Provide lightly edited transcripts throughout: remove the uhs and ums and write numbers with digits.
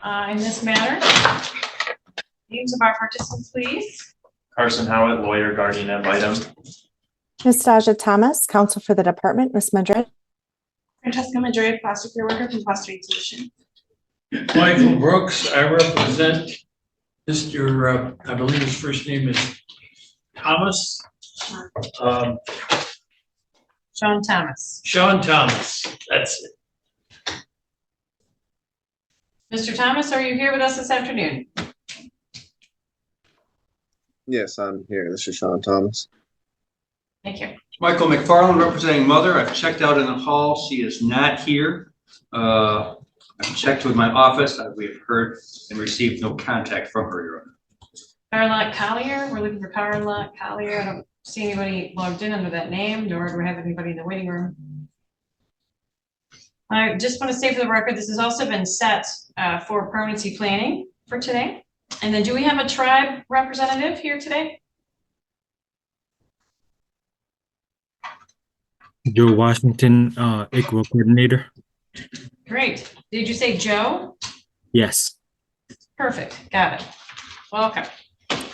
in this matter. Names of our participants, please. Carson Howitt, lawyer, guardian ad litem. Ms. Daja Thomas, counsel for the department. Ms. Madrid. Francesca Madrid, foster care worker from Foster Aid Solution. Michael Brooks, I represent Mr. I believe his first name is Thomas. Sean Thomas. Sean Thomas, that's it. Mr. Thomas, are you here with us this afternoon? Yes, I'm here. This is Sean Thomas. Thank you. Michael McFarland representing mother. I've checked out in the hall. She is not here. I've checked with my office. We have heard and received no contact from her, Your Honor. Carla Collier. We're looking for Carla Collier. I don't see anybody logged in under that name, nor do we have anybody in the waiting room. I just want to say for the record, this has also been set for permanency planning for today. And then do we have a tribe representative here today? Joe Washington, ICWA coordinator. Great. Did you say Joe? Yes. Perfect. Got it. Welcome. It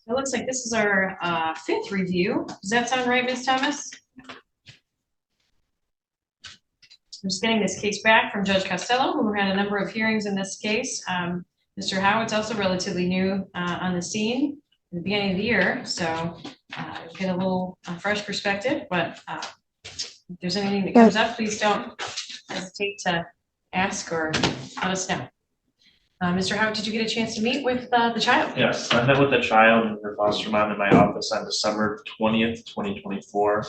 looks like this is our fifth review. Does that sound right, Ms. Thomas? I'm just getting this case back from Judge Costello, who had a number of hearings in this case. Mr. Howard's also relatively new on the scene at the beginning of the year, so get a little fresh perspective, but if there's anything that comes up, please don't hesitate to ask or let us know. Mr. Howard, did you get a chance to meet with the child? Yes, I met with the child and her foster mom in my office on December 20th, 2024.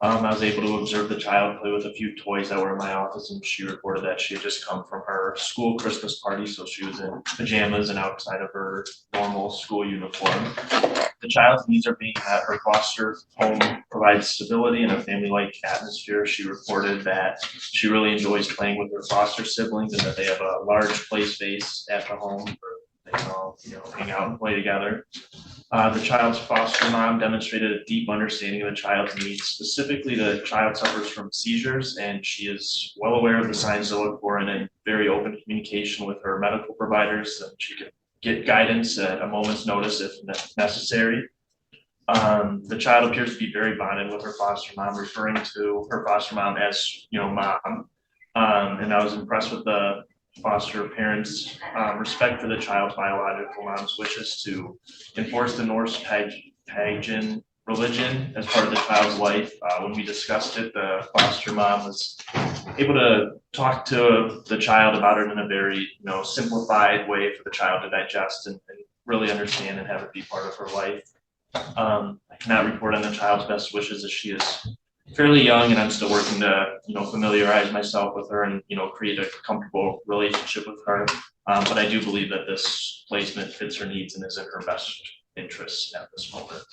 I was able to observe the child play with a few toys that were in my office, and she reported that she had just come from her school Christmas party, so she was in pajamas and outside of her normal school uniform. The child's needs are being met. Her foster home provides stability and a family-like atmosphere. She reported that she really enjoys playing with her foster siblings and that they have a large play space at the home where they can all, hang out and play together. The child's foster mom demonstrated a deep understanding of the child's needs. Specifically, the child suffers from seizures, and she is well aware of the signs to look for and in very open communication with her medical providers, so she can get guidance at a moment's notice if necessary. The child appears to be very bonded with her foster mom, referring to her foster mom as, mom. And I was impressed with the foster parents' respect for the child's biological mom's wishes to enforce the Norse pagan religion as part of the child's life. When we discussed it, the foster mom was able to talk to the child about it in a very, simplified way for the child to digest and really understand and have it be part of her life. I cannot report on the child's best wishes as she is fairly young, and I'm still working to, familiarize myself with her and, create a comfortable relationship with her. But I do believe that this placement fits her needs and is in her best interests at this moment.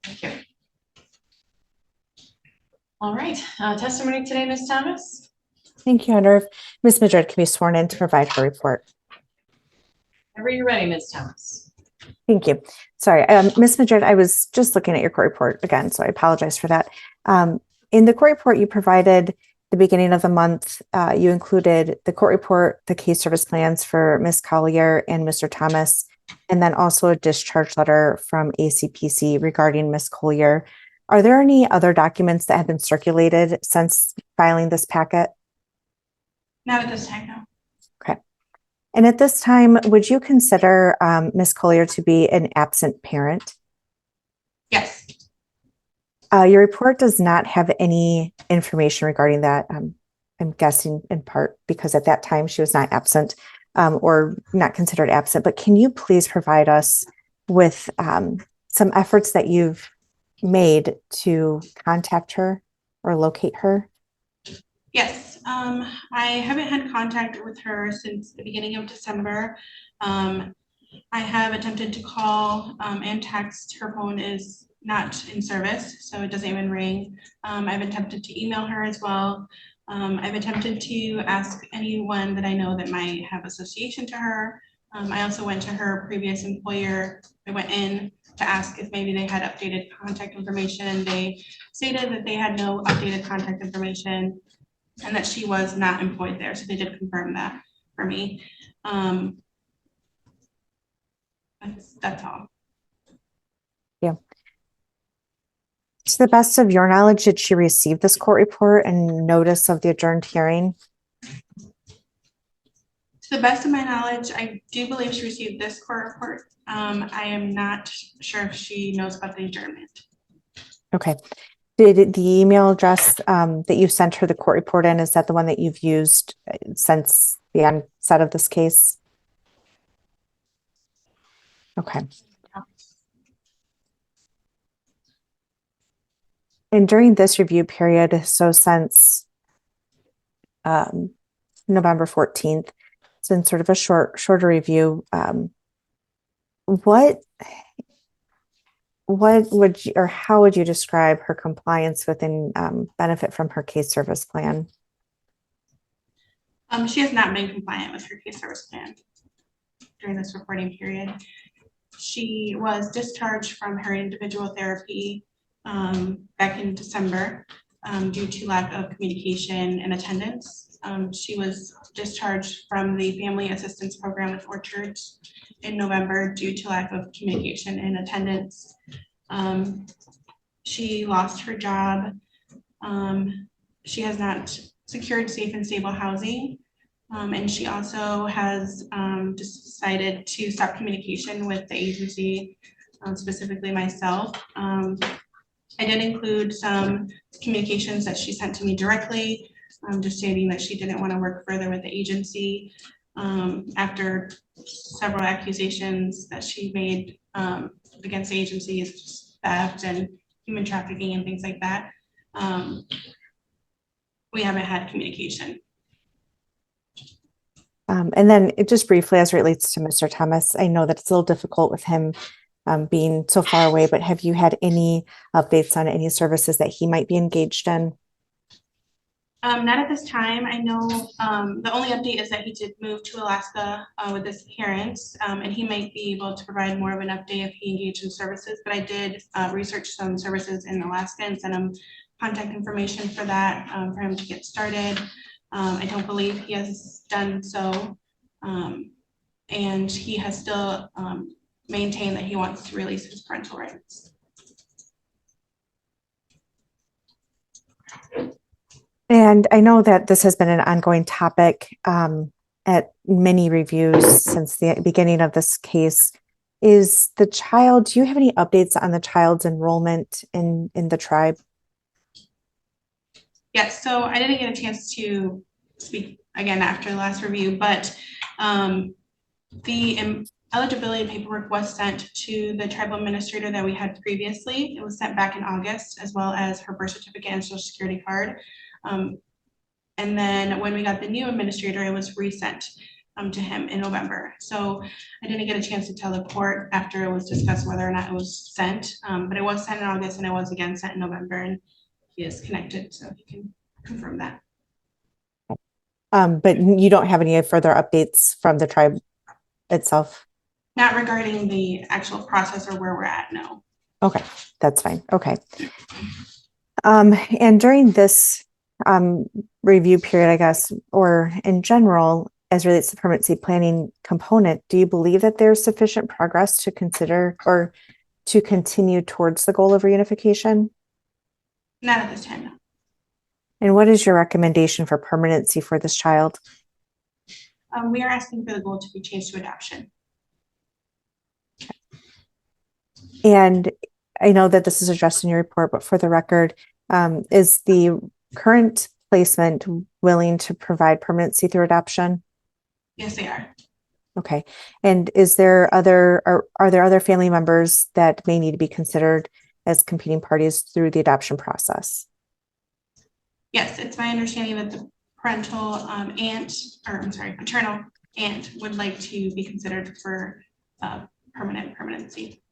Thank you. All right, testimony today, Ms. Thomas. Thank you, Hunter. Ms. Madrid can be sworn in to provide her report. Whenever you're ready, Ms. Thomas. Thank you. Sorry, Ms. Madrid, I was just looking at your court report again, so I apologize for that. In the court report you provided the beginning of the month, you included the court report, the case service plans for Ms. Collier and Mr. Thomas, and then also a discharge letter from ACPC regarding Ms. Collier. Are there any other documents that have been circulated since filing this packet? Not at this time, no. Okay. And at this time, would you consider Ms. Collier to be an absent parent? Yes. Your report does not have any information regarding that. I'm guessing in part because at that time she was not absent or not considered absent, but can you please provide us with some efforts that you've made to contact her or locate her? Yes. I haven't had contact with her since the beginning of December. I have attempted to call and text. Her phone is not in service, so it doesn't even ring. I've attempted to email her as well. I've attempted to ask anyone that I know that might have association to her. I also went to her previous employer. I went in to ask if maybe they had updated contact information, and they stated that they had no updated contact information and that she was not employed there. So they did confirm that. for me. That's all. To the best of your knowledge, did she receive this court report and notice of the adjourned hearing? To the best of my knowledge, I do believe she received this court report. I am not sure if she knows about the adjournment. Okay. Did the email address that you sent her the court report in, is that the one that you've used since the onset of this case? Okay. And during this review period, so since November 14th, since sort of a shorter review, what would you, or how would you describe her compliance within benefit from her case service plan? She has not been compliant with her case service plan during this reporting period. She was discharged from her individual therapy back in December due to lack of communication and attendance. She was discharged from the family assistance program with Orchards in November due to lack of communication and attendance. She lost her job. She has not secured safe and stable housing. And she also has decided to stop communication with the agency, specifically myself. I did include some communications that she sent to me directly, just stating that she didn't want to work further with the agency after several accusations that she made against the agency, theft and human trafficking and things like that. We haven't had communication. And then just briefly, as it relates to Mr. Thomas, I know that it's a little difficult with him being so far away, but have you had any updates on any services that he might be engaged in? Not at this time. I know the only update is that he did move to Alaska with his parents, and he might be able to provide more of an update if he engaged in services, but I did research some services in Alaska and send him contact information for that, for him to get started. I don't believe he has done so, and he has still maintained that he wants to release his parental rights. And I know that this has been an ongoing topic at many reviews since the beginning of this case. Is the child, do you have any updates on the child's enrollment in the tribe? Yes, so I didn't get a chance to speak again after the last review, but the eligibility paperwork was sent to the tribal administrator that we had previously. It was sent back in August, as well as her birth certificate and social security card. And then when we got the new administrator, it was resent to him in November. So I didn't get a chance to tell the court after it was discussed whether or not it was sent, but it was sent in August and it was again sent in November, and he is connected, so he can confirm that. But you don't have any further updates from the tribe itself? Not regarding the actual process or where we're at, no. Okay, that's fine. Okay. And during this review period, I guess, or in general, as relates to the permanency planning component, do you believe that there's sufficient progress to consider or to continue towards the goal of reunification? Not at this time, no. And what is your recommendation for permanency for this child? We are asking for the goal to be changed to adoption. And I know that this is addressed in your report, but for the record, is the current placement willing to provide permanency through adoption? Yes, they are. Okay. And is there other, or are there other family members that may need to be considered as competing parties through the adoption process? Yes, it's my understanding that the paternal aunt would like to be considered for permanency.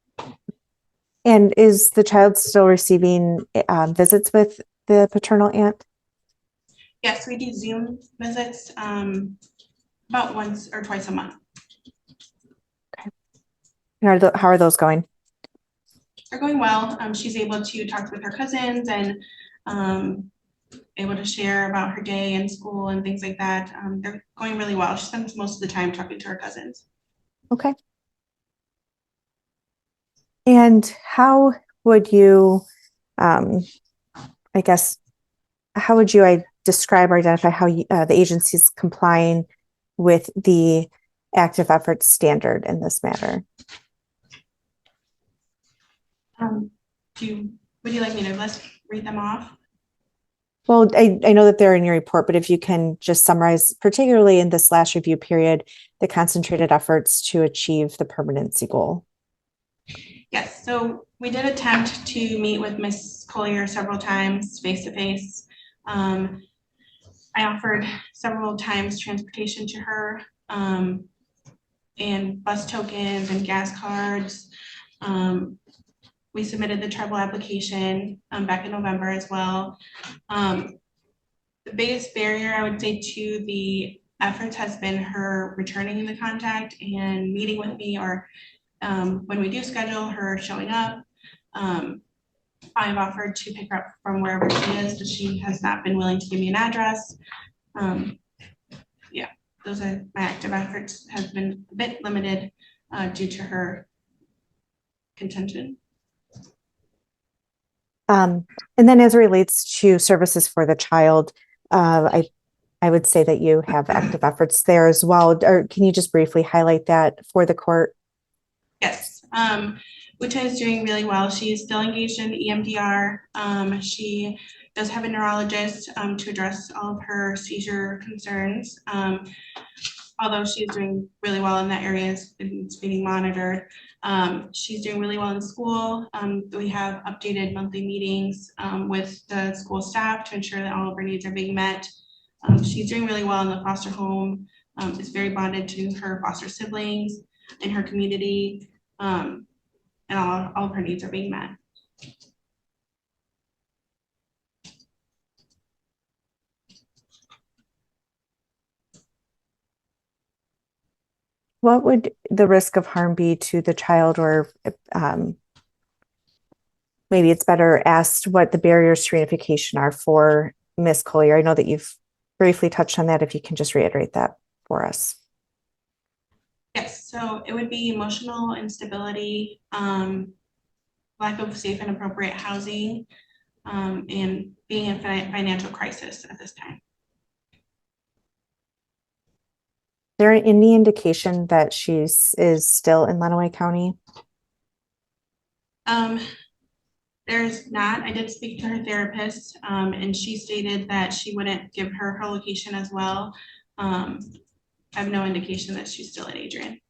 And is the child still receiving visits with the paternal aunt? Yes, we do Zoom visits about once or twice a month. Okay. And how are those going? They're going well. She's able to talk with her cousins and able to share about her day in school and things like that. They're going really well. She spends most of the time talking to her cousins. Okay. And how would you, I guess, how would you describe or identify how the agency's complying with the active efforts standard in this matter? Would you like me to read them off? Well, I know that they're in your report, but if you can just summarize, particularly in this last review period, the concentrated efforts to achieve the permanency goal. Yes, so we did attempt to meet with Ms. Collier several times face to face. I offered several times transportation to her and bus tokens and gas cards. We submitted the travel application back in November as well. The biggest barrier I would say to the efforts has been her returning the contact and meeting with me, or when we do schedule her showing up. I've offered to pick her up from wherever she is, but she has not been willing to give me an address. Yeah, those are my active efforts has been a bit limited due to her contention. And then as it relates to services for the child, I would say that you have active efforts there as well. Or can you just briefly highlight that for the court? Yes, which is doing really well. She is still engaged in EMDR. She does have a neurologist to address all of her seizure concerns. Although she's doing really well in that area, it's being monitored. She's doing really well in school. We have updated monthly meetings with the school staff to ensure that all of her needs are being met. She's doing really well in the foster home. Is very bonded to her foster siblings in her community, and all of her needs are being met. What would the risk of harm be to the child, or maybe it's better asked what the barriers to reunification are for Ms. Collier? I know that you've briefly touched on that. If you can just reiterate that for us. Yes, so it would be emotional instability, lack of safe and appropriate housing, and being in financial crisis at this time. Is there any indication that is still in Lenawee County? There's not. I did speak to her therapist, and she stated that she wouldn't give her location as well. I have no indication that she's still at Adrian.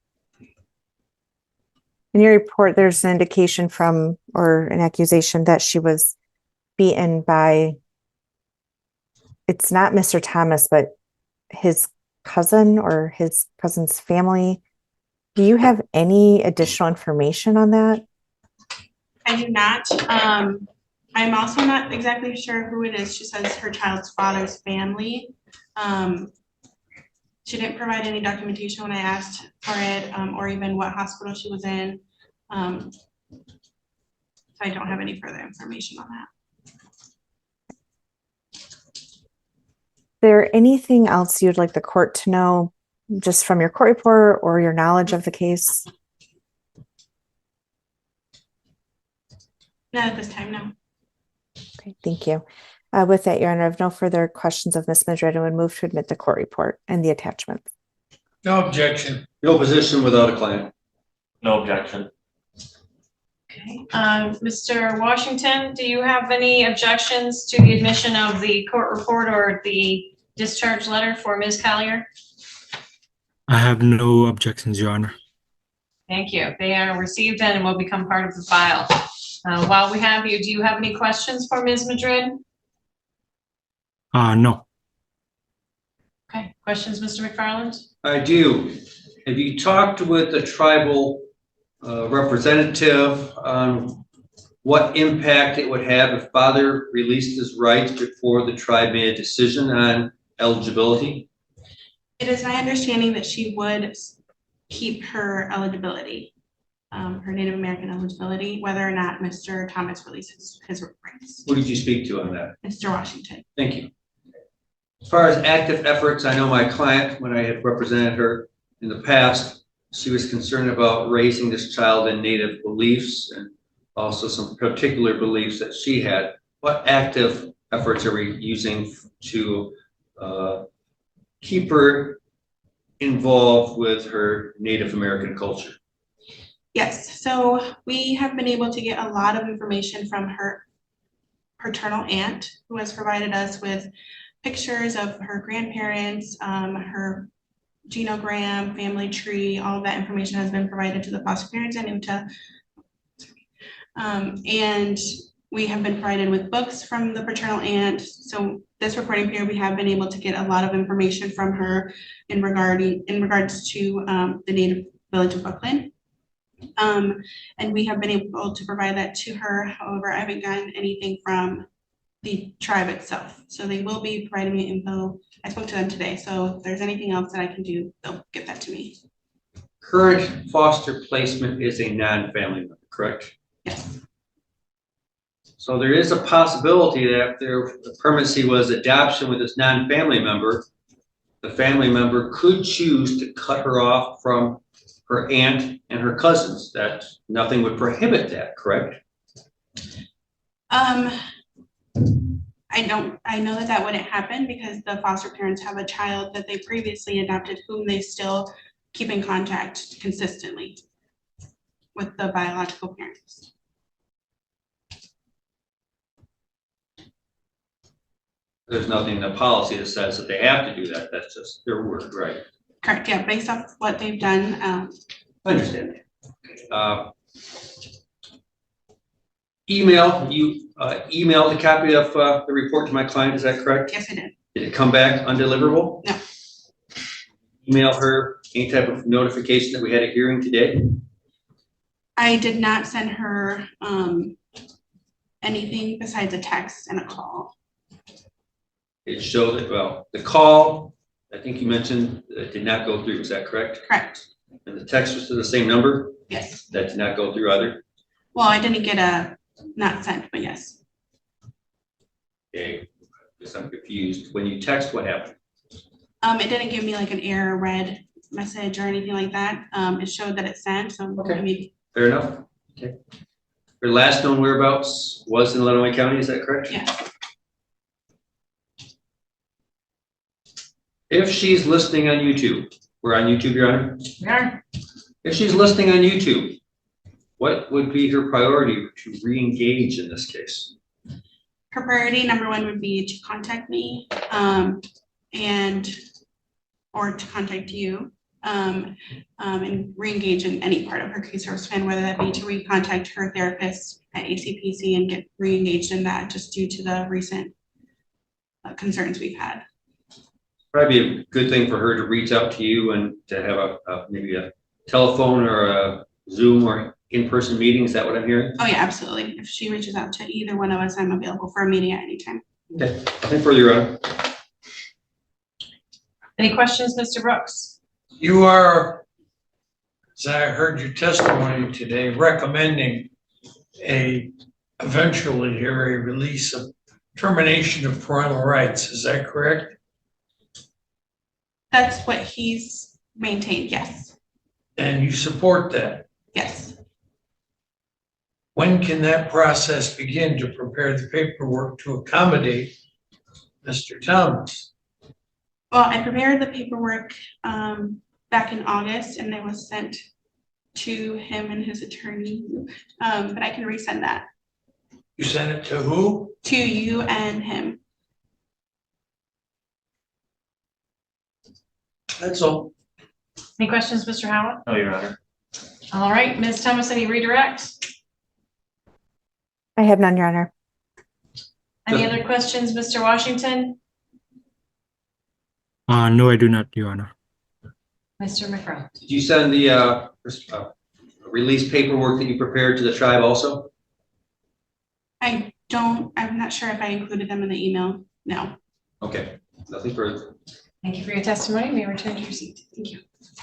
In your report, there's an indication from, or an accusation that she was beaten by, it's not Mr. Thomas, but his cousin or his cousin's family. Do you have any additional information on that? I do not. I'm also not exactly sure who it is. She says her child's father's family. She didn't provide any documentation when I asked for it, or even what hospital she was in. So I don't have any further information on that. Is there anything else you'd like the court to know, just from your court report or your knowledge of the case? Not at this time, no. Okay, thank you. With that, Your Honor, I have no further questions of Ms. Madrid and would move to admit the court report and the attachments. No objection. No position without a client. No objection. Okay, Mr. Washington, do you have any objections to the admission of the court report or the discharge letter for Ms. Collier? I have no objections, Your Honor. Thank you. They are received and will become part of the file. While we have you, do you have any questions for Ms. Madrid? No. Okay, questions, Mr. McFarland? I do. Have you talked with the tribal representative on what impact it would have if father released his rights before the tribe made a decision on eligibility? It is my understanding that she would keep her eligibility. her Native American eligibility, whether or not Mr. Thomas releases his rights. Who did you speak to on that? Mr. Washington. Thank you. As far as active efforts, I know my client, when I had represented her in the past, she was concerned about raising this child in Native beliefs and also some particular beliefs that she had. What active efforts are we using to keep her involved with her Native American culture? Yes, so we have been able to get a lot of information from her paternal aunt, who has provided us with pictures of her grandparents, her genogram, family tree. All of that information has been provided to the foster parents and UTA. And we have been provided with books from the paternal aunt. So this reporting period, we have been able to get a lot of information from her in regards to the Native Village of Brooklyn. And we have been able to provide that to her. However, I haven't gotten anything from the tribe itself. So they will be providing me info. I spoke to them today. So if there's anything else that I can do, they'll get that to me. Current foster placement is a non-family member, correct? Yes. So there is a possibility that if the permanency was adoption with this non-family member, the family member could choose to cut her off from her aunt and her cousins. That nothing would prohibit that, correct? I know that wouldn't happen because the foster parents have a child that they previously adopted whom they still keep in contact consistently with the biological parents. There's nothing in the policy that says that they have to do that. That's just their word, right? Correct, yeah, based off what they've done. I understand. Email, you emailed a copy of the report to my client, is that correct? Yes, I did. Did it come back undeliverable? No. Email her any type of notification that we had a hearing today? I did not send her anything besides a text and a call. It showed that, well, the call, I think you mentioned, did not go through, is that correct? Correct. And the text was to the same number? Yes. That did not go through either? Well, I didn't get a not sent, but yes. Okay, guess I'm confused. When you text, what happened? It didn't give me like an error red message or anything like that. It showed that it sent, so Okay. I mean, Fair enough. Okay. Her last known whereabouts was in Illinois County, is that correct? yes. If she's listening on YouTube, we're on YouTube, Your Honor? We are. If she's listening on YouTube, what would be her priority to re-engage in this case? Her priority number one would be to contact me or to contact you and re-engage in any part of her case or plan, whether that be to recontact her therapist at ACPC and get re-engaged in that just due to the recent concerns we've had. Probably a good thing for her to reach out to you and to have maybe a telephone or a Zoom or in-person meeting. Is that what I'm hearing? Oh yeah, absolutely. If she reaches out to either one of us, I'm available for a meeting at any time. Okay, nothing further, Your Honor. Any questions, Mr. Brooks? You are, as I heard your testimony today, recommending eventually a release of termination of parental rights. Is that correct? That's what he's maintained, yes. And you support that? Yes. When can that process begin to prepare the paperwork to accommodate Mr. Thomas? Well, I prepared the paperwork back in August and it was sent to him and his attorney, but I can resend that. You sent it to who? To you and him. That's all. Any questions, Mr. Howard? No, Your Honor. All right, Ms. Thomas, any redirect? I have none, Your Honor. Any other questions, Mr. Washington? No, I do not, Your Honor. Mr. McGraw? Did you send the release paperwork that you prepared to the tribe also? I'm not sure if I included them in the email. No. Okay, nothing further. Thank you for your testimony. May I return to your seat? Thank you.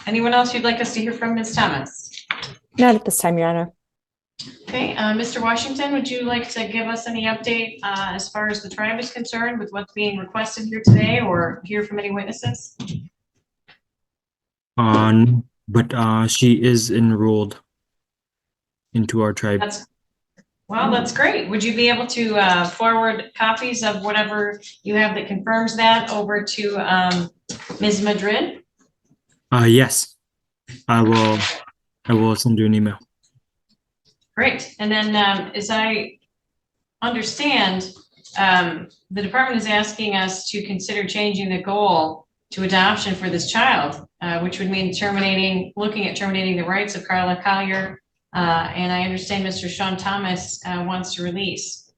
Anyone else you'd like us to hear from, Ms. Thomas? Not at this time, Your Honor. Okay, Mr. Washington, would you like to give us any update as far as the tribe is concerned with what's being requested here today, or hear from any witnesses? But she is enrolled into our tribe. That's great. Would you be able to forward copies of whatever you have that confirms that over to Ms. Madrid? Yes, I will send you an email. Great. And then as I understand, the department is asking us to consider changing the goal to adoption for this child, which would mean looking at terminating the rights of Carla Collier. And I understand Mr. Sean Thomas wants to release.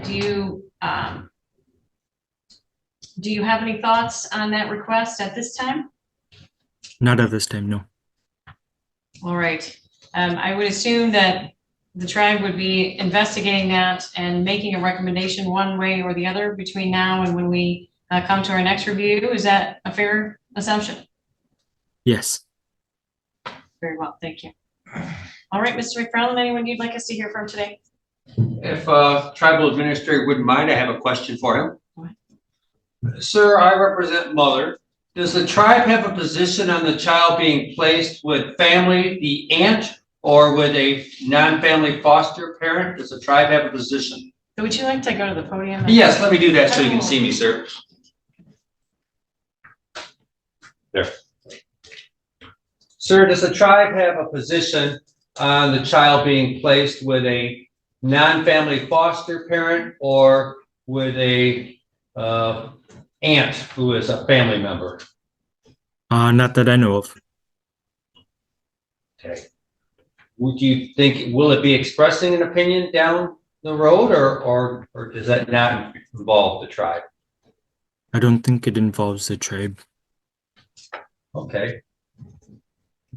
Do you have any thoughts on that request at this time? Not at this time, no. All right. I would assume that the tribe would be investigating that and making a recommendation one way or the other between now and when we come to our next review. Is that a fair assumption? Yes. Very well, thank you. All right, Mr. McFarland, anyone you'd like us to hear from today? If tribal administrator wouldn't mind, I have a question for him. Go Sir, I represent Mother. Does the tribe have a position on the child being placed with family, the aunt, or with a non-family foster parent? Does the tribe have a position? So would you like to go to the podium? Yes, let me do that so you can see me, sir. There. Sir, does the tribe have a position on the child being placed with a non-family foster parent or with a aunt who is a family member? Not that I know of. Okay. Would you think, will it be expressing an opinion down the road or does that not involve the tribe? I don't think it involves the tribe. Okay.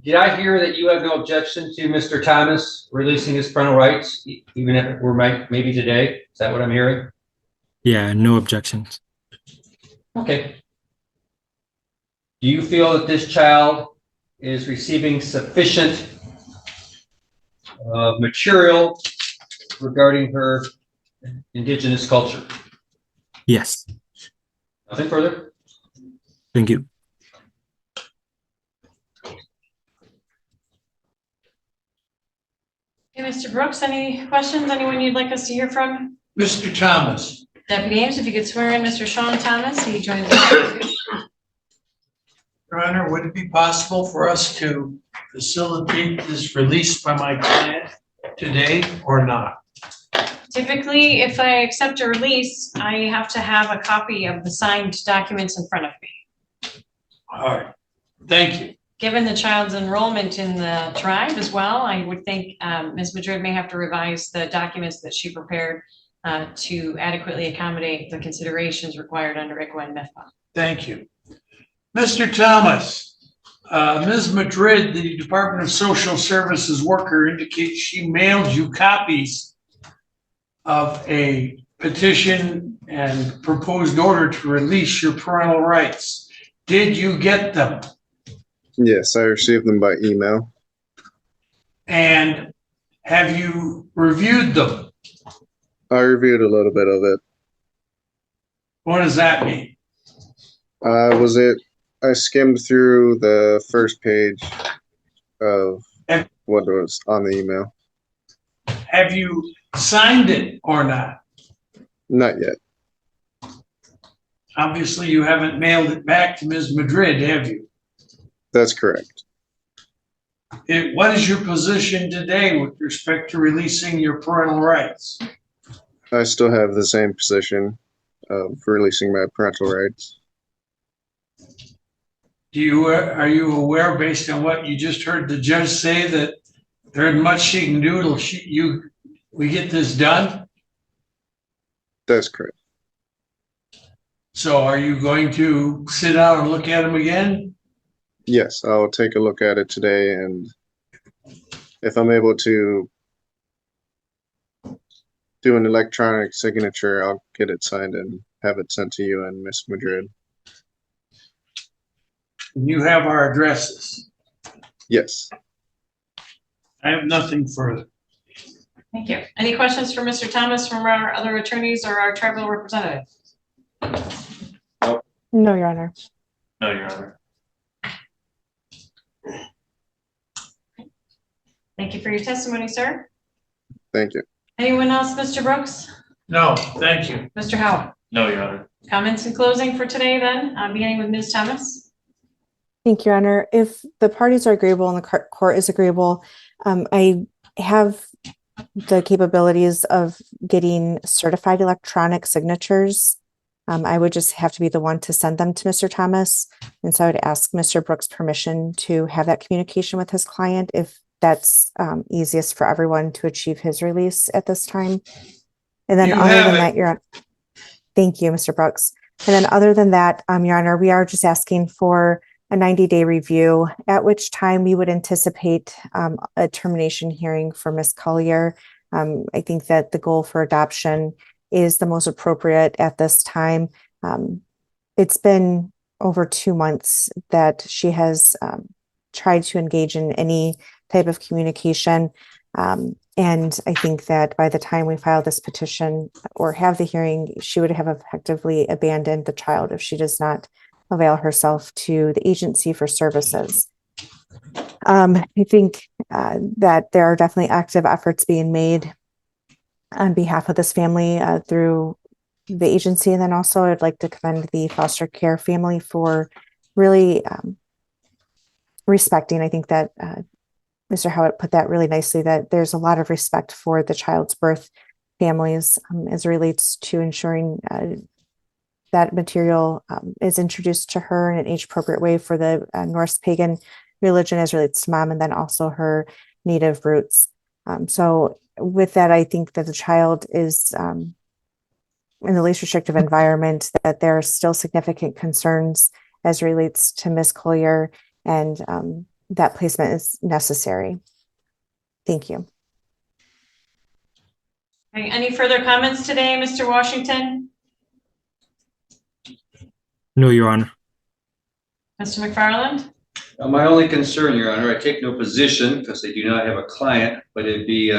Did I hear that you have no objection to Mr. Thomas releasing his parental rights, even if it were maybe today? Is that what I'm hearing? Yeah, no objections. Okay. Do you feel that this child is receiving sufficient material regarding her indigenous culture? Yes. Nothing further? Thank you. Okay, Mr. Brooks, any questions? Anyone you'd like us to hear from? Mr. Thomas. Deputy Ames, if you could swear in Mr. Sean Thomas, he joined us. Your Honor, would it be possible for us to facilitate this release by my client today or not? Typically, if I accept a release, I have to have a copy of the signed documents in front of me. All right, thank you. Given the child's enrollment in the tribe as well, I would think Ms. Madrid may have to revise the documents that she prepared to adequately accommodate the considerations required under ICWA and MEFA. Thank you. Mr. Thomas, Ms. Madrid, the Department of Social Services worker, indicates she mailed you copies of a petition and proposed order to release your parental rights. Did you get them? Yes, I received them by email. And have you reviewed them? I reviewed a little bit of it. What does that mean? I skimmed through the first page of what was on the email. Have you signed it or not? Not yet. Obviously, you haven't mailed it back to Ms. Madrid, have you? That's correct. What is your position today with respect to releasing your parental rights? I still have the same position of releasing my parental rights. Are you aware, based on what you just heard the judge say, that there isn't much she can do till we get this done? That's correct. So are you going to sit down and look at them again? Yes, I'll take a look at it today, and if I'm able to do an electronic signature, I'll get it signed and have it sent to you and Miss Madrid. You have our addresses. Yes. I have nothing further. Thank you. Any questions for Mr. Thomas from our other attorneys or our tribal representative? No, Your Honor. No, Your Honor. Thank you for your testimony, sir. Thank you. Anyone else, Mr. Brooks? No, thank you. Mr. Howard? No, Your Honor. Comments in closing for today then, beginning with Ms. Thomas? Thank you, Your Honor. If the parties are agreeable and the court is agreeable, I have the capabilities of getting certified electronic signatures. I would just have to be the one to send them to Mr. Thomas. And so I would ask Mr. Brooks permission to have that communication with his client if that's easiest for everyone to achieve his release at this time. And then You other have than it. that, Your Honor, thank you, Mr. Brooks. And then other than that, Your Honor, we are just asking for a 90-day review, at which time we would anticipate a termination hearing for Ms. Collier. I think that the goal for adoption is the most appropriate at this time. It's been over 2 months that she has tried to engage in any type of communication. And I think that by the time we file this petition or have the hearing, she would have effectively abandoned the child if she does not avail herself to the agency for services. I think that there are definitely active efforts being made on behalf of this family through the agency. And then also I'd like to commend the foster care family for really respecting. I think that Mr. Howitt put that really nicely, that there's a lot of respect for the child's birth families as it relates to ensuring that material is introduced to her in an age-appropriate way for the Norse pagan religion as relates to mom, and then also her native roots. So with that, I think that the child is in the least restrictive environment, that there are still significant concerns as relates to Ms. Collier, and that placement is necessary. Thank you. Any further comments today, Mr. Washington? No, Your Honor. Mr. McFarland? My only concern, Your Honor, I take no position because I do not have a client, but it'd be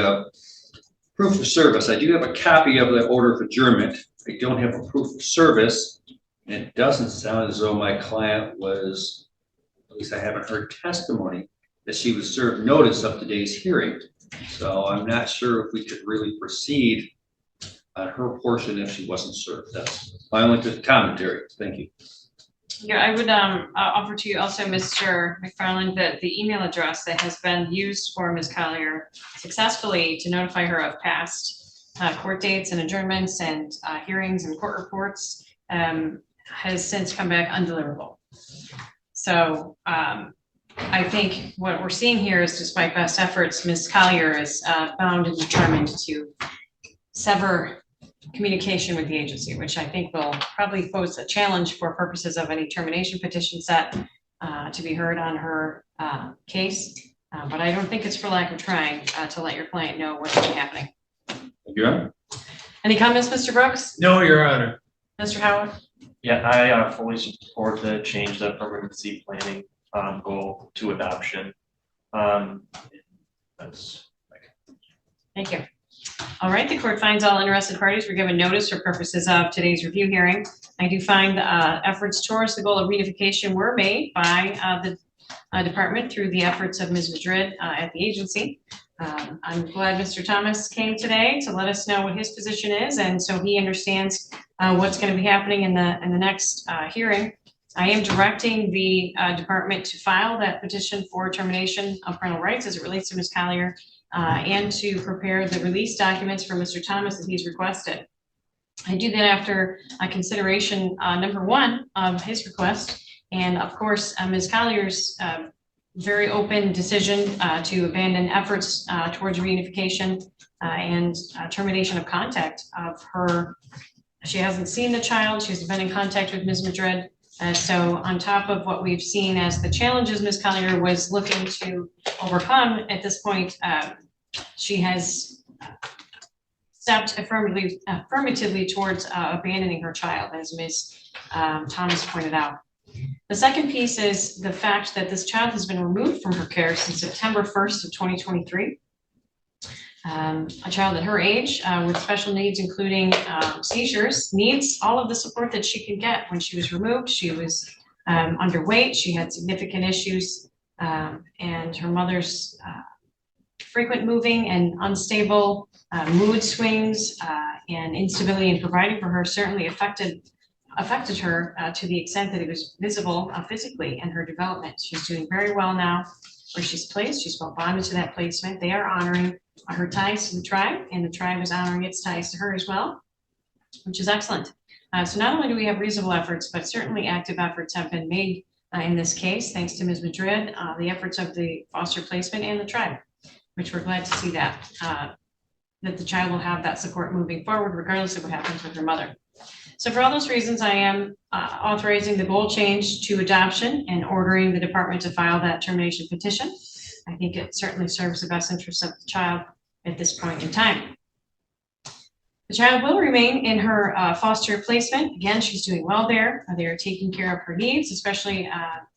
proof of service. I do have a copy of the order of adjournment. I don't have a proof of service. And it doesn't sound as though my client was, at least I haven't heard testimony, that she was served notice of today's hearing. So I'm not sure if we could really proceed on her portion if she wasn't served. That's my only commentary. Thank you. Yeah, I would offer to you also, Mr. McFarland, that the email address that has been used for Ms. Collier successfully to notify her of past court dates and adjournments and hearings and court reports has since come back undeliverable. So I think what we're seeing here is, despite best efforts, Ms. Collier is bound and determined to sever communication with the agency, which I think will probably pose a challenge for purposes of any termination petition set to be heard on her case. But I don't think it's for lack of trying to let your client know what's been happening. Thank you, Your Honor. Any comments, Mr. Brooks? No, Your Honor. Mr. Howard? Yeah, I fully support the change the permanency planning goal to adoption. That's Thank you. All right, the court finds all interested parties were given notice for purposes of today's review hearing. I do find efforts towards the goal of reunification were made by the department through the efforts of Ms. Madrid at the agency. I'm glad Mr. Thomas came today to let us know what his position is, and so he understands what's going to be happening in the next hearing. I am directing the department to file that petition for termination of parental rights as it relates to Ms. Collier, and to prepare the release documents for Mr. Thomas that he's requested. I do that after consideration number one of his request, and of course Ms. Collier's very open decision to abandon efforts towards reunification and termination of contact of her. She hasn't seen the child. She's been in contact with Ms. Madrid. So on top of what we've seen as the challenges Ms. Collier was looking to overcome at this point, she has stepped affirmatively towards abandoning her child, as Ms. Thomas pointed out. The second piece is the fact that this child has been removed from her care since September 1st of 2023. A child at her age with special needs, including seizures, needs all of the support that she can get. When she was removed, she was underweight, she had significant issues, and her mother's frequent moving and unstable mood swings and instability in providing for her certainly affected her to the extent that it was visible physically in her development. She's doing very well now where she's placed. She's well bonded to that placement. They are honoring her ties to the tribe, and the tribe is honoring its ties to her as well, which is excellent. So not only do we have reasonable efforts, but certainly active efforts have been made in this case, thanks to Ms. Madrid, the efforts of the foster placement and the tribe, which we're glad to see that the child will have that support moving forward, regardless of what happens with her mother. So for all those reasons, I am authorizing the goal change to adoption and ordering the department to file that termination petition. I think it certainly serves the best interests of the child at this point in time. The child will remain in her foster placement. Again, she's doing well there. They are taking care of her needs, especially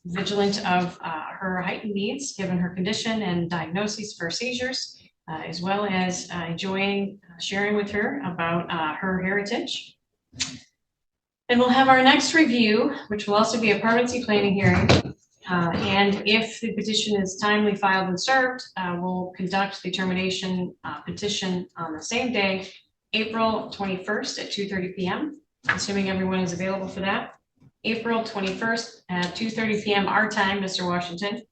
vigilant of her heightened needs, given her condition and diagnosis for seizures, as well as enjoying sharing with her about her heritage. And we'll have our next review, which will also be a permanency planning hearing. And if the petition is timely filed and served, we'll conduct the termination petition on the same day, April 21st at 2:30 p.m., assuming everyone is available for that. April 21st at 2:30 p.m. our time, Mr. Washington.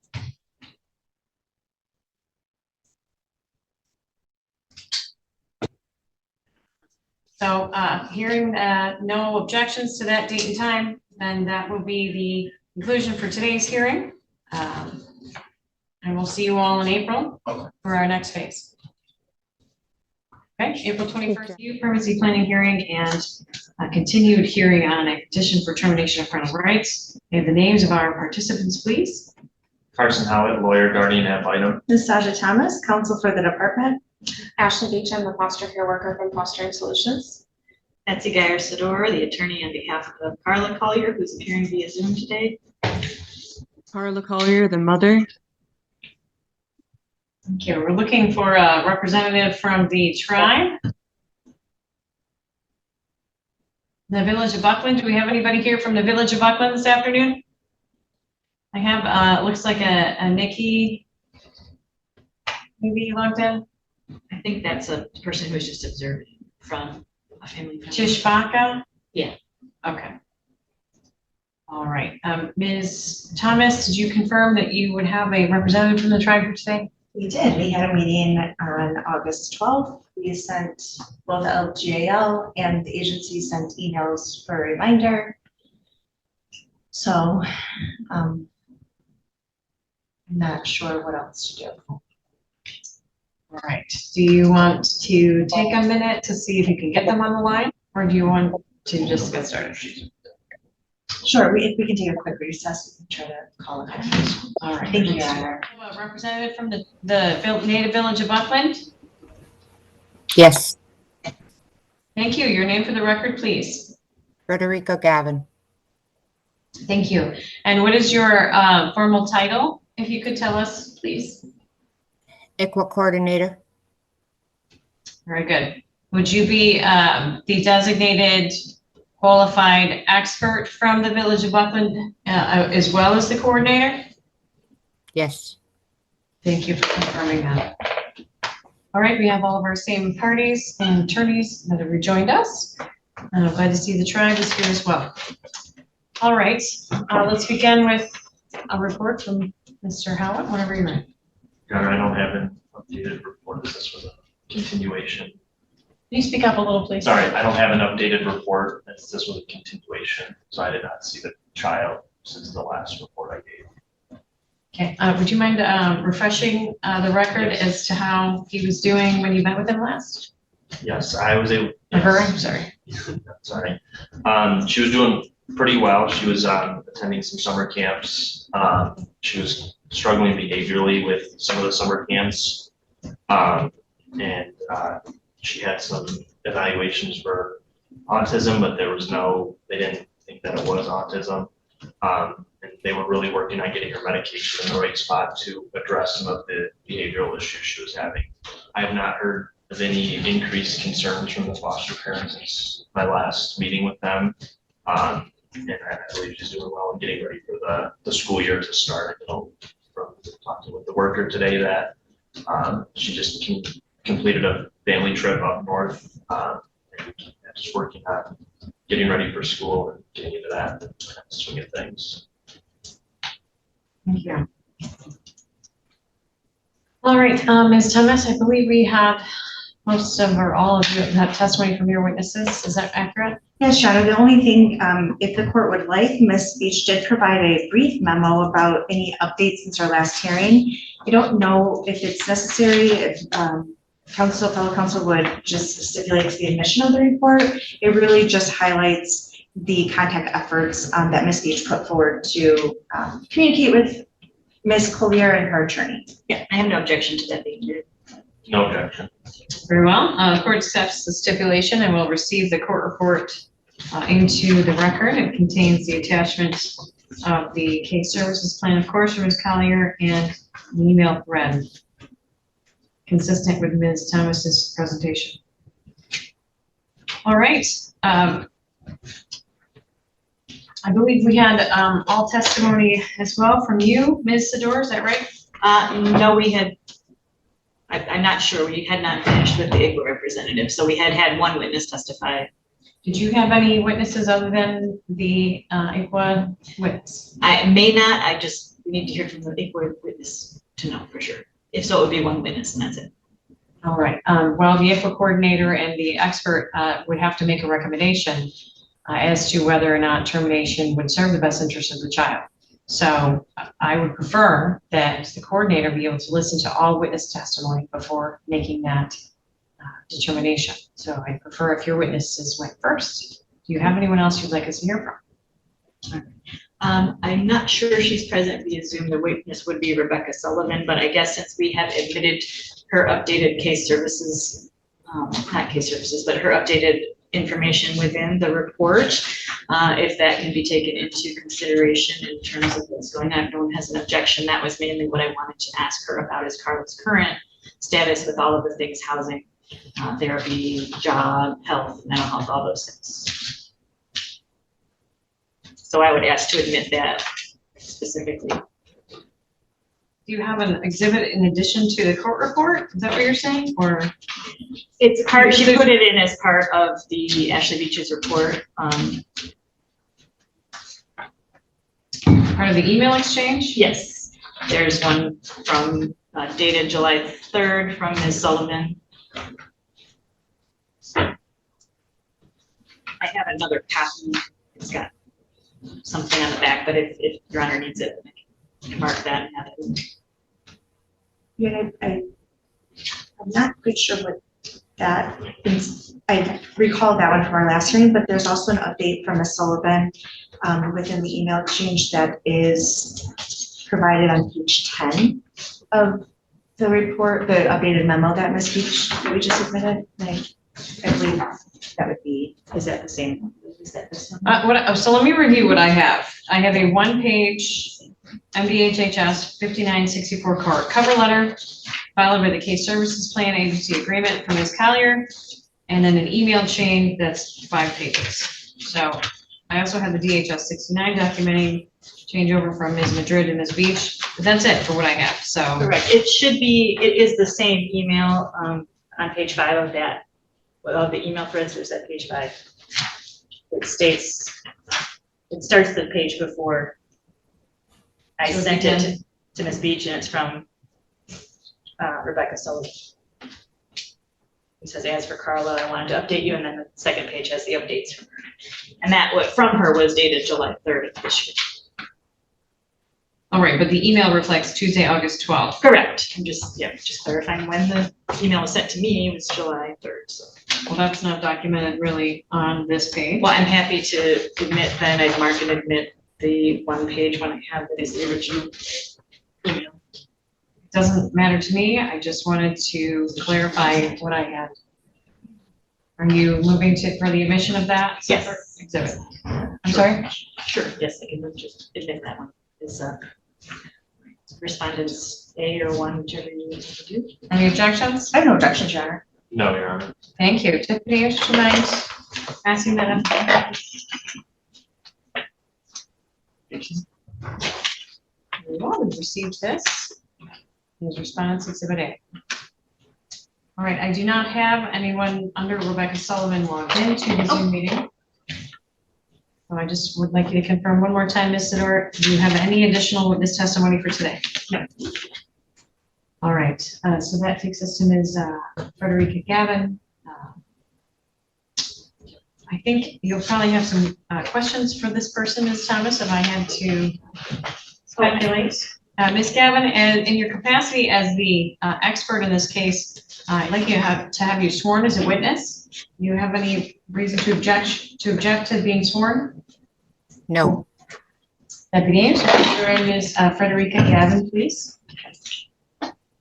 So hearing no objections to that date and time, then that will be the conclusion for today's hearing. And we'll see you all in April for our next phase. Okay, April 21st, permanency planning hearing and a continued hearing on a petition for termination of parental rights. May I have the names of our participants, please? Carson Howitt, lawyer, guardian ad litem. Ms. Saja Thomas, counsel for the department. Ashley Beecham, the foster care worker from Fostering Solutions. Betsy Geyer-Sador, the attorney on behalf of Carla Collier, who's appearing via Zoom today. Carla Collier, the mother. Okay, we're looking for a representative from the tribe. The Village of Buckland. Do we have anybody here from the Village of Buckland this afternoon? I have, looks like a Nikki. Maybe logged in. I think that's a person who was just observing from a family. Tishbaka? Yeah. Okay. All right. Ms. Thomas, did you confirm that you would have a representative from the tribe here today? We did. We had a meeting on August 12th. We sent both LGAL and the agency sent emails for a reminder. So I'm not sure what else to do. All right. Do you want to take a minute to see if you can get them on the line, or do you want to just get started? Sure, if we can take a quick recess, we can try to call it. All right. Thank you, Your Honor. A representative from the native village of Buckland. Yes. Thank you. Your name for the record, please. Frederico Gavin. Thank you. And what is your formal title? If you could tell us, please. ICWA coordinator. Very good. Would you be the designated qualified expert from the Village of Buckland as well as the coordinator? Yes. Thank you for confirming that. All right, we have all of our same parties and attorneys that have rejoined us. And I'm glad to see the tribe is here as well. All right, let's begin with a report from Mr. Howard, whenever you're ready. Your Honor, I don't have an updated report. This was a continuation. Can you speak up a little, please? Sorry, I don't have an updated report. This was a continuation, so I did not see the child since the last report I gave. Okay, would you mind refreshing the record as to how he was doing when you met with him last? Yes, I was able. Her, I'm sorry. Sorry. She was doing pretty well. She was attending some summer camps. She was struggling behaviorally with some of the summer camps. And she had some evaluations for autism, but there was no, they didn't think that it was autism. And they were really working on getting her medication in the right spot to address some of the behavioral issues she was having. I have not heard of any increased concerns from the foster parents since my last meeting with them. And I believe she's doing well and getting ready for the school year to start. I know from talking with the worker today that she just completed a family trip up north, and just working on getting ready for school and getting into that swing of things. Thank you. All right, Ms. Thomas, I believe we had most of or all of you have testimony from your witnesses. Is that accurate? Yes, Shadow, the only thing, if the court would like, Ms. Beach did provide a brief memo about any updates since our last hearing. I don't know if it's necessary, if fellow counsel would just stipulate the admission of the report. It really just highlights the contact efforts that Ms. Beach put forward to communicate with Ms. Collier and her attorney. Yeah, I have no objection to that being here. No objection. Very well. The court accepts the stipulation and will receive the court report into the record. It contains the attachment of the case services plan, of course, from Ms. Collier, and the email thread consistent with Ms. Thomas's presentation. All right. I believe we had all testimony as well from you, Ms. Sador, is that right? No, we had, I'm not sure, we had not finished with the ICWA representative, so we had one witness testify. Did you have any witnesses other than the ICWA witness? I may not, I just need to hear from the ICWA witness to know for sure. If so, it would be one witness and that's it. All right. Well, the ICWA coordinator and the expert would have to make a recommendation as to whether or not termination would serve the best interest of the child. So I would prefer that the coordinator be able to listen to all witness testimony before making that determination. So I prefer if your witnesses went first. Do you have anyone else you'd like us to hear from? I'm not sure she's present via Zoom. The witness would be Rebecca Sullivan, but I guess since we have admitted her updated case services, not case services, but her updated information within the report, if that can be taken into consideration in terms of what's going on. If no one has an objection, that was mainly what I wanted to ask her about, is Carla's current status with all of the things: housing, therapy, job, health, mental health, all those things. So I would ask to admit that specifically. Do you have an exhibit in addition to the court report? Is that what you're saying? Or it's part, she put it in as part of the Ashley Beach's report. Part of the email exchange? Yes, there's one from dated July 3rd from Ms. Sullivan. I have another copy. It's got something on the back, but if Your Honor needs it, I can mark that and have it. Yeah, I'm not quite sure what that is. I recall that one from our last hearing, but there's also an update from Ms. Sullivan within the email exchange that is provided on page 10 of the report, the updated memo that Ms. Beach that we just submitted. I believe that would be, is that the same? Is that this one? So let me review what I have. I have a one-page MDHHS 5964 cover letter, followed by the case services plan agency agreement from Ms. Collier, and then an email chain that's 5 pages. So I also have the DHS 69 documenting changeover from Ms. Madrid and Ms. Beach, but that's it for what I have. So correct. It should be, it is the same email on page 5 of that. Well, the email threads is at page 5. It states, it starts the page before I sent it to Ms. Beach, and it's from Rebecca Sullivan. It says, as for Carla, I wanted to update you, and then the second page has the updates from her. And that what from her was dated July 3rd of this year. all right, but the email reflects Tuesday, August 12th. Correct. I'm just clarifying when the email was sent to me was July 3rd. So. Well, that's not documented really on this page. Well, I'm happy to admit then, I'd mark and admit the one page when I have that is the original email. Doesn't matter to me. I just wanted to clarify what I had Are you moving for the admission of that? Yes. separate Exhibit. I'm sorry? Sure, yes, I can just admit that one. Is respondents A or one, whichever you need to do. Any objections? I have no objections, Your Honor. No, Your Honor. Thank you. Tiffany, would you mind passing that up? Very well, we've received this. His response, Exhibit A. All right, I do not have anyone under Rebecca Sullivan logged into the Zoom meeting. So I just would like you to confirm one more time, Ms. Sidor, do you have any additional witness testimony for today? No. All right, so that takes us to Ms. Frederica Gavin. I think you'll probably have some questions for this person, Ms. Thomas, if I had to speculate. Ms. Gavin, and in your capacity as the expert in this case, I'd like to have you sworn as a witness. Do you have any reason to object to being sworn? No. That begins. Join Ms. Frederica Gavin, please.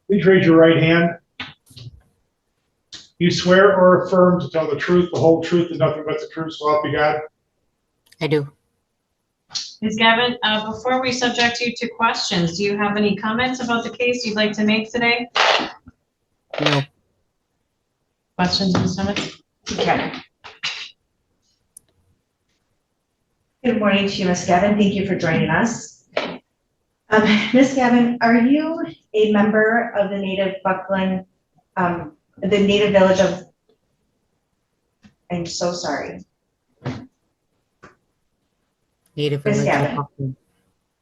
Please raise your right hand. You swear or affirm to tell the truth, the whole truth, and nothing but the truth, so help you God? I do. Ms. Gavin, before we subject you to questions, do you have any comments about the case you'd like to make today? No. Questions, Ms. Thomas? Okay. Good morning to you, Ms. Gavin. Thank you for joining us. Ms. Gavin, are you a member of the native Buckland, the native village of, I'm so sorry. Native Ms. Village of Gavin, Buckland.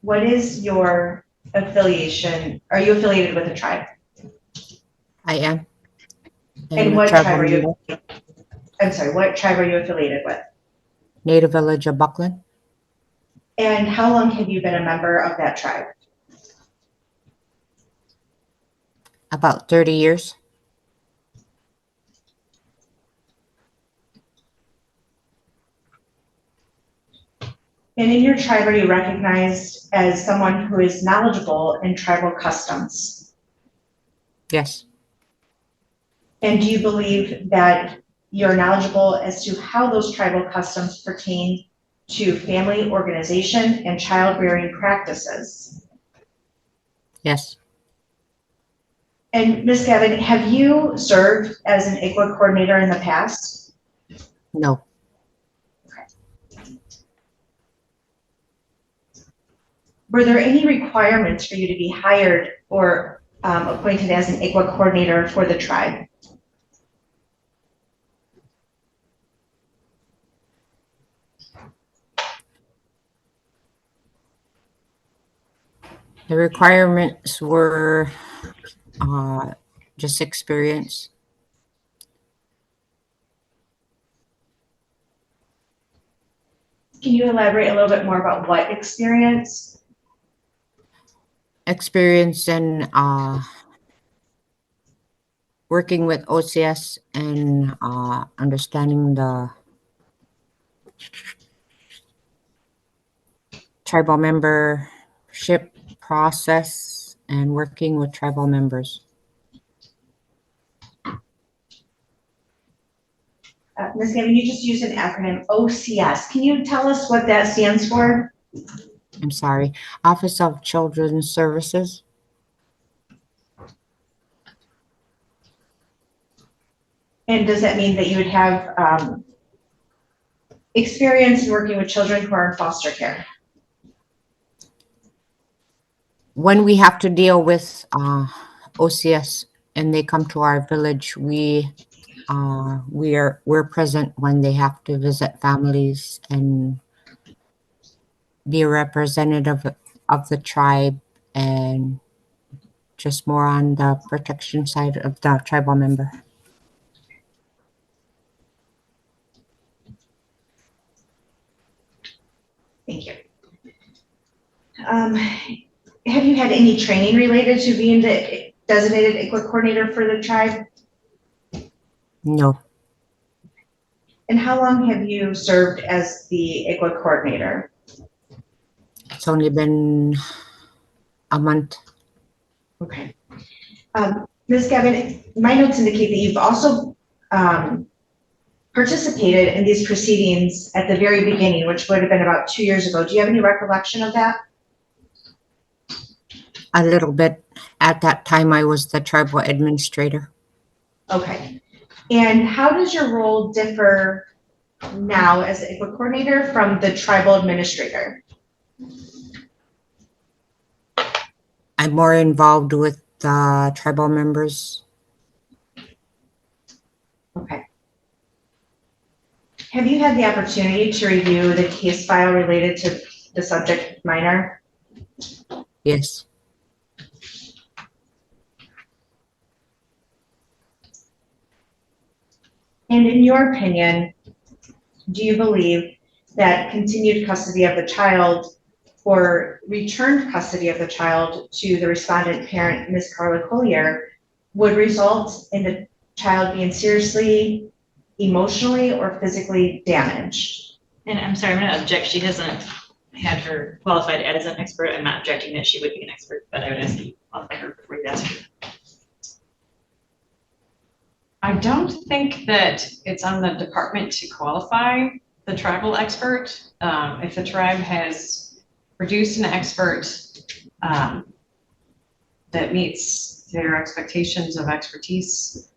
what is your affiliation? Are you affiliated with a tribe? I am. And a what tribal tribe are you? member. I'm sorry, what tribe are you affiliated with? Native Village of Buckland. And how long have you been a member of that tribe? About 30 years. And in your tribe, are you recognized as someone who is knowledgeable in tribal customs? Yes. And do you believe that you're knowledgeable as to how those tribal customs pertain to family organization and child-rearing practices? Yes. And Ms. Gavin, have you served as an ICWA coordinator in the past? No. Were there any requirements for you to be hired or appointed as an ICWA coordinator for the tribe? The requirements were just experience. Can you elaborate a little bit more about what experience? Experience in working with OCS and understanding the tribal membership process and working with tribal members. Ms. Gavin, you just used an acronym OCS. Can you tell us what that stands for? I'm sorry, Office of Children's Services. And does that mean that you would have experience in working with children who are in foster care? When we have to deal with OCS and they come to our village, we're present when they have to visit families and be a representative of the tribe and just more on the protection side of the tribal member. Thank you. Have you had any training related to being the designated ICWA coordinator for the tribe? No. And how long have you served as the ICWA coordinator? It's only been a month. Okay. Ms. Gavin, my notes indicate that you've also participated in these proceedings at the very beginning, which would have been about 2 years ago. Do you have any recollection of that? A little bit. At that time, I was the tribal administrator. Okay. And how does your role differ now as the ICWA coordinator from the tribal administrator? I'm more involved with the tribal members. Okay. Have you had the opportunity to review the case file related to the subject minor? Yes. And in your opinion, do you believe that continued custody of the child or returned custody of the child to the respondent parent, Ms. Carla Collier, would result in the child being seriously, emotionally, or physically damaged? And I'm sorry, I'm gonna object. She hasn't had her qualified as an expert. I'm not objecting that she would be an expert, but I would ask you to qualify her before you ask her. I don't think that it's on the department to qualify the tribal expert. If the tribe has produced an expert that meets their expectations of expertise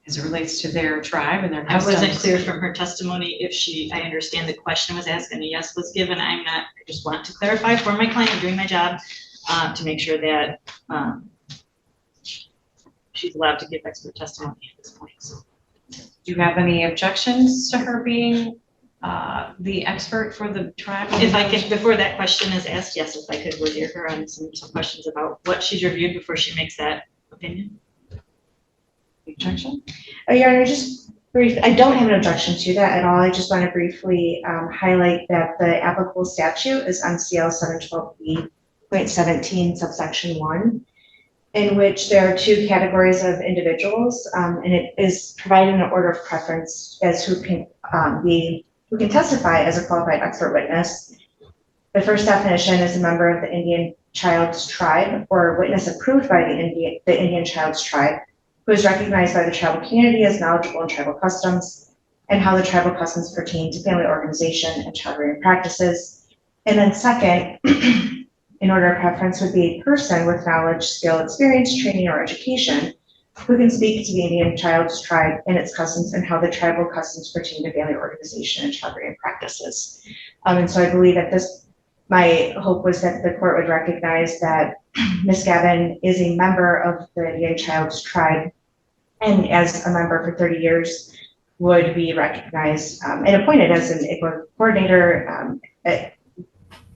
as it relates to their tribe and their I wasn't customs. clear from her testimony if I understand the question was asked and a yes was given. I just want to clarify for my client, doing my job, to make sure that she's allowed to give expert testimony at this point. So. Do you have any objections to her being the expert for the tribe? If I could, before that question is asked, yes, if I could, would hear her on some questions about what she's reviewed before she makes that opinion. Objection? Your Honor, just brief, I don't have an objection to that at all. I just want to briefly highlight that the applicable statute is MCL 712B.17 subsection 1, in which there are two categories of individuals, and it is providing an order of preference as who can testify as a qualified expert witness. The first definition is a member of the Indian child's tribe or witness approved by the Indian child's tribe, who is recognized by the tribal community as knowledgeable in tribal customs and how the tribal customs pertain to family organization and child rearing practices. And then second, in order of preference would be a person with knowledge, skill, experience, training, or education who can speak to the Indian child's tribe and its customs and how the tribal customs pertain to family organization and child rearing practices. And so I believe that my hope was that the court would recognize that Ms. Gavin is a member of the Indian child's tribe, and as a member for 30 years would be recognized and appointed as an ICWA coordinator,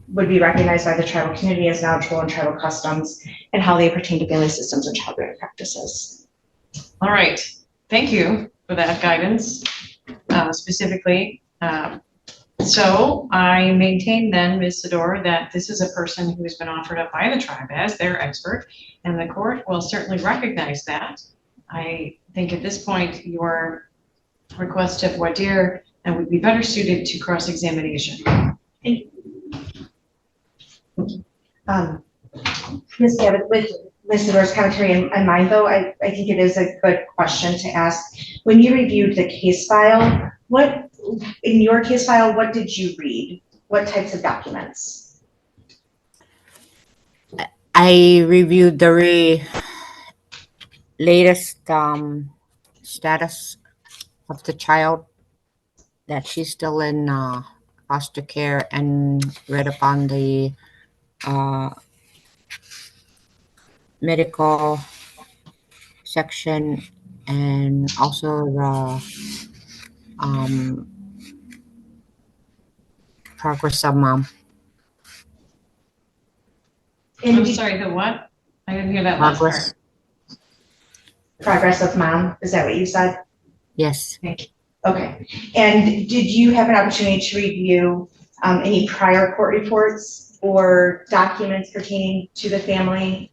would be recognized by the tribal community as knowledgeable in tribal customs and how they pertain to family systems and child rearing practices. All right, thank you for that guidance, specifically. So I maintain then, Ms. Sador, that this is a person who has been offered up by the tribe as their expert, and the court will certainly recognize that. I think at this point, your request of voir dire would be better suited to cross-examination. Ms. Gavin, with Ms. Sador's commentary in mind, though, I think it is a good question to ask. When you reviewed the case file, in your case file, what did you read? What types of documents? I reviewed the latest status of the child, that she's still in foster care, and read upon the medical section, and also the progress of mom. I'm sorry, the what? I didn't hear that last part. Progress of mom, is that what you said? Yes. Okay. And did you have an opportunity to review any prior court reports or documents pertaining to the family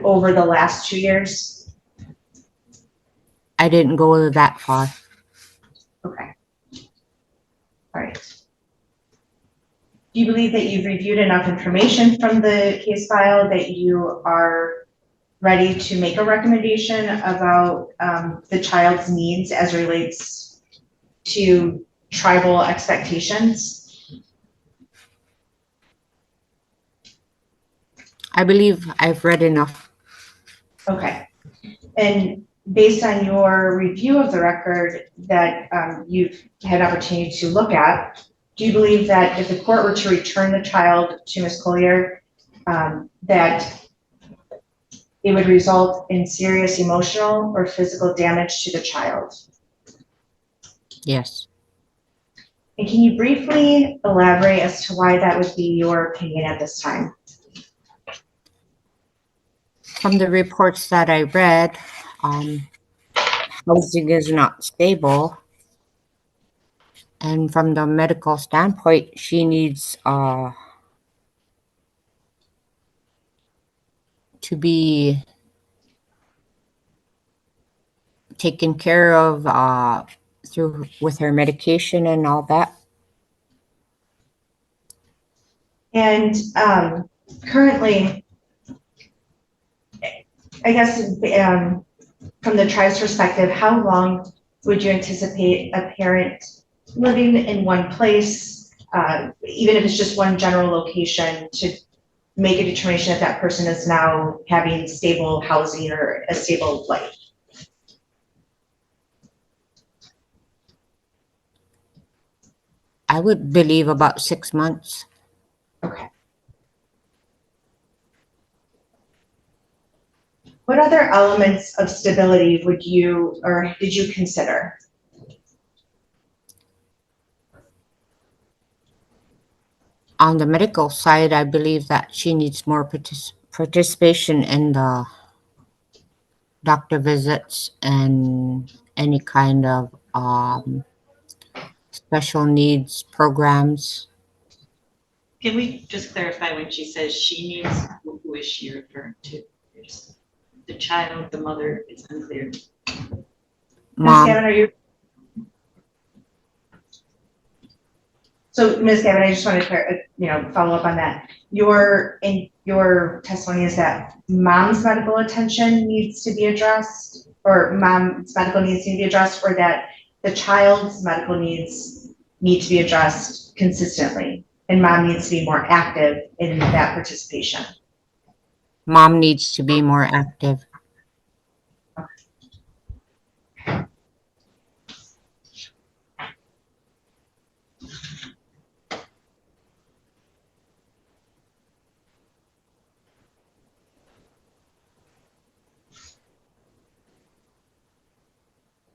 over the last 2 years? I didn't go that far. Okay. All right. Do you believe that you've reviewed enough information from the case file that you are ready to make a recommendation about the child's needs as relates to tribal expectations? I believe I've read enough. Okay. And based on your review of the record that you've had opportunity to look at, do you believe that if the court were to return the child to Ms. Collier, that it would result in serious emotional or physical damage to the child? Yes. And can you briefly elaborate as to why that would be your opinion at this time? From the reports that I read, housing is not stable. And from the medical standpoint, she needs to be taken care of through with her medication and all that. And currently, I guess from the tribe's perspective, how long would you anticipate a parent living in one place, even if it's just one general location, to make a determination if that person is now having stable housing or a stable life? I would believe about 6 months. Okay. What other elements of stability would you, or did you consider? On the medical side, I believe that she needs more participation in the doctor visits and any kind of special needs programs. Can we just clarify when she says she needs, who is she referring to? The child, the mother, it's unclear. Mom. Ms. Gavin, are you? So, Ms. Gavin, I just want to follow up on that. Your testimony is that mom's medical attention needs to be addressed, or mom's medical needs need to be addressed, or that the child's medical needs need to be addressed consistently, and mom needs to be more active in that participation. Mom needs to be more active.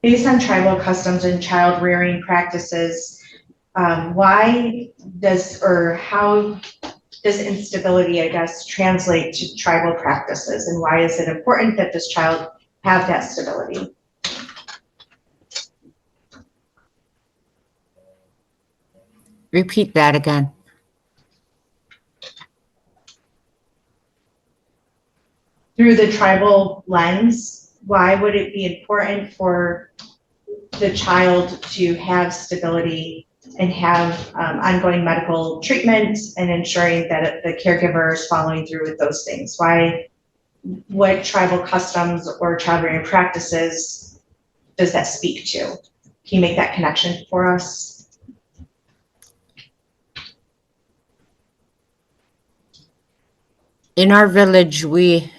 Based on tribal customs and child rearing practices, why does, or how does instability, I guess, translate to tribal practices, and why is it important that this child have that stability? Repeat that again. Through the tribal lens, why would it be important for the child to have stability and have ongoing medical treatment and ensuring that the caregiver is following through with those things? What tribal customs or child rearing practices does that speak to? Can you make that connection for us? In our village, we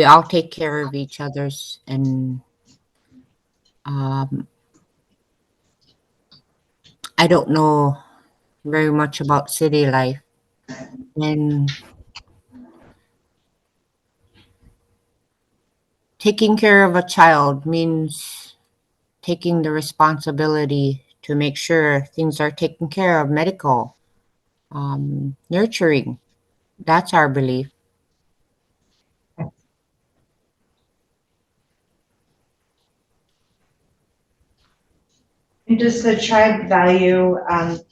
all take care of each other's, and I don't know very much about city life, and taking care of a child means taking the responsibility to make sure things are taken care of, medical, nurturing. That's our belief. And does the tribe value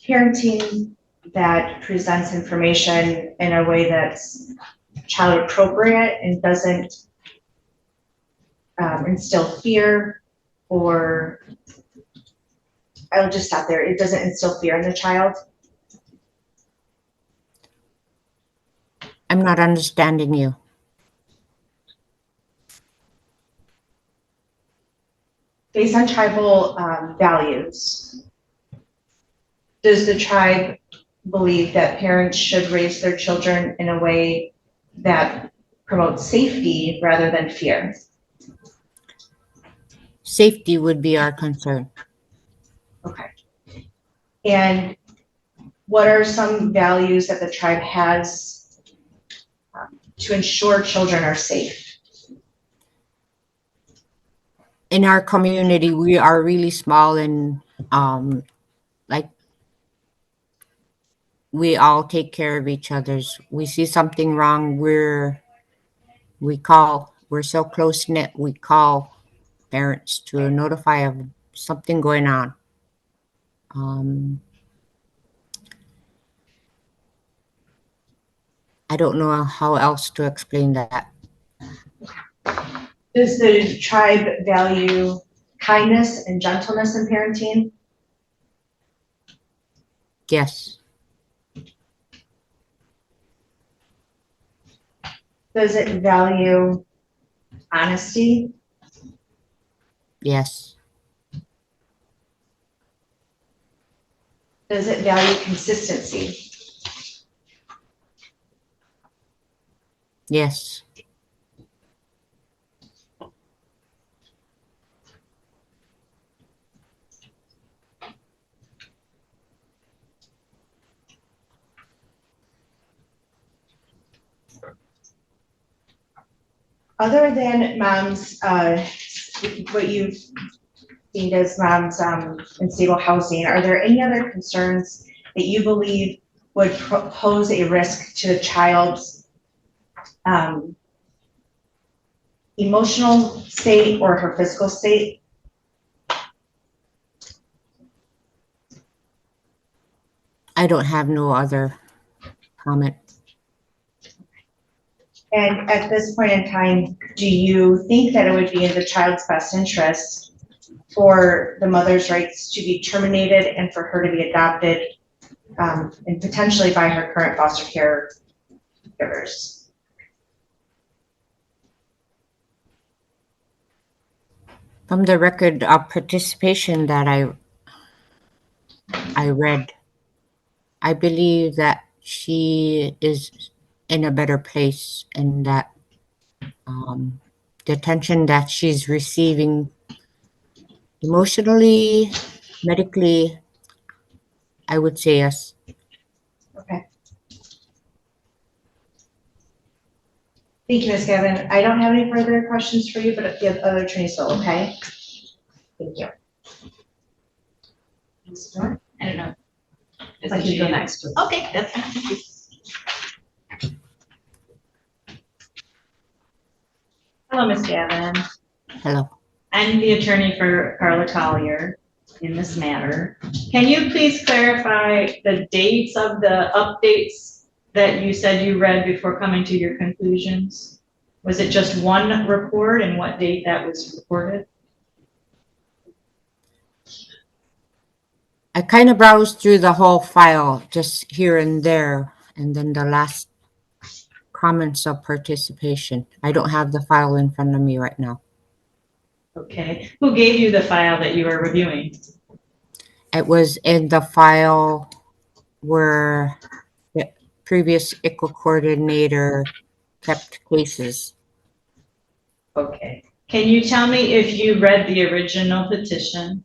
parenting that presents information in a way that's child appropriate and doesn't instill fear, or I'll just stop there. It doesn't instill fear in the child? I'm not understanding you. based on tribal values, does the tribe believe that parents should raise their children in a way that promotes safety rather than fear? Safety would be our concern. Okay. And what are some values that the tribe has to ensure children are safe? In our community, we are really small, and like we all take care of each other's. We see something wrong, we're so close knit, we call parents to notify of something going on. I don't know how else to explain that. Does the tribe value kindness and gentleness in parenting? Yes. Does it value honesty? Yes. Does it value consistency? Yes. Other than moms, what you've seen as moms in stable housing, are there any other concerns that you believe would pose a risk to the child's emotional state or her physical state? I don't have no other comment. And at this point in time, do you think that it would be in the child's best interest for the mother's rights to be terminated and for her to be adopted and potentially by her current foster care givers? From the record of participation that I read, I believe that she is in a better place, and that the attention that she's receiving emotionally, medically, I would say yes. Okay. Thank you, Ms. Gavin. I don't have any further questions for you, but if the other attorneys will, okay? Thank you. I don't know. I'd like you to go next. Okay, that's fine. Hello, Ms. Gavin. Hello. I'm the attorney for Carla Collier in this matter. Can you please clarify the dates of the updates that you said you read before coming to your conclusions? Was it just one report, and what date that was reported? I kind of browsed through the whole file, just here and there, and then the last comments of participation. I don't have the file in front of me right now. Okay. Who gave you the file that you were reviewing? It was in the file where the previous ICWA coordinator kept cases. Okay. Can you tell me if you read the original petition?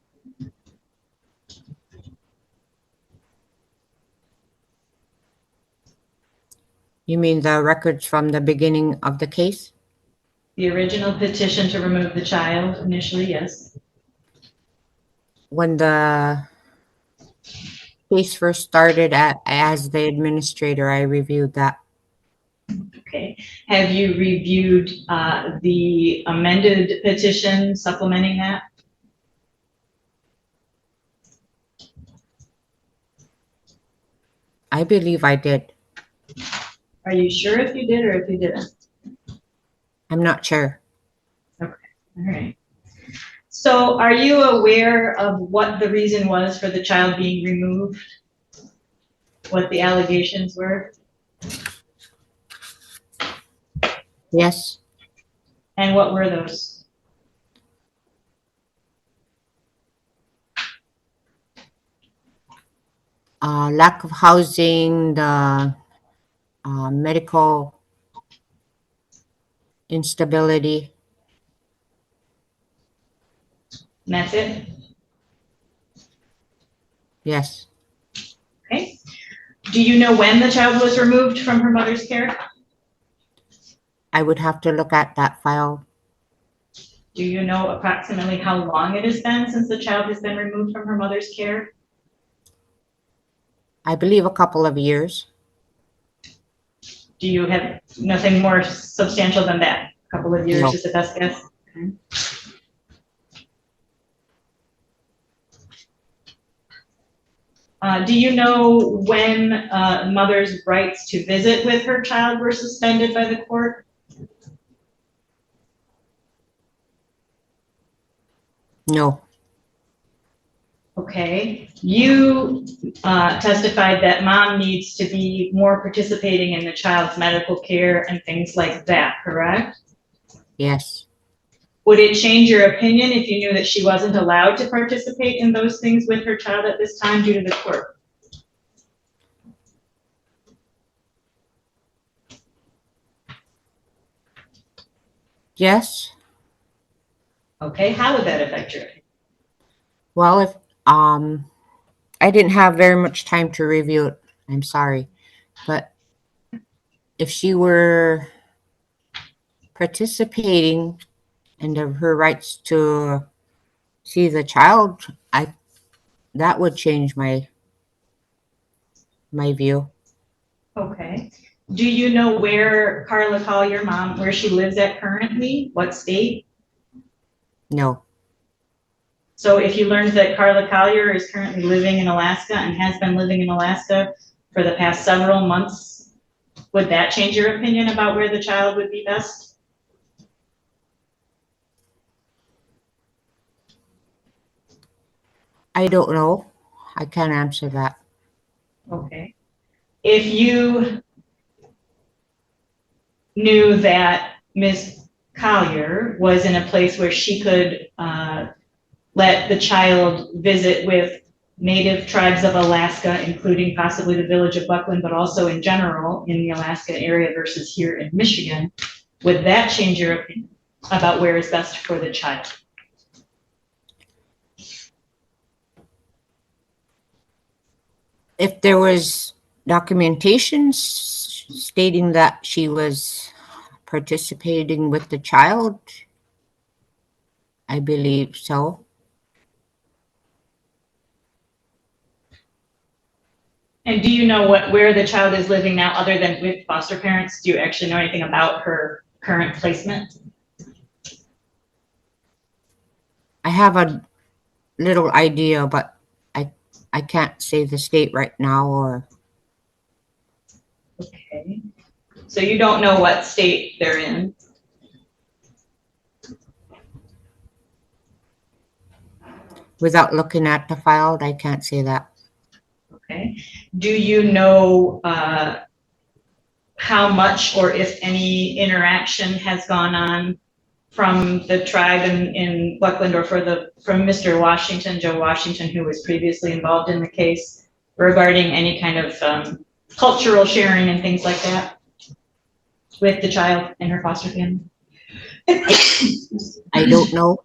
You mean the records from the beginning of the case? The original petition to remove the child initially, yes. When the case first started, as the administrator, I reviewed that. Okay. Have you reviewed the amended petition supplementing that? I believe I did. Are you sure if you did or if you didn't? I'm not sure. Okay, all right. So are you aware of what the reason was for the child being removed? What the allegations were? Yes. And what were those? lack of housing, the medical instability. And that's it? Yes, Okay. Do you know when the child was removed from her mother's care? I would have to look at that file. Do you know approximately how long it has been since the child has been removed from her mother's care? I believe a couple of years. Do you have nothing more substantial than that? A couple of years No. is the best guess? Okay. Do you know when mother's rights to visit with her child were suspended by the court? No, Okay, you testified that mom needs to be more participating in the child's medical care and things like that, correct? yes, Would it change your opinion if you knew that she wasn't allowed to participate in those things with her child at this time due to the court? yes. Okay, how would that affect your opinion? Well, if I didn't have very much time to review it, I'm sorry. But if she were participating in her rights to see the child, that would change my view. Okay, do you know where Carla Collier, mom, where she lives at currently? What state? No, So if you learned that Carla Collier is currently living in Alaska and has been living in Alaska for the past several months, would that change your opinion about where the child would be best? I don't know. I can't answer that. Okay. If you knew that Ms. Collier was in a place where she could let the child visit with native tribes of Alaska, including possibly the village of Buckland, but also in general in the Alaska area versus here in Michigan, would that change your opinion about where is best for the child? If there was documentation stating that she was participating with the child, I believe so. And do you know where the child is living now other than with foster parents? Do you actually know anything about her current placement? I have a little idea, but I can't say the state right now or. Okay. So you don't know what state they're in? Without looking at the file, I can't say that. Okay. Do you know how much or if any interaction has gone on from the tribe in Buckland or from Mr. Washington, Joe Washington, who was previously involved in the case regarding any kind of cultural sharing and things like that with the child and her foster family? I don't know.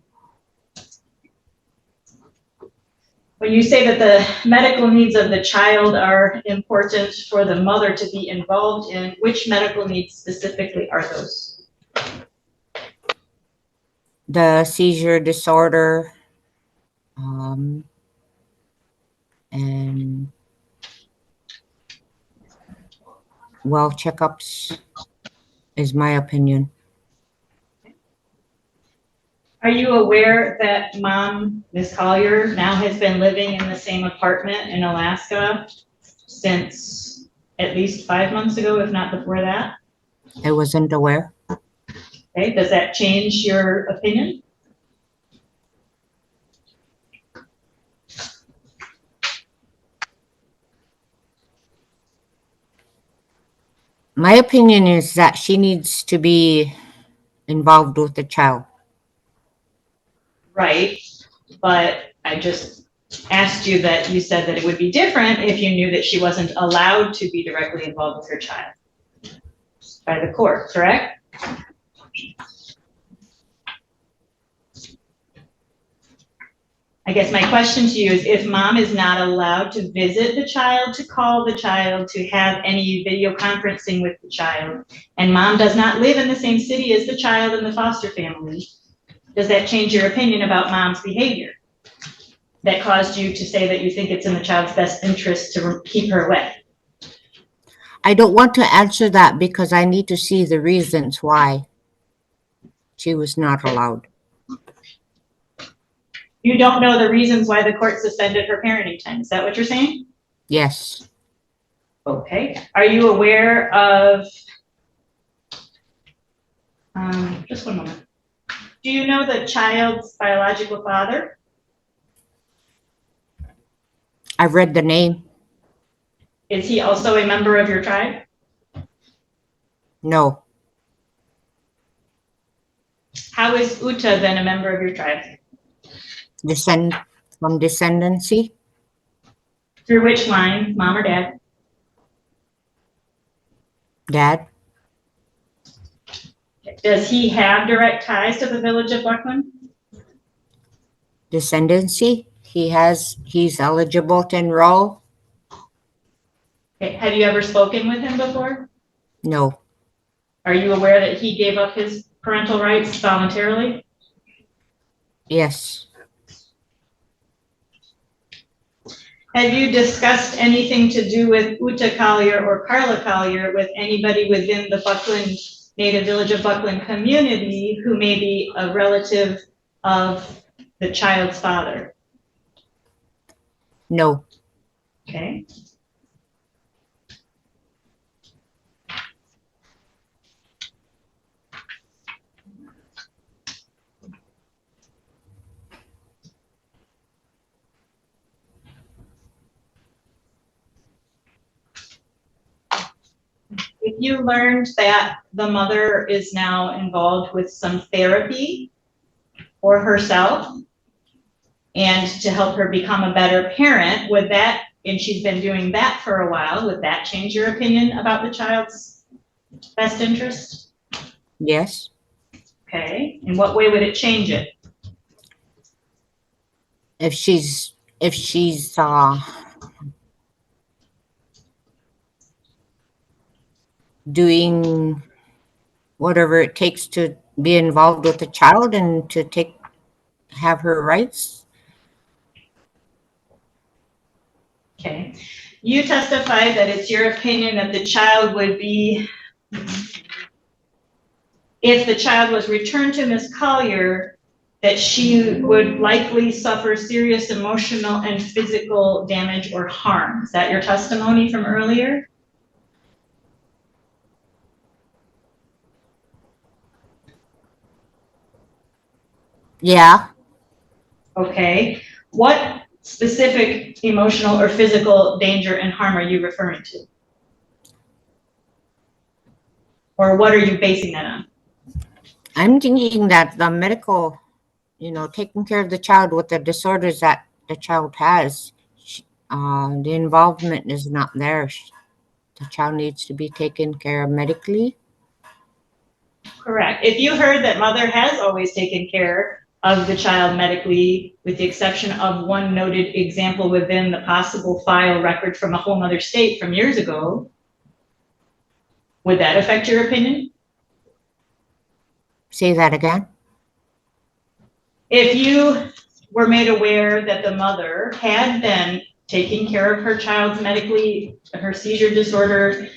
When you say that the medical needs of the child are important for the mother to be involved in, which medical needs specifically are those? The seizure disorder, and well checkups is my opinion. Are you aware that mom, Ms. Collier, now has been living in the same apartment in Alaska since at least 5 months ago, if not before that? I wasn't aware. Okay, does that change your opinion? My opinion is that she needs to be involved with the child. Right, but I just asked you that you said that it would be different if you knew that she wasn't allowed to be directly involved with her child by the court, correct? I guess my question to you is, if mom is not allowed to visit the child, to call the child, to have any video conferencing with the child, and mom does not live in the same city as the child in the foster family, does that change your opinion about mom's behavior that caused you to say that you think it's in the child's best interest to keep her away? I don't want to answer that because I need to see the reasons why she was not allowed. You don't know the reasons why the court suspended her parenting time. Is that what you're saying? Yes. Okay. Are you aware of, just one moment. Do you know the child's biological father? I've read the name. Is he also a member of your tribe? No. How is Uta then a member of your tribe? From descendancy? Through which line, mom or dad? Dad? Does he have direct ties to the village of Buckland? Descendancy? He's eligible to enroll? Okay. Have you ever spoken with him before? No. Are you aware that he gave up his parental rights voluntarily? Yes. Have you discussed anything to do with Uta Collier or Carla Collier with anybody within the Buckland, Native Village of Buckland community who may be a relative of the child's father? No. Okay. If you learned that the mother is now involved with some therapy for herself and to help her become a better parent, would that, and she's been doing that for a while, would that change your opinion about the child's best interest? Yes. Okay. In what way would it change it? If she's doing whatever it takes to be involved with the child and to have her rights. Okay. You testified that it's your opinion that the child would be, if the child was returned to Ms. Collier, that she would likely suffer serious emotional and physical damage or harm. Is that your testimony from earlier? Yeah. Okay. What specific emotional or physical danger and harm are you referring to? Or what are you basing that on? I'm thinking that the medical, taking care of the child with the disorders that the child has, the involvement is not there. The child needs to be taken care of medically. Correct. If you heard that mother has always taken care of the child medically, with the exception of one noted example within the possible file record from a whole other state from years ago, would that affect your opinion? Say that again. If you were made aware that the mother had been taking care of her child's medically, her seizure disorder,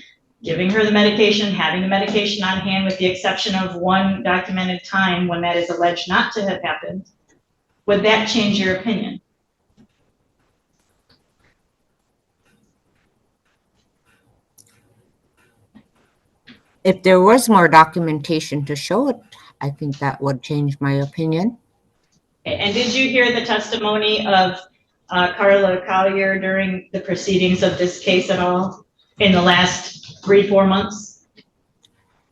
giving her the medication, having the medication on hand with the exception of one documented time when that is alleged not to have happened, would that change your opinion? If there was more documentation to show it, I think that would change my opinion. And did you hear the testimony of Carla Collier during the proceedings of this case at all in the last 3-4 months?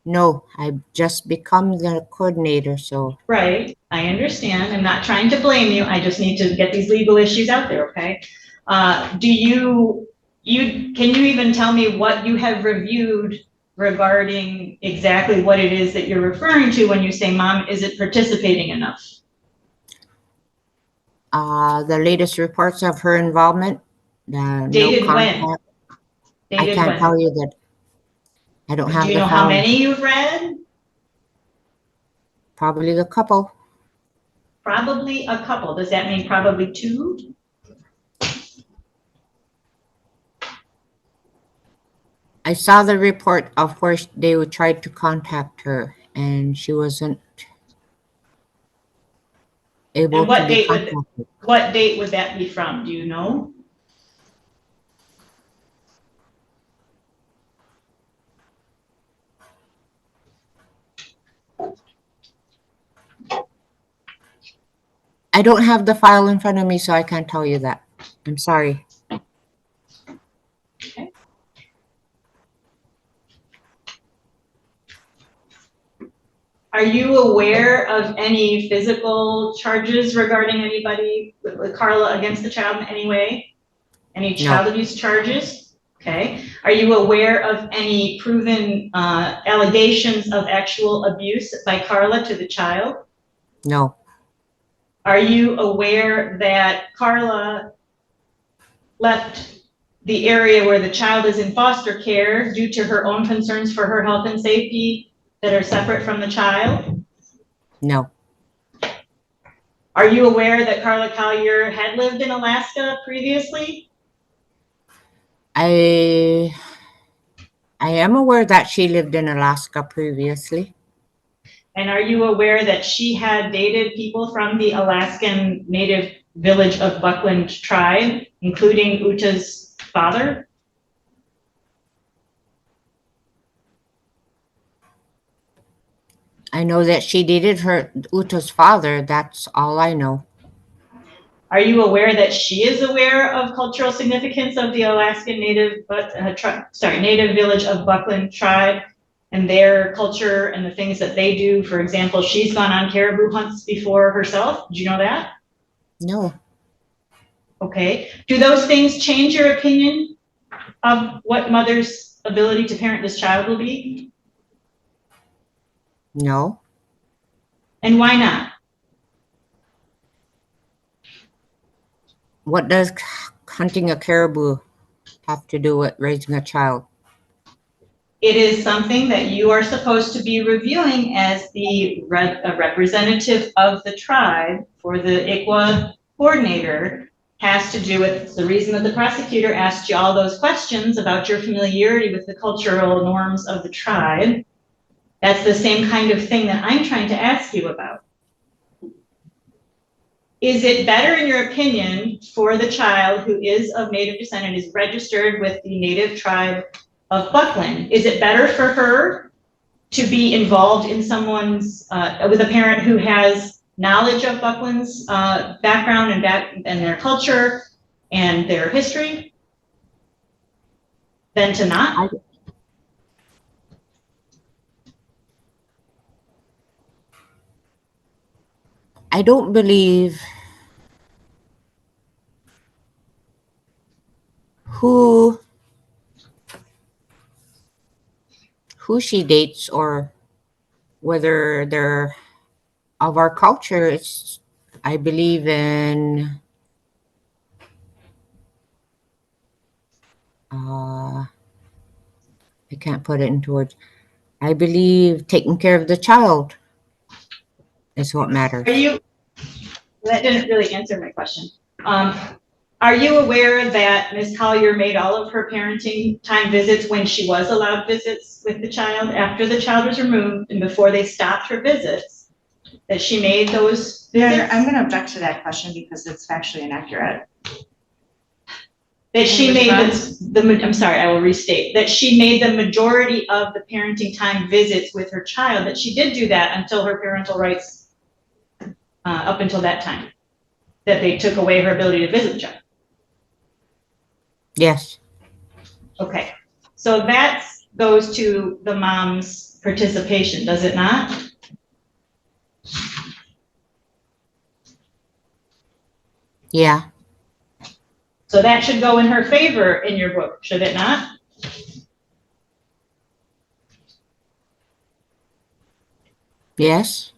No, I've just become the coordinator, so. Right. I understand. I'm not trying to blame you. I just need to get these legal issues out there, okay? Can you even tell me what you have reviewed regarding exactly what it is that you're referring to when you say, Mom, is it participating enough? The latest reports of her involvement, no Dated when? contact. I Dated can't when? tell you that. I don't have Do you the know how file. many you've read? Probably a couple. Probably a couple. Does that mean probably two? I saw the report of where they would try to contact her and she wasn't able And what to be date contacted. what date would that be from? Do you know? I don't have the file in front of me, so I can't tell you that. I'm sorry. Okay. Are you aware of any physical charges regarding anybody with Carla against the child in any way? Any child abuse charges? Okay. Are you aware of any proven allegations of actual abuse by Carla to the child? No. Are you aware that Carla left the area where the child is in foster care due to her own concerns for her health and safety that are separate from the child? No. Are you aware that Carla Collier had lived in Alaska previously? I am aware that she lived in Alaska previously. And are you aware that she had dated people from the Alaskan native village of Buckland tribe, including Uta's father? I know that she dated Uta's father. That's all I know. Are you aware that she is aware of cultural significance of the Alaskan native village of Buckland tribe and their culture and the things that they do? For example, she's gone on caribou hunts before herself. Did you know that? No. Okay. Do those things change your opinion of what mother's ability to parent this child will be? No. And why not? What does hunting a caribou have to do with raising a child? It is something that you are supposed to be reviewing as the representative of the tribe for the ICWA coordinator. Has to do with the reason that the prosecutor asked you all those questions about your familiarity with the cultural norms of the tribe. That's the same kind of thing that I'm trying to ask you about. Is it better, in your opinion, for the child who is of Native descent and is registered with the Native tribe of Buckland? Is it better for her to be involved in someone's, with a parent who has knowledge of Buckland's background and their culture and their history than to not? I don't believe who she dates or whether they're of our culture. It's, I believe in I can't put it into words. I believe taking care of the child is what matters. That didn't really answer my question. Are you aware that Ms. Collier made all of her parenting time visits when she was allowed visits with the child after the child was removed and before they stopped her visits, that she made those visits? I'm going to object to that question because it's factually inaccurate. That she made I'm sorry, I will restate, that she made the majority of the parenting time visits with her child, that she did do that until her parental rights, up until that time, that they took away her ability to visit the child. Yes. Okay, so that goes to the mom's participation, does it not? Yeah. So that should go in her favor in your book, should it not? Yes.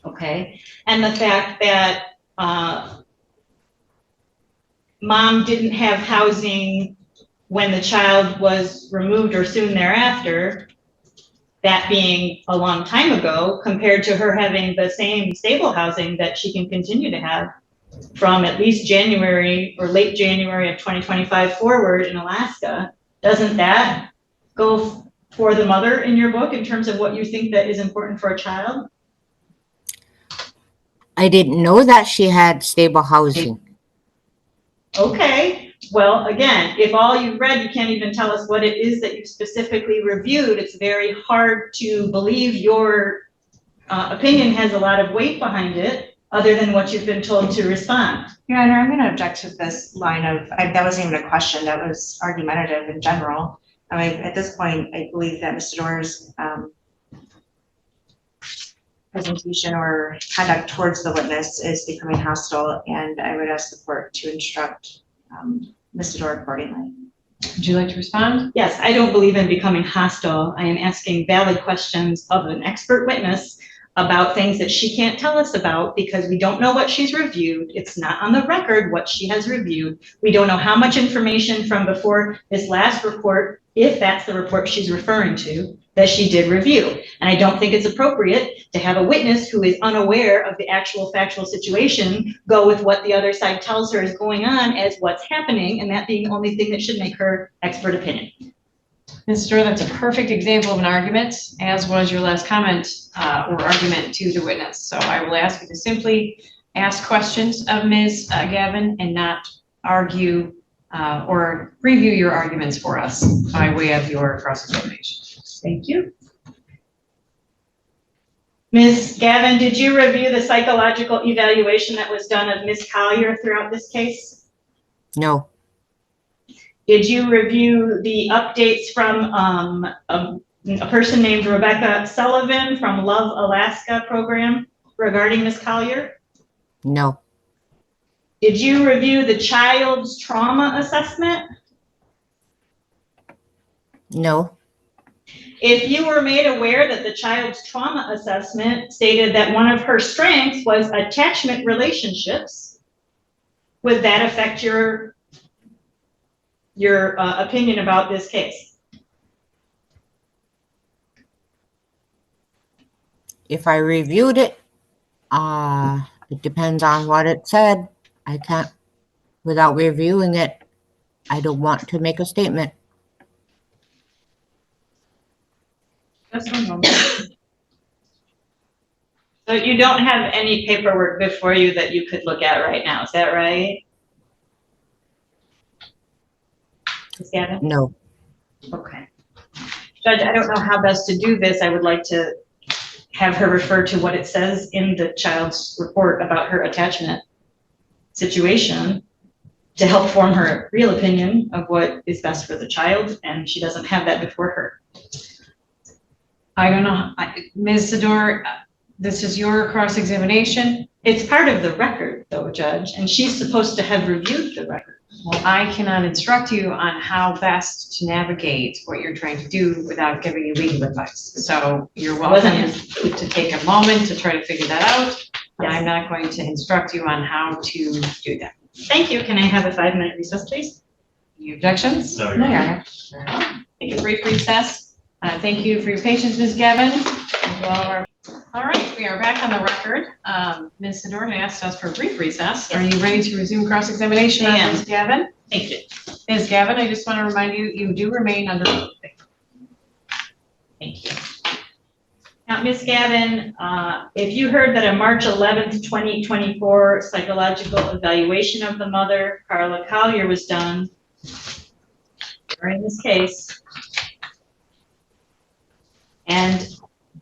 Okay, and the fact that mom didn't have housing when the child was removed or soon thereafter, that being a long time ago, compared to her having the same stable housing that she can continue to have from at least January or late January of 2025 forward in Alaska, doesn't that go for the mother in your book in terms of what you think that is important for a child? I didn't know that she had stable housing. Okay, well, again, if all you read, you can't even tell us what it is that you specifically reviewed, it's very hard to believe your opinion has a lot of weight behind it, other than what you've been told to respond. Your Honor, I'm going to object to this line of, that wasn't even a question, that was argumentative in general. I mean, at this point, I believe that Mr. Doerr's presentation or conduct towards the witness is becoming hostile, and I would ask the court to instruct Mr. Doerr accordingly. Would you like to respond? Yes, I don't believe in becoming hostile. I am asking valid questions of an expert witness about things that she can't tell us about because we don't know what she's reviewed. It's not on the record what she has reviewed. We don't know how much information from before this last report, if that's the report she's referring to, that she did review. And I don't think it's appropriate to have a witness who is unaware of the actual factual situation go with what the other side tells her is going on as what's happening, and that being the only thing that should make her expert opinion. Mr. Doerr, that's a perfect example of an argument, as was your last comment or argument to the witness. So I will ask you to simply ask questions of Ms. Gavin and not argue or review your arguments for us by way of your cross-examination. Thank you. Ms. Gavin, did you review the psychological evaluation that was done of Ms. Collier throughout this case? No. Did you review the updates from a person named Rebecca Sullivan from Love Alaska program regarding Ms. Collier? No. Did you review the child's trauma assessment? No. If you were made aware that the child's trauma assessment stated that one of her strengths was attachment relationships, would that affect your opinion about this case? If I reviewed it, it depends on what it said. I can't, without reviewing it, I don't want to make a statement. Just one moment. So you don't have any paperwork before you that you could look at right now, is that right? Ms. Gavin? No. Okay. Judge, I don't know how best to do this. I would like to have her refer to what it says in the child's report about her attachment situation to help form her real opinion of what is best for the child, and she doesn't have that before her. I don't know, Ms. Sador, this is your cross-examination. It's part of the record though, Judge, and she's supposed to have reviewed the record. Well, I cannot instruct you on how best to navigate what you're trying to do without giving you legal advice. So you're welcome to take a moment to try to figure that out. And I'm not going to instruct you on how to do that. Thank you. Can I have a 5-minute recess, please? Any objections? No, Your Honor. Take a brief recess. Thank you for your patience, Ms. Gavin. All right, we are back on the record. Ms. Sador asked us for a brief recess. Are you ready to resume cross-examination on Ms. Gavin? Thank you. Ms. Gavin, I just want to remind you, you do remain under oath. Thank you. Now, Ms. Gavin, if you heard that a March 11th, 2024 psychological evaluation of the mother, Carla Collier, was done during this case, and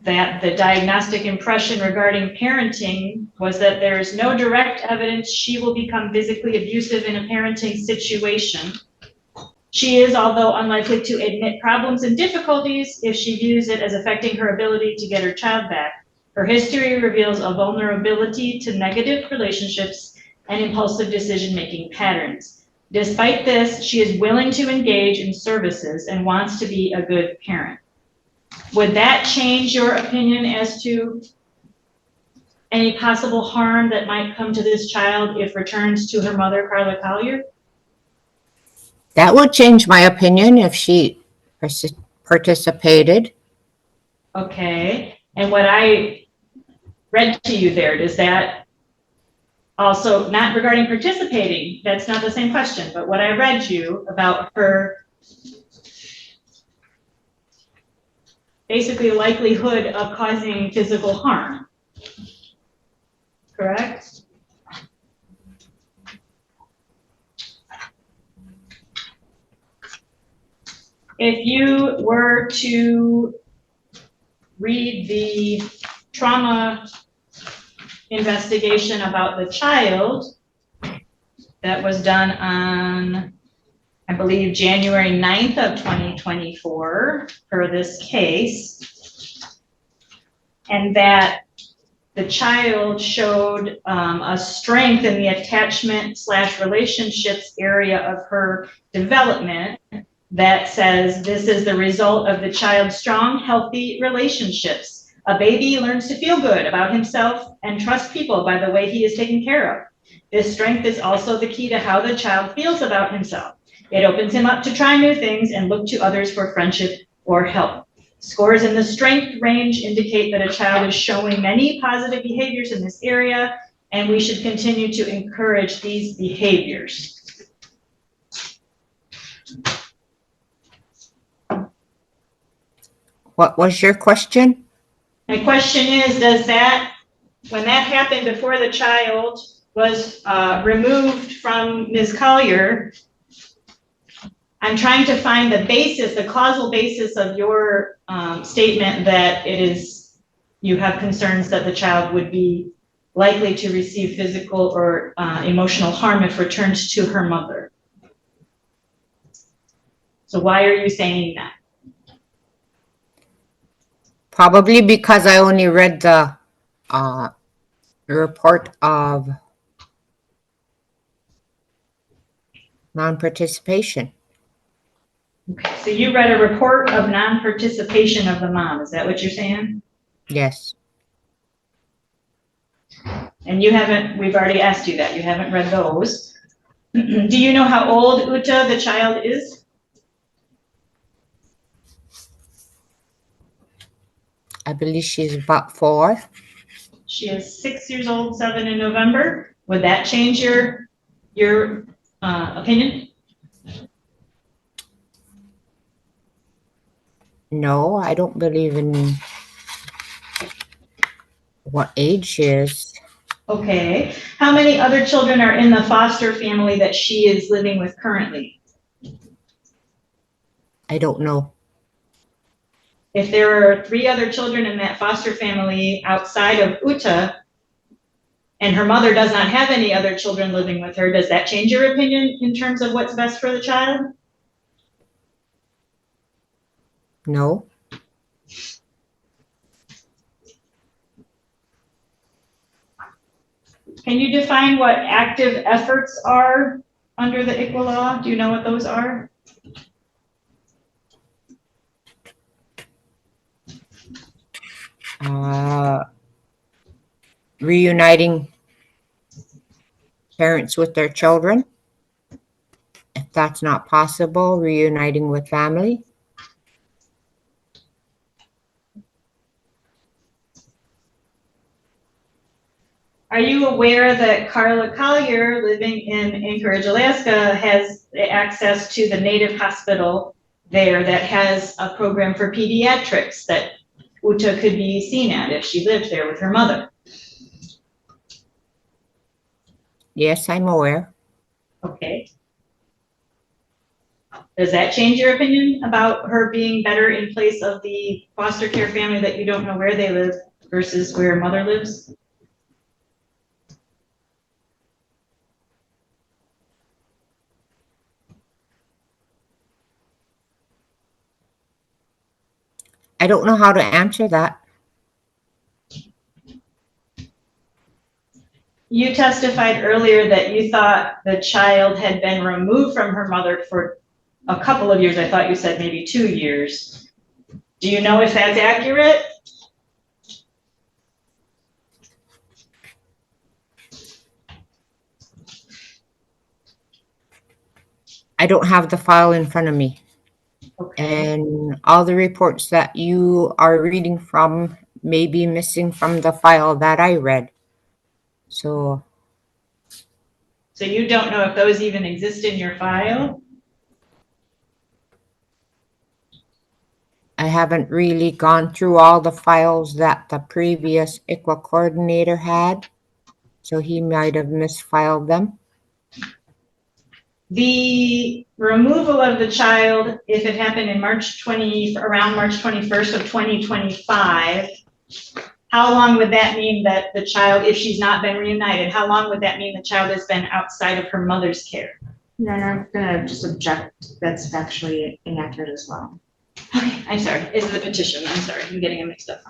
that the diagnostic impression regarding parenting was that there is no direct evidence she will become physically abusive in a parenting situation. She is, although unlikely to admit problems and difficulties if she views it as affecting her ability to get her child back. Her history reveals a vulnerability to negative relationships, and impulsive decision-making patterns. Despite this, she is willing to engage in services and wants to be a good parent. Would that change your opinion as to any possible harm that might come to this child if returned to her mother, Carla Collier? That would change my opinion if she participated. Okay, and what I read to you there, does that also, not regarding participating, that's not the same question, but what I read you about her basically likelihood of causing physical harm, correct? If you were to read the trauma investigation about the child that was done on, I believe, January 9th of 2024 for this case, and that the child showed a strength in the attachment/relationships area of her development that says this is the result of the child's strong, healthy relationships. A baby learns to feel good about himself and trust people by the way he is taken care of. This strength is also the key to how the child feels about himself. It opens him up to try new things and look to others for friendship or help. Scores in the strength range indicate that a child is showing many positive behaviors in this area, and we should continue to encourage these behaviors. What was your question? My question is, does that, when that happened before the child was removed from Ms. Collier, I'm trying to find the basis, the causal basis of your statement that it is, you have concerns that the child would be likely to receive physical or emotional harm if returned to her mother. So why are you saying that? Probably because I only read the report of non-participation. Okay, so you read a report of non-participation of the mom, is that what you're saying? Yes. And you haven't, we've already asked you that, you haven't read those. Do you know how old Uta, the child, is? I believe she's about 4. She is 6 years old, 7 in November. Would that change your opinion? No, I don't believe in what age she is. Okay. How many other children are in the foster family that she is living with currently? I don't know. If there are 3 other children in that foster family outside of Uta, and her mother does not have any other children living with her, does that change your opinion in terms of what's best for the child? No. Can you define what active efforts are under the ICWA law? Do you know what those are? Reuniting parents with their children. If that's not possible, reuniting with family. Are you aware that Carla Collier, living in Anchorage, Alaska, has access to the Native Hospital there that has a program for pediatrics that Uta could be seen at if she lived there with her mother? Yes, I'm aware. Okay. Does that change your opinion about her being better in place of the foster care family that you don't know where they live versus where mother lives? I don't know how to answer that. you testified earlier that you thought the child had been removed from her mother for a couple of years. I thought you said maybe 2 years. Do you know if that's accurate? I don't have the file in front of me. Okay. And all the reports that you are reading from may be missing from the file that I read. So So you don't know if those even exist in your file? I haven't really gone through all the files that the previous ICWA coordinator had. So he might have misfiled them. The removal of the child, if it happened in around March 21st of 2025, how long would that mean that the child, if she's not been reunited, how long would that mean the child has been outside of her mother's care? No, I'm gonna just object, that's factually inaccurate as well. Okay, I'm sorry, it's the petition, I'm sorry, I'm getting it mixed up.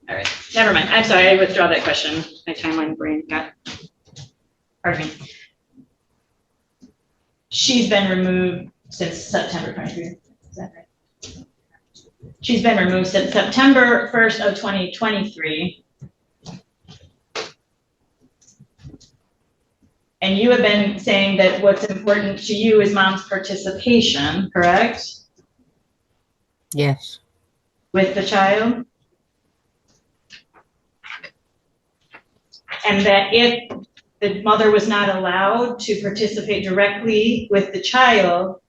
All right, never mind, I'm sorry, I withdraw that question, my timeline brain got, pardon me. She's been removed since September 23, is that right? She's been removed since September 1st of 2023. And you have been saying that what's important to you is mom's participation, correct? Yes. With the child? And that if the mother was not allowed to participate directly with the child,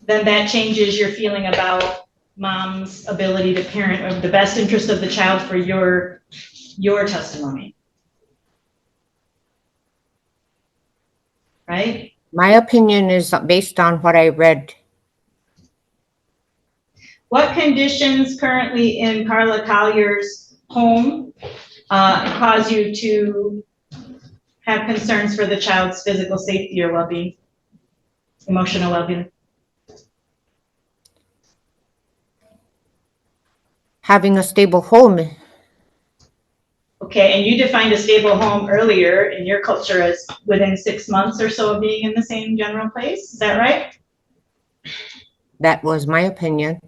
then that changes your feeling about mom's ability to parent of the best interest of the child for your testimony. Right? My opinion is based on what I read. What conditions currently in Carla Collier's home cause you to have concerns for the child's physical safety or well-being, emotional well-being? Having a stable home. Okay, and you defined a stable home earlier in your culture as within 6 months or so of being in the same general place, is that right? That was my opinion.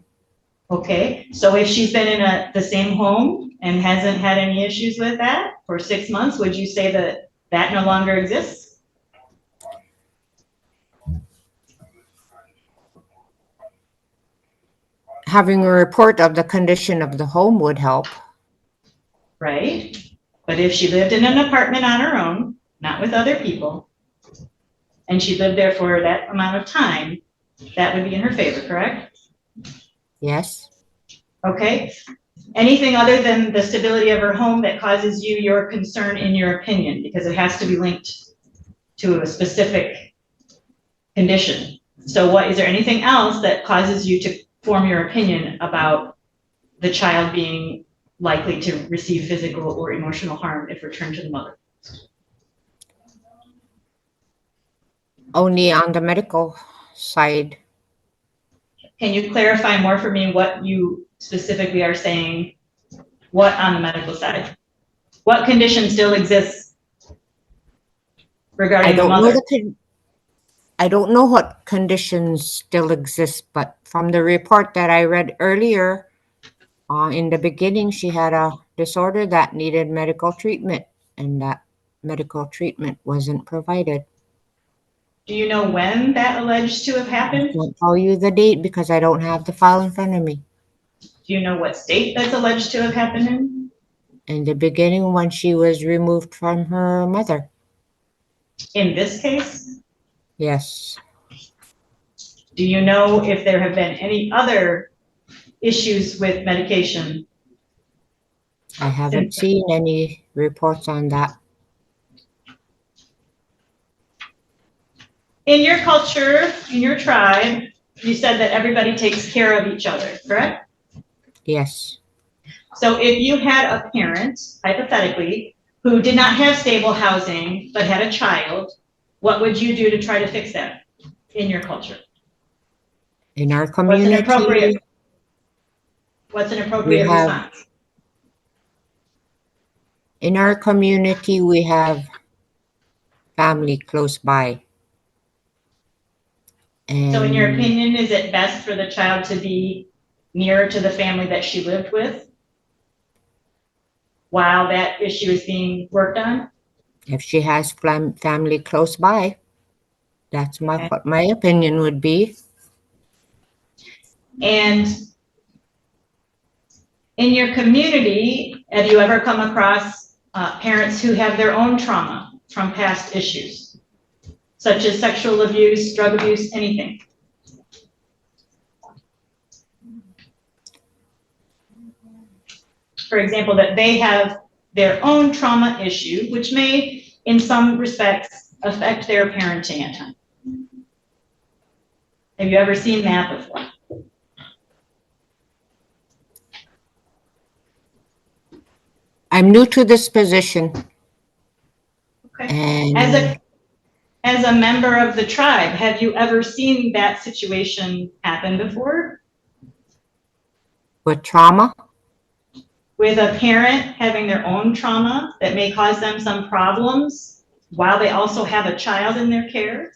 Okay, so if she's been in the same home and hasn't had any issues with that for 6 months, would you say that that no longer exists? Having a report of the condition of the home would help. Right, but if she lived in an apartment on her own, not with other people, and she lived there for that amount of time, that would be in her favor, correct? Yes. Okay, anything other than the stability of her home that causes you your concern in your opinion, because it has to be linked to a specific condition. So what, is there anything else that causes you to form your opinion about the child being likely to receive physical or emotional harm if returned to the mother? Only on the medical side. Can you clarify more for me what you specifically are saying? What on the medical side? What condition still exists regarding the mother? I don't know what conditions still exist, but from the report that I read earlier, in the beginning, she had a disorder that needed medical treatment, and that medical treatment wasn't provided. Do you know when that alleged to have happened? I can't tell you the date because I don't have the file in front of me. Do you know what state that's alleged to have happened in? In the beginning, when she was removed from her mother. In this case? Yes. Do you know if there have been any other issues with medication? I haven't seen any reports on that. In your culture, in your tribe, you said that everybody takes care of each other, correct? Yes. So if you had a parent, hypothetically, who did not have stable housing but had a child, what would you do to try to fix that in your culture? In our community, what's an appropriate response? In our community, we have family close by. So in your And opinion, is it best for the child to be nearer to the family that she lived with while that issue is being worked on? if she has family close by, that's Okay. what my opinion would be. And in your community, have you ever come across parents who have their own trauma from past issues, such as sexual abuse, drug abuse, anything? For example, that they have their own trauma issue, which may, in some respects, affect their parenting at times. Have you ever seen that before? I'm new to this position. Okay. And As a member of the tribe, have you ever seen that situation happen before? with trauma, With a parent having their own trauma that may cause them some problems while they also have a child in their care?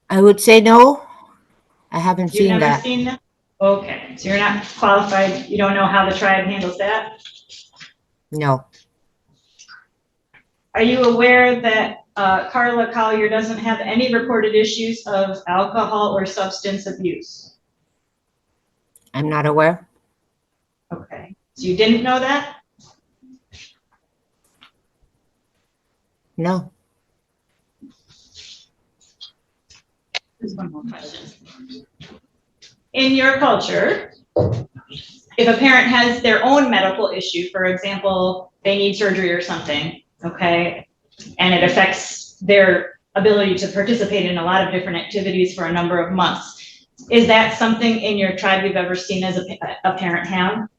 I would say no. I haven't You've seen never that. seen that? Okay, so you're not qualified, you don't know how the tribe handles that? No, Are you aware that Carla Collier doesn't have any reported issues of alcohol or substance abuse? I'm not aware. Okay, so you didn't know that? No. There's one more question. In your culture, if a parent has their own medical issue, for example, they need surgery or something, okay, and it affects their ability to participate in a lot of different activities for a number of months, is that something in your tribe you've ever seen as a parent have?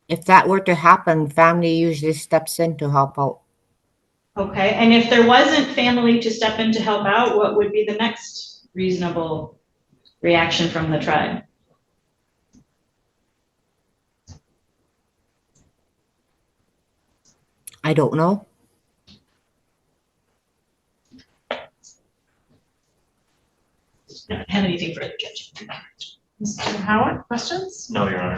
If that were to happen, family usually steps in to help out. Okay, and if there wasn't family to step in to help out, what would be the next reasonable reaction from the tribe? I don't know. I don't have anything further, Judge. Mr. Howard, questions? No, Your Honor.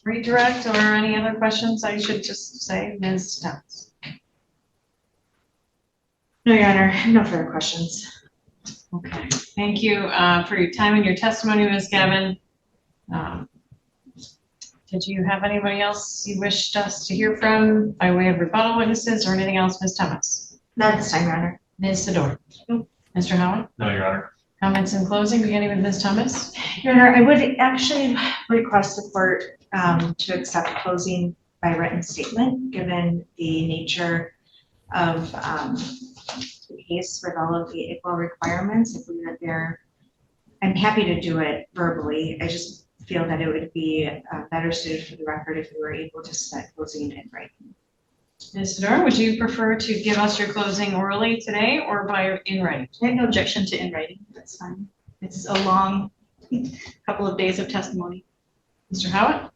Redirect or any other questions? I should just say Ms. Towns. No, Your Honor, no further questions. Okay, thank you for your time and your testimony, Ms. Gavin. Did you have anybody else you wished us to hear from by way of rebuttal witnesses or anything else, Ms. Thomas? Not this time, Your Honor. Ms. Sedor? Mr. Howard? No, Your Honor. Comments in closing, beginning with Ms. Thomas? Your Honor, I would actually request the court to accept closing by written statement, given the nature of the case with all of the ICWA requirements. If we were there, I'm happy to do it verbally. I just feel that it would be better suited for the record if we were able to set closing in writing. Ms. Sedor, would you prefer to give us your closing orally today or in writing? I have no objection to in writing, that's fine. It's a long couple of days of testimony. Mr. Howard?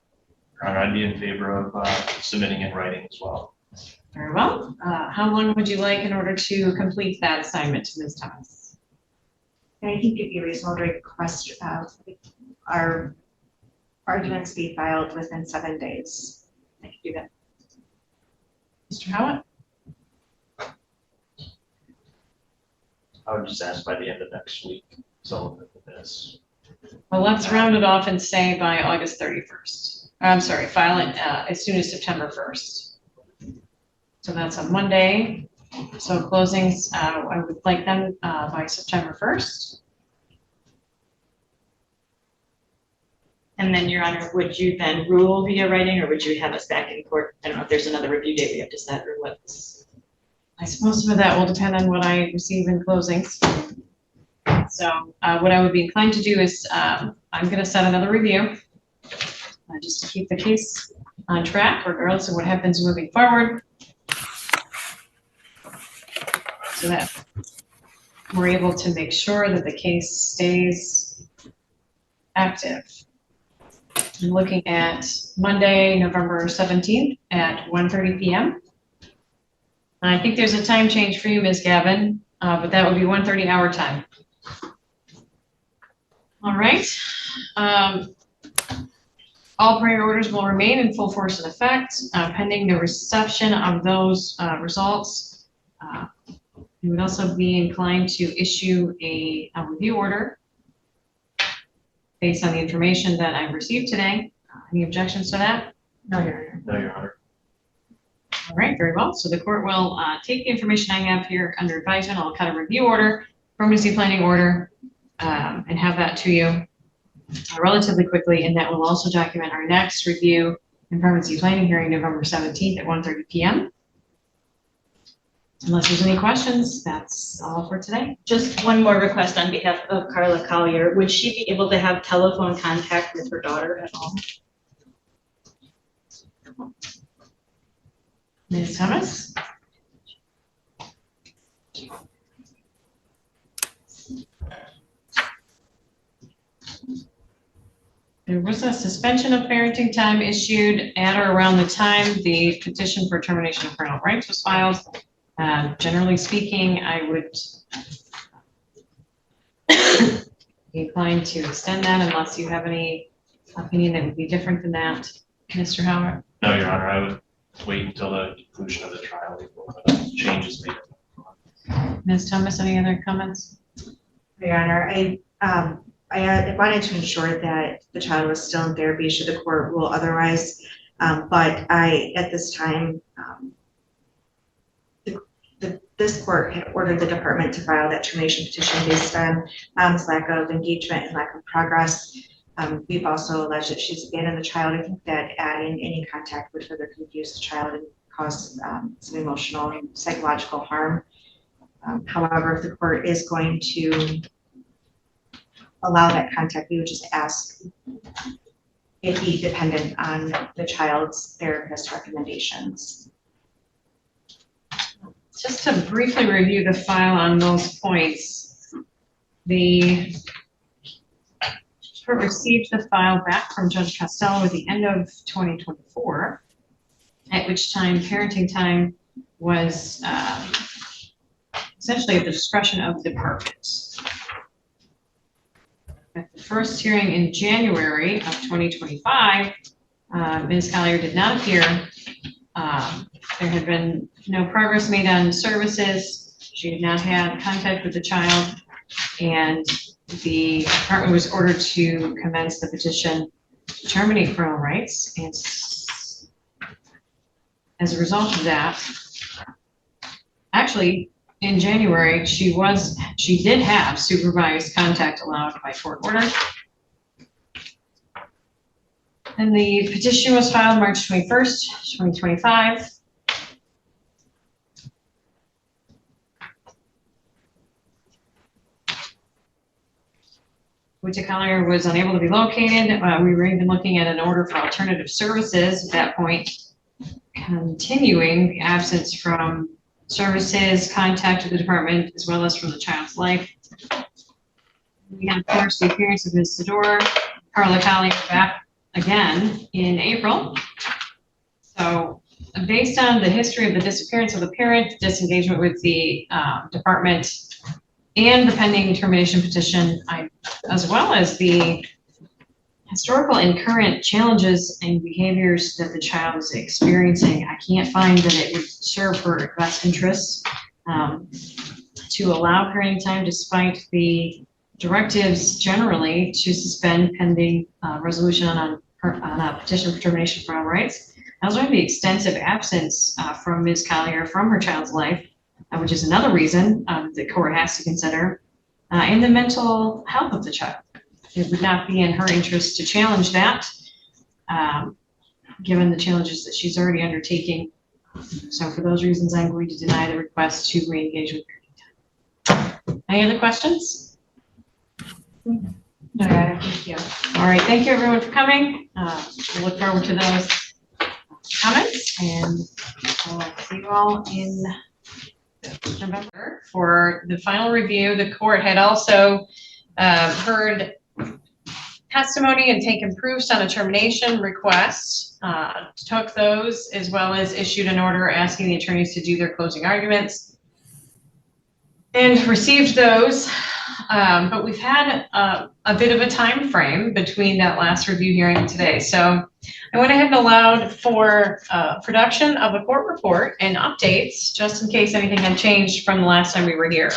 Your Honor, I'd be in favor of submitting in writing as well. Very well. How long would you like in order to complete that assignment to Ms. Thomas? And I think it'd be reasonable to request our arguments be filed within 7 days. I can do that. Mr. Howard? I would just ask by the end of next week, so this. Well, let's round it off and say by August 31st. I'm sorry, file it as soon as September 1st. So that's a Monday. So closings, I would like them by September 1st. And then, Your Honor, would you then rule via writing, or would you have us back in court? I don't know if there's another review date we have to set or what. I suppose some of that will depend on what I receive in closings. So what I would be inclined to do is I'm going to set another review just to keep the case on track, regardless of what happens moving forward. So that we're able to make sure that the case stays active. I'm looking at Monday, November 17th at 1:30 p.m. I think there's a time change for you, Ms. Gavin, but that would be 1:30 our time. All right. All prior orders will remain in full force and effect pending the reception of those results. We would also be inclined to issue a review order based on the information that I've received today. Any objections to that? No, Your Honor. All right, very well. So the court will take the information I have here under advisement. I'll cut a review order, permanency planning order, and have that to you relatively quickly. And that will also document our next review and permanency planning hearing November 17th at 1:30 p.m. Unless there's any questions, that's all for today. Just one more request on behalf of Carla Collier. Would she be able to have telephone contact with her daughter at all? Ms. Thomas? There was a suspension of parenting time issued at or around the time the petition for termination of parental rights was filed. Generally speaking, I would be inclined to extend that unless you have any opinion that would be different than that. Mr. Howard? No, Your Honor, I would wait until the conclusion of the trial before the changes made. Ms. Thomas, any other comments? Your Honor, I wanted to ensure that the child was still in therapy should the court rule otherwise. But at this time, this court had ordered the department to file that termination petition based on mom's lack of engagement and lack of progress. We've also alleged that she's abandoned the child. I think that adding any contact would further confuse the child and cause some emotional and psychological harm. However, if the court is going to allow that contact, we would just ask it be dependent on the child's therapist recommendations. Just to briefly review the file on those points, the court received the file back from Judge Costello at the end of 2024, at which time parenting time was essentially at the discretion of the department. At the first hearing in January of 2025, Ms. Collier did not appear. There had been no progress made on services. She had not had contact with the child, and the department was ordered to commence the petition to terminate parental rights. And as a result of that, actually, in January, she did have supervised contact allowed by court order. And the petition was filed March 21st, 2025. Wita Collier was unable to be located. We were even looking at an order for alternative services at that point, continuing the absence from services, contact with the department, as well as from the child's life. We had, of course, the appearance of Ms. Sador, Carla Collier back again in April. So based on the history of the disappearance of the parent, disengagement with the department, and the pending termination petition, as well as the historical and current challenges and behaviors that the child is experiencing, I can't find that it would serve her best interests to allow parenting time despite the directives generally to suspend pending resolution on a petition for termination of parental rights. I was learning the extensive absence from Ms. Collier from her child's life, which is another reason the court has to consider, and the mental health of the child. It would not be in her interest to challenge that, given the challenges that she's already undertaking. So for those reasons, I'm going to deny the request to re-engage with parenting time. Any other questions? No, thank you. All right, thank you everyone for coming. We'll look forward to those comments, and I'll see you all in November for the final review. The court had also heard testimony and taken proofs on a termination request, took those as well as issued an order asking the attorneys to do their closing arguments and received those. But we've had a bit of a time frame between that last review hearing and today. So I went ahead and allowed for production of a court report and updates just in case anything had changed from the last time we were here.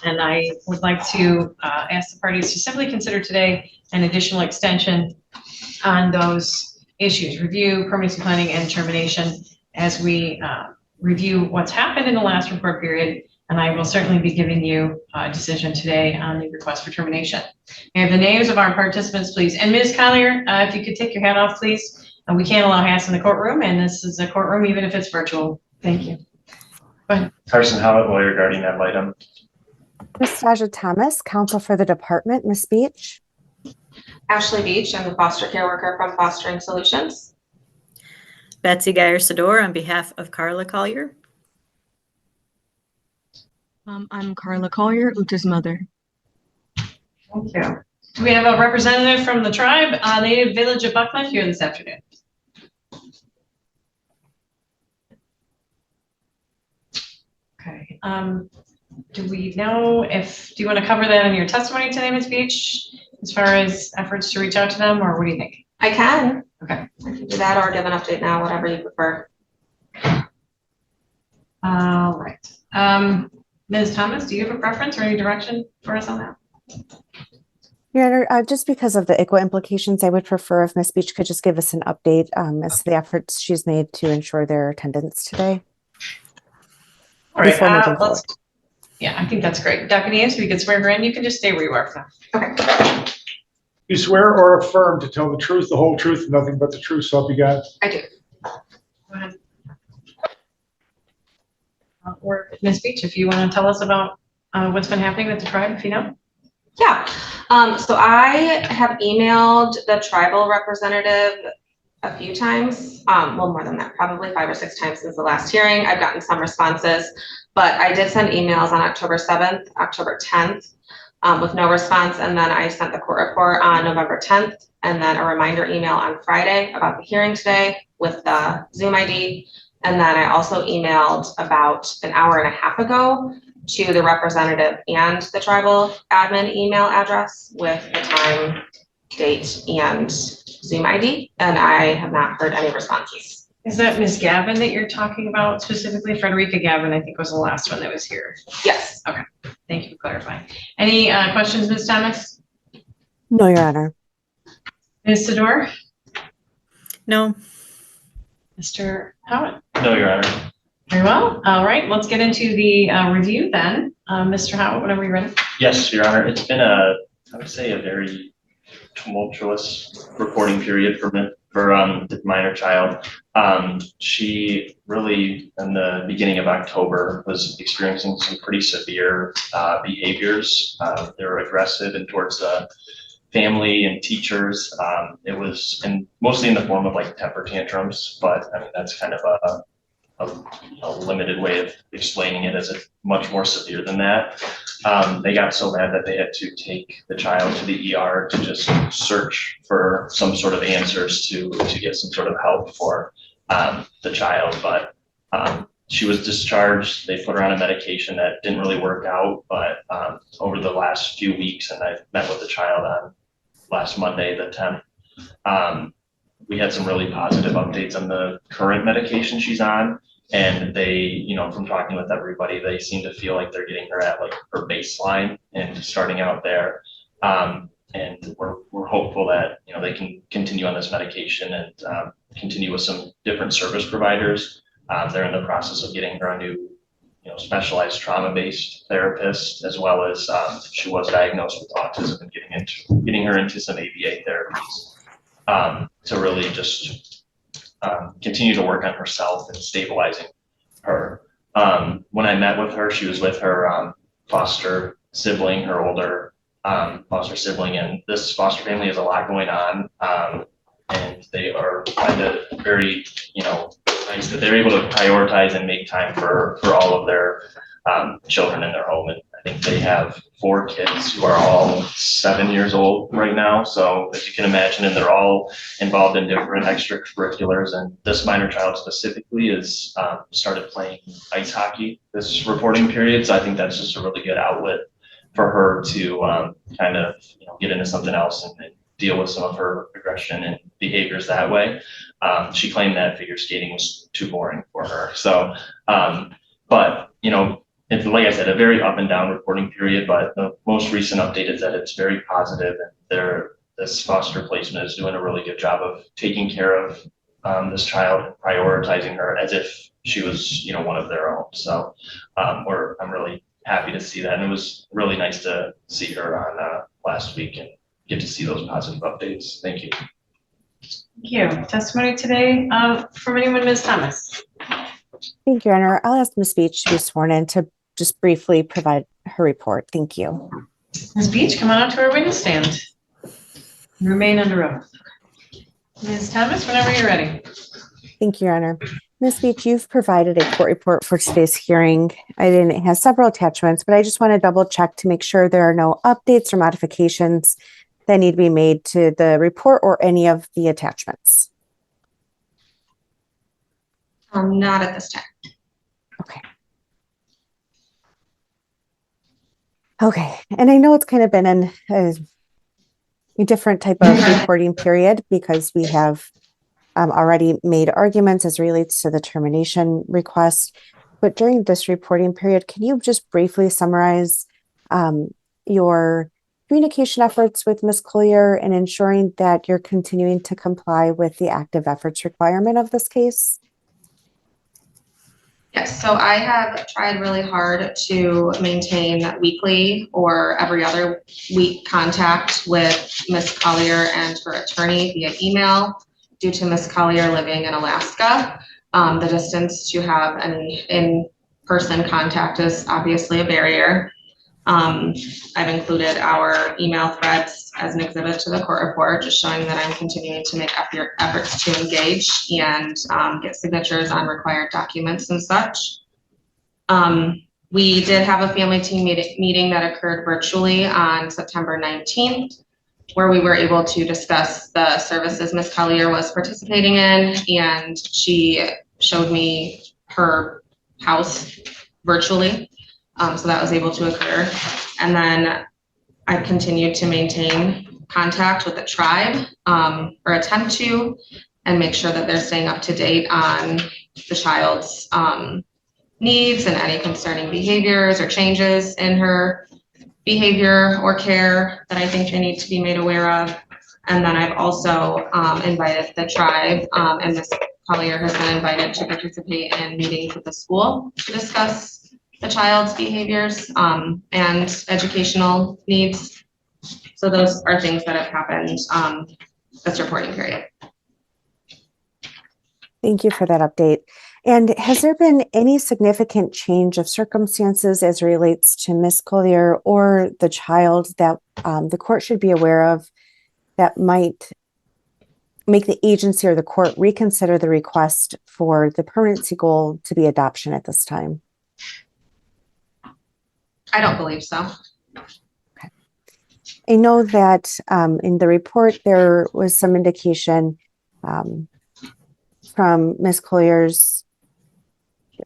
And I would like to ask the parties to simply consider today an additional extension on those issues, review, permanency planning, and termination as we review what's happened in the last report period. And I will certainly be giving you a decision today on the request for termination. I have the names of our participants, please. And Ms. Collier, if you could take your hat off, please. And we can't allow hats in the courtroom, and this is a courtroom even if it's virtual. Thank you. Go ahead. Carson Howard, lawyer regarding that item. Ms. Stasia Thomas, counsel for the department. Ms. Beach. Ashley Beach, I'm the foster care worker from Fostering Solutions. Betsy Geyer-Sador on behalf of Carla Collier. I'm Carla Collier, Uta's mother. Thank you. Do we have a representative from the tribe, native village of Buckland here this afternoon? Okay. Do we know do you want to cover that in your testimony today, Ms. Beach, as far as efforts to reach out to them, or what do you think? I can. Okay. I can do that or give an update now, whatever you prefer. All right. Ms. Thomas, do you have a preference or any direction for us on that? Your Honor, just because of the ICWA implications, I would prefer if Ms. Beach could just give us an update as to the efforts she's made to ensure their attendance today. All right. Yeah, I think that's great. Deputy Ames, if you could swear her in, you can just stay where you are. Okay. You swear or affirm to tell the truth, the whole truth, and nothing but the truth, so help you God? I do. Go ahead. Or Ms. Beach, if you want to tell us about what's been happening with the tribe, if you know. Yeah. So I have emailed the tribal representative a few times, well, more than that, probably 5 or 6 times since the last hearing. I've gotten some responses, but I did send emails on October 7th, October 10th, with no response. And then I sent the court report on November 10th, and then a reminder email on Friday about the hearing today with the Zoom ID. And then I also emailed about an hour and a half ago to the representative and the tribal admin email address with the time, date, and Zoom ID. And I have not heard any responses. Is that Ms. Gavin that you're talking about specifically? Frederica Gavin, I think, was the last one that was here. Yes. Okay. Thank you for clarifying. Any questions, Ms. Thomas? No, Your Honor. Ms. Sador? No. Mr. Howard? No, Your Honor. Very well. All right, let's get into the review then. Mr. Howard, whenever you're ready. Yes, Your Honor. It's been I would say, a very tumultuous reporting period for the minor child. She really, in the beginning of October, was experiencing some pretty severe behaviors. They were aggressive and towards the family and teachers. It was mostly in the form of like temper tantrums, but I mean, that's kind of a limited way of explaining it, as it's much more severe than that. They got so bad that they had to take the child to the ER to just search for some sort of answers to get some sort of help for the child. But she was discharged. They put her on a medication that didn't really work out. But over the last few weeks, and I met with the child on last Monday, the 10th, we had some really positive updates on the current medication she's on. And they, from talking with everybody, they seem to feel like they're getting her at like her baseline and starting out there. And we're hopeful that, they can continue on this medication and continue with some different service providers. They're in the process of getting her a new, specialized trauma-based therapist, as well as she was diagnosed with autism, and getting her into some ABA therapies to really just continue to work on herself and stabilizing her. When I met with her, she was with her foster sibling, her older foster sibling, and this foster family has a lot going on, and they are kind of very, nice that they're able to prioritize and make time for all of their children in their home. And I think they have 4 kids who are all 7 years old right now. So as you can imagine, and they're all involved in different extracurriculars. And this minor child specifically is started playing ice hockey this reporting period. So I think that's just a really good outlet for her to kind of get into something else and deal with some of her aggression and behaviors that way. She claimed that figure skating was too boring for her. So, but it's, like I said, a very up and down reporting period, but the most recent update is that it's very positive, and this foster placement is doing a really good job of taking care of this child and prioritizing her as if she was, one of their own. So I'm really happy to see that. And it was really nice to see her on last week and get to see those positive updates. Thank you. Thank you. Testimony today from anyone, Ms. Thomas? Thank you, Your Honor. I'll ask Ms. Beach to be sworn in to just briefly provide her report. Thank you. Ms. Beach, come on out to our witness stand. Remain under oath. Ms. Thomas, whenever you're ready. Thank you, Your Honor. Ms. Beach, you've provided a court report for today's hearing. It has several attachments, but I just want to double check to make sure there are no updates or modifications that need to be made to the report or any of the attachments. Not at this time. Okay. Okay, and I know it's kind of been a different type of reporting period because we have already made arguments as relates to the termination request. But during this reporting period, can you just briefly summarize your communication efforts with Ms. Collier and ensuring that you're continuing to comply with the active efforts requirement of this case? Yes, so I have tried really hard to maintain weekly or every other week contact with Ms. Collier and her attorney via email due to Ms. Collier living in Alaska. The distance to have any in-person contact is obviously a barrier. I've included our email threads as an exhibit to the court report, just showing that I'm continuing to make efforts to engage and get signatures on required documents and such. We did have a family team meeting that occurred virtually on September 19th, where we were able to discuss the services Ms. Collier was participating in, and she showed me her house virtually. So that was able to occur. And then I continued to maintain contact with the tribe, or attempt to, and make sure that they're staying up to date on the child's needs and any concerning behaviors or changes in her behavior or care that I think they need to be made aware of. And then I've also invited the tribe, and Ms. Collier has been invited to participate in meetings with the school to discuss the child's behaviors and educational needs. So those are things that have happened this reporting period. Thank you for that update. And has there been any significant change of circumstances as relates to Ms. Collier or the child that the court should be aware of that might make the agency or the court reconsider the request for the permanency goal to be adoption at this time? I don't believe so. Okay. I know that in the report, there was some indication from Ms. Collier's,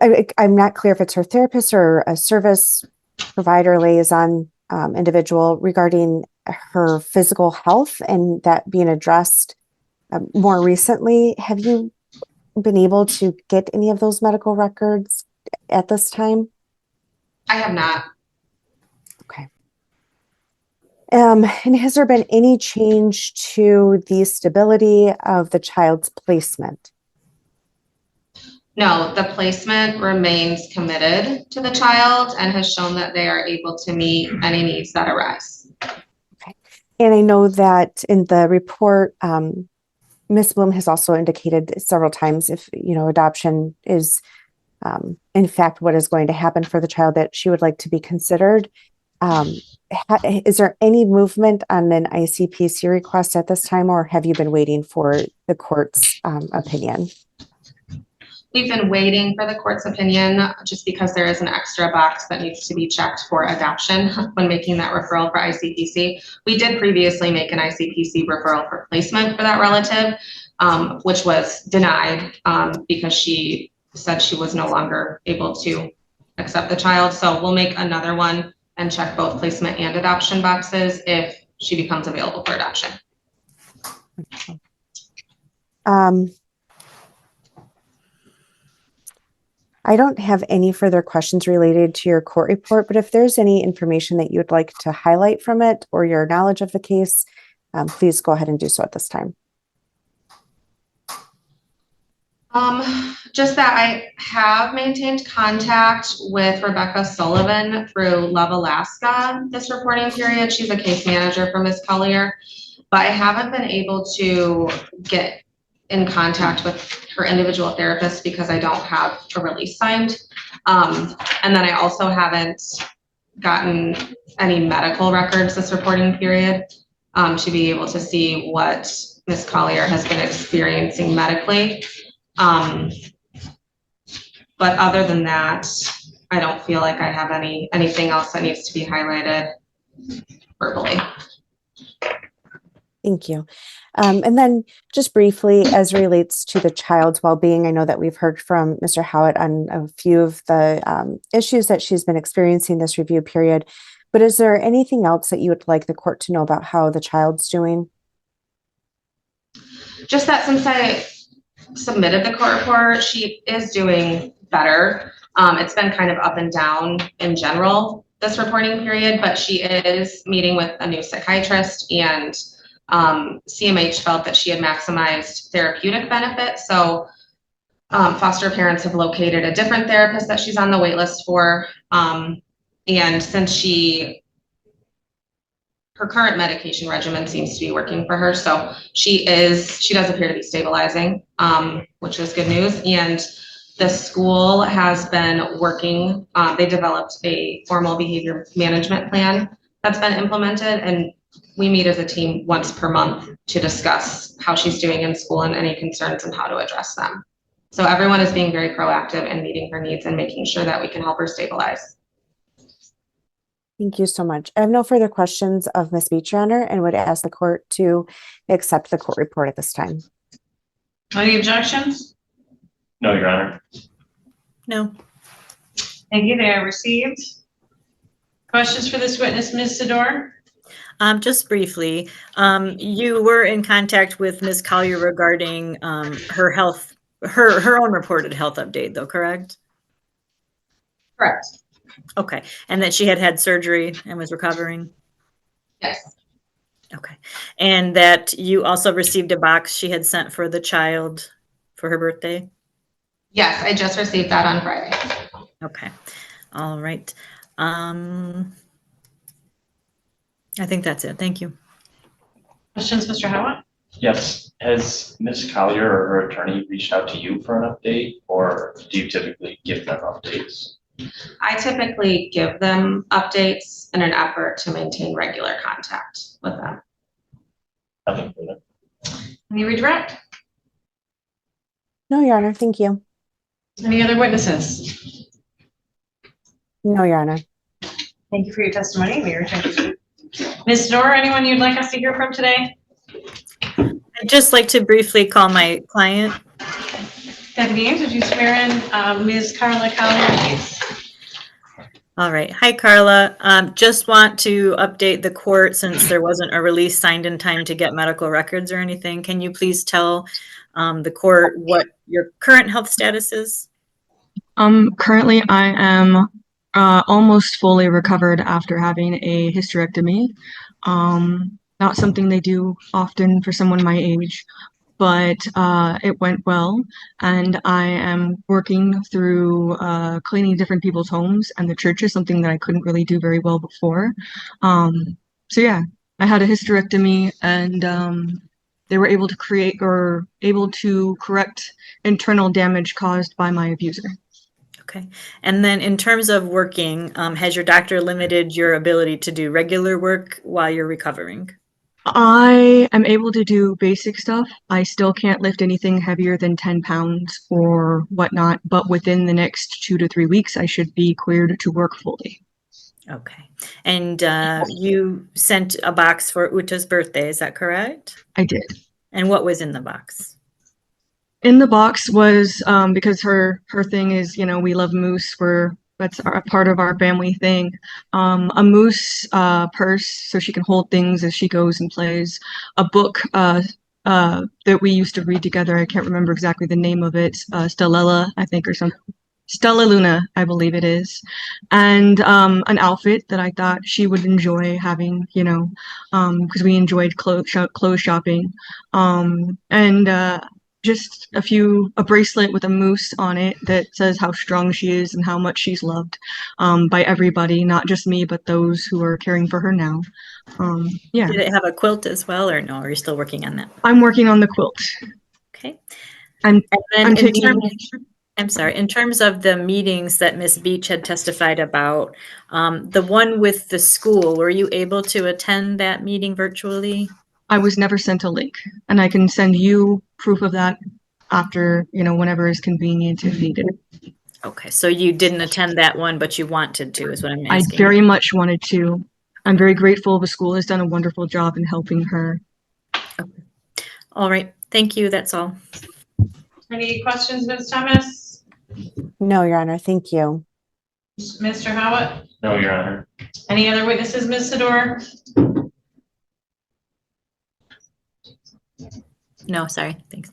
I'm not clear if it's her therapist or a service provider liaison individual regarding her physical health and that being addressed more recently. Have you been able to get any of those medical records at this time? I have not. Okay. And has there been any change to the stability of the child's placement? No, the placement remains committed to the child and has shown that they are able to meet any needs that arise. Okay. And I know that in the report, Ms. Bloom has also indicated several times if, adoption is in fact what is going to happen for the child, that she would like to be considered. Is there any movement on an ICPC request at this time, or have you been waiting for the court's opinion? We've been waiting for the court's opinion just because there is an extra box that needs to be checked for adoption when making that referral for ICPC. We did previously make an ICPC referral for placement for that relative, which was denied because she said she was no longer able to accept the child. So we'll make another one and check both placement and adoption boxes if she becomes available for adoption. I don't have any further questions related to your court report, but if there's any information that you'd like to highlight from it or your knowledge of the case, please go ahead and do so at this time. Just that I have maintained contact with Rebecca Sullivan through Love Alaska this reporting period. She's a case manager for Ms. Collier, but I haven't been able to get in contact with her individual therapist because I don't have a release signed. And then I also haven't gotten any medical records this reporting period to be able to see what Ms. Collier has been experiencing medically. But other than that, I don't feel like I have anything else that needs to be highlighted verbally. Thank you. And then just briefly, as relates to the child's well-being, I know that we've heard from Mr. Howitt on a few of the issues that she's been experiencing this review period, but is there anything else that you would like the court to know about how the child's doing? Just that since I submitted the court report, she is doing better. It's been kind of up and down in general this reporting period, but she is meeting with a new psychiatrist, and CMH felt that she had maximized therapeutic benefit. So foster parents have located a different therapist that she's on the wait list for. And since her current medication regimen seems to be working for her, so she does appear to be stabilizing, which is good news. And the school has been working, they developed a formal behavior management plan that's been implemented, and we meet as a team once per month to discuss how she's doing in school and any concerns and how to address them. So everyone is being very proactive and meeting her needs and making sure that we can help her stabilize. Thank you so much. I have no further questions of Ms. Beach, Your Honor, and would ask the court to accept the court report at this time. Any objections? No, Your Honor. No. Thank you. They are received. Questions for this witness, Ms. Sador? Just briefly, you were in contact with Ms. Collier regarding her health, her own reported health update, though, correct? Correct. Okay, and that she had had surgery and was recovering? Yes. Okay, and that you also received a box she had sent for the child for her birthday? Yes, I just received that on Friday. Okay, all right. I think that's it. Thank you. Questions, Mr. Howitt? Yes. Has Ms. Collier or her attorney reached out to you for an update, or do you typically give them updates? I typically give them updates in an effort to maintain regular contact with them. Nothing further. Any redirect? No, Your Honor. Thank you. Any other witnesses? No, Your Honor. Thank you for your testimony. We return to Ms. Sador, anyone you'd like us to hear from today? I'd just like to briefly call my client. Deputy Ames, would you swear in Ms. Carla Collier, please? All right. Hi, Carla. Just want to update the court since there wasn't a release signed in time to get medical records or anything. Can you please tell the court what your current health status is? Currently I am almost fully recovered after having a hysterectomy. Not something they do often for someone my age, but it went well, and I am working through cleaning different people's homes and the church is something that I couldn't really do very well before. So yeah, I had a hysterectomy, and they were able to correct internal damage caused by my abuser. Okay. And then in terms of working, has your doctor limited your ability to do regular work while you're recovering? I am able to do basic stuff. I still can't lift anything heavier than 10 pounds or whatnot, but within the next 2 to 3 weeks, I should be cleared to work fully. Okay. And you sent a box for Uta's birthday, is that correct? I did. And what was in the box? In the box was, because her thing is, we love moose. That's a part of our family thing. A moose purse so she can hold things as she goes and plays. A book that we used to read together. I can't remember exactly the name of it. Stellella, I think, or something. Stella Luna, I believe it is. And an outfit that I thought she would enjoy having, because we enjoyed clothes shopping. And just a bracelet with a moose on it that says how strong she is and how much she's loved by everybody, not just me, but those who are caring for her now. Yeah. Did it have a quilt as well, or no? Are you still working on that? I'm working on the quilt. Okay. I'm taking. I'm sorry. In terms of the meetings that Ms. Beach had testified about, the one with the school, were you able to attend that meeting virtually? I was never sent a link, and I can send you proof of that after, whenever is convenient if needed. Okay, so you didn't attend that one, but you wanted to, is what I'm asking. I very much wanted to. I'm very grateful. The school has done a wonderful job in helping her. Okay. All right, thank you. That's all. Any questions, Ms. Thomas? No, Your Honor. Thank you. Mr. Howitt? No, Your Honor. Any other witnesses, Ms. Sador? No, sorry. Thanks.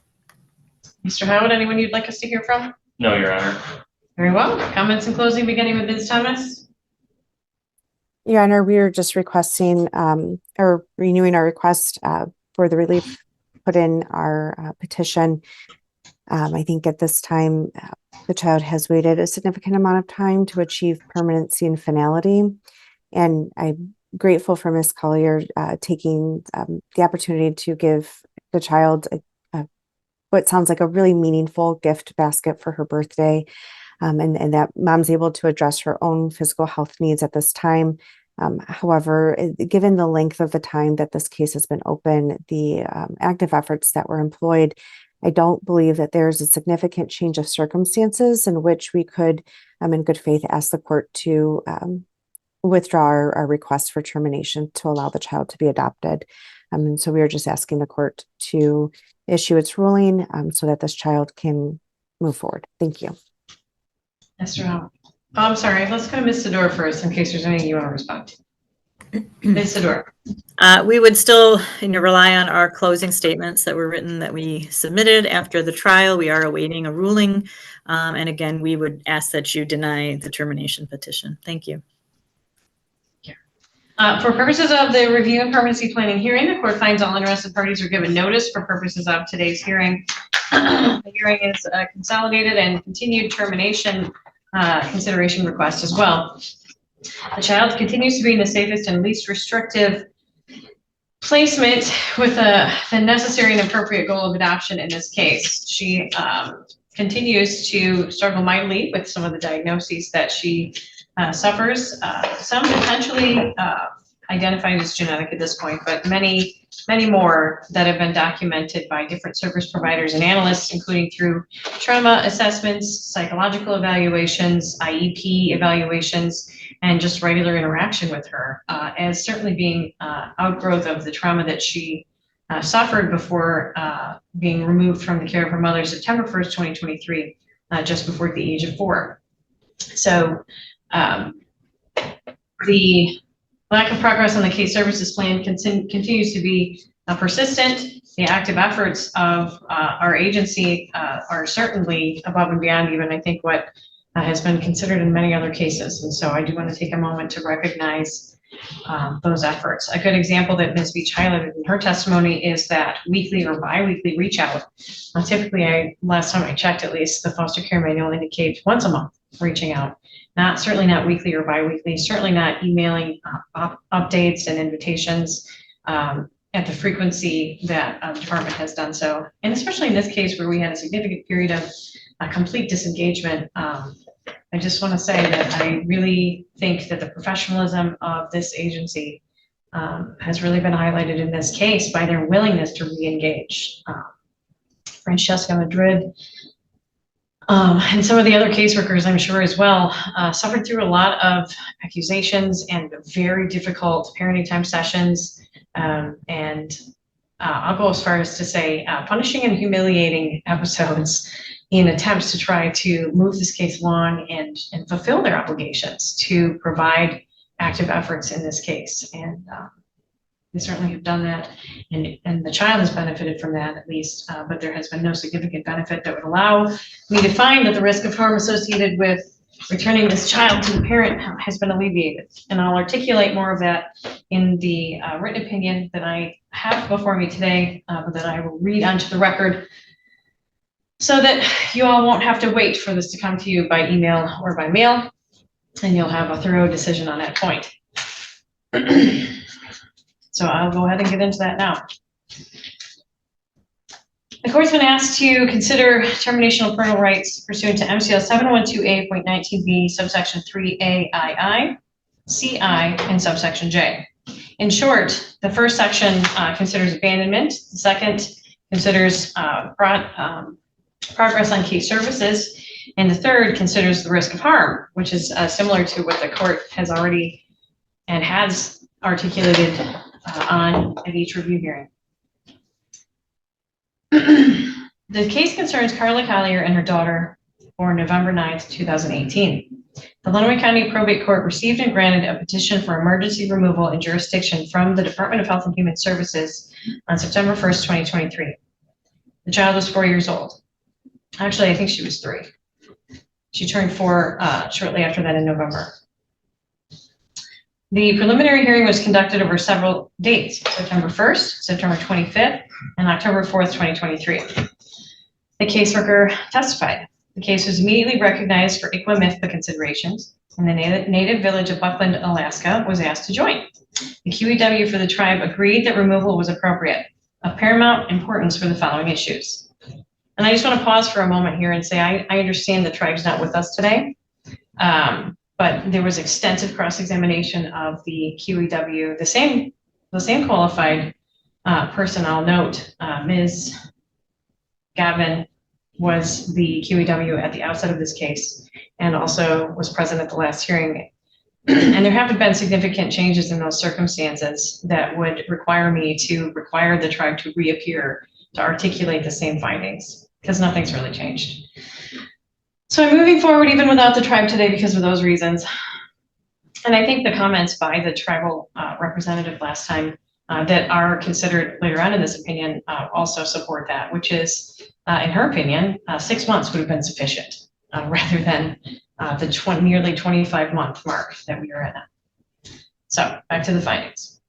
Mr. Howard, anyone you'd like us to hear from? No, Your Honor. Very well. Comments in closing, beginning with Ms. Thomas. Your Honor, we are just requesting or renewing our request for the relief put in our petition. I think at this time, the child has waited a significant amount of time to achieve permanency and finality. And I'm grateful for Ms. Collier taking the opportunity to give the child what sounds like a really meaningful gift basket for her birthday. And that mom's able to address her own physical health needs at this time. However, given the length of the time that this case has been open, the active efforts that were employed, I don't believe that there's a significant change of circumstances in which we could, in good faith, ask the court to withdraw our request for termination to allow the child to be adopted. And so we are just asking the court to issue its ruling so that this child can move forward. Thank you. Mr. Howard. Oh, I'm sorry. Let's go to Ms. Sador first in case there's anything you want to respond to. Ms. Sador. We would still rely on our closing statements that were written that we submitted after the trial. We are awaiting a ruling. And again, we would ask that you deny the termination petition. Thank you. For purposes of the review and permanency planning hearing, the court finds all interested parties are given notice for purposes of today's hearing. The hearing is consolidated and continued termination consideration request as well. The child continues to be in the safest and least restrictive placement with the necessary and appropriate goal of adoption in this case. She continues to struggle mightily with some of the diagnoses that she suffers, some potentially identified as genetic at this point, but many more that have been documented by different service providers and analysts, including through trauma assessments, psychological evaluations, IEP evaluations, and just regular interaction with her, as certainly being outgrowth of the trauma that she suffered before being removed from the care of her mother September 1st, 2023, just before the age of 4. So the lack of progress on the case services plan continues to be persistent. The active efforts of our agency are certainly above and beyond even, I think, what has been considered in many other cases. And so I do want to take a moment to recognize those efforts. A good example that Ms. Beach highlighted in her testimony is that weekly or bi-weekly reach out. Typically, last time I checked, at least the foster care manual indicates once a month reaching out. Certainly not weekly or bi-weekly, certainly not emailing updates and invitations at the frequency that the department has done so. And especially in this case where we had a significant period of complete disengagement, I just want to say that I really think that the professionalism of this agency has really been highlighted in this case by their willingness to re-engage. Francesca Madrid and some of the other caseworkers, I'm sure as well, suffered through a lot of accusations and very difficult parenting time sessions. I'll go as far as to say punishing and humiliating episodes in attempts to try to move this case along and fulfill their obligations to provide active efforts in this case. And they certainly have done that. And the child has benefited from that at least, but there has been no significant benefit that would allow me to find that the risk of harm associated with returning this child to the parent has been alleviated. And I'll articulate more of that in the written opinion that I have before me today, that I will read onto the record so that you all won't have to wait for this to come to you by email or by mail, and you'll have a thorough decision on that point. So I'll go ahead and get into that now. The court's been asked to consider termination of parental rights pursuant to MCL 712A.19b, subsection 3A(ii), CI, and subsection J. In short, the first section considers abandonment. The second considers progress on case services. And the third considers the risk of harm, which is similar to what the court has already and has articulated on at each review hearing. The case concerns Carla Collier and her daughter born November 9th, 2018. The Lenawee County Probate Court received and granted a petition for emergency removal and jurisdiction from the Department of Health and Human Services on September 1st, 2023. The child was 4 years old. Actually, I think she was 3. She turned 4 shortly after that in November. The preliminary hearing was conducted over several dates, September 1st, September 25th, and October 4th, 2023. The caseworker testified. The case was immediately recognized for ICWA considerations, and the native village of Buckland, Alaska was asked to join. The QEW for the tribe agreed that removal was appropriate, of paramount importance for the following issues. And I just want to pause for a moment here and say I understand the tribe's not with us today, but there was extensive cross-examination of the QEW, the same qualified person. I'll note, Ms. Gavin was the QEW at the outset of this case and also was present at the last hearing. And there haven't been significant changes in those circumstances that would require me to require the tribe to reappear to articulate the same findings, because nothing's really changed. So I'm moving forward even without the tribe today because of those reasons. And I think the comments by the tribal representative last time that are considered later on in this opinion also support that, which is, in her opinion, 6 months would have been sufficient rather than the nearly 25-month mark that we are at now. So back to the findings.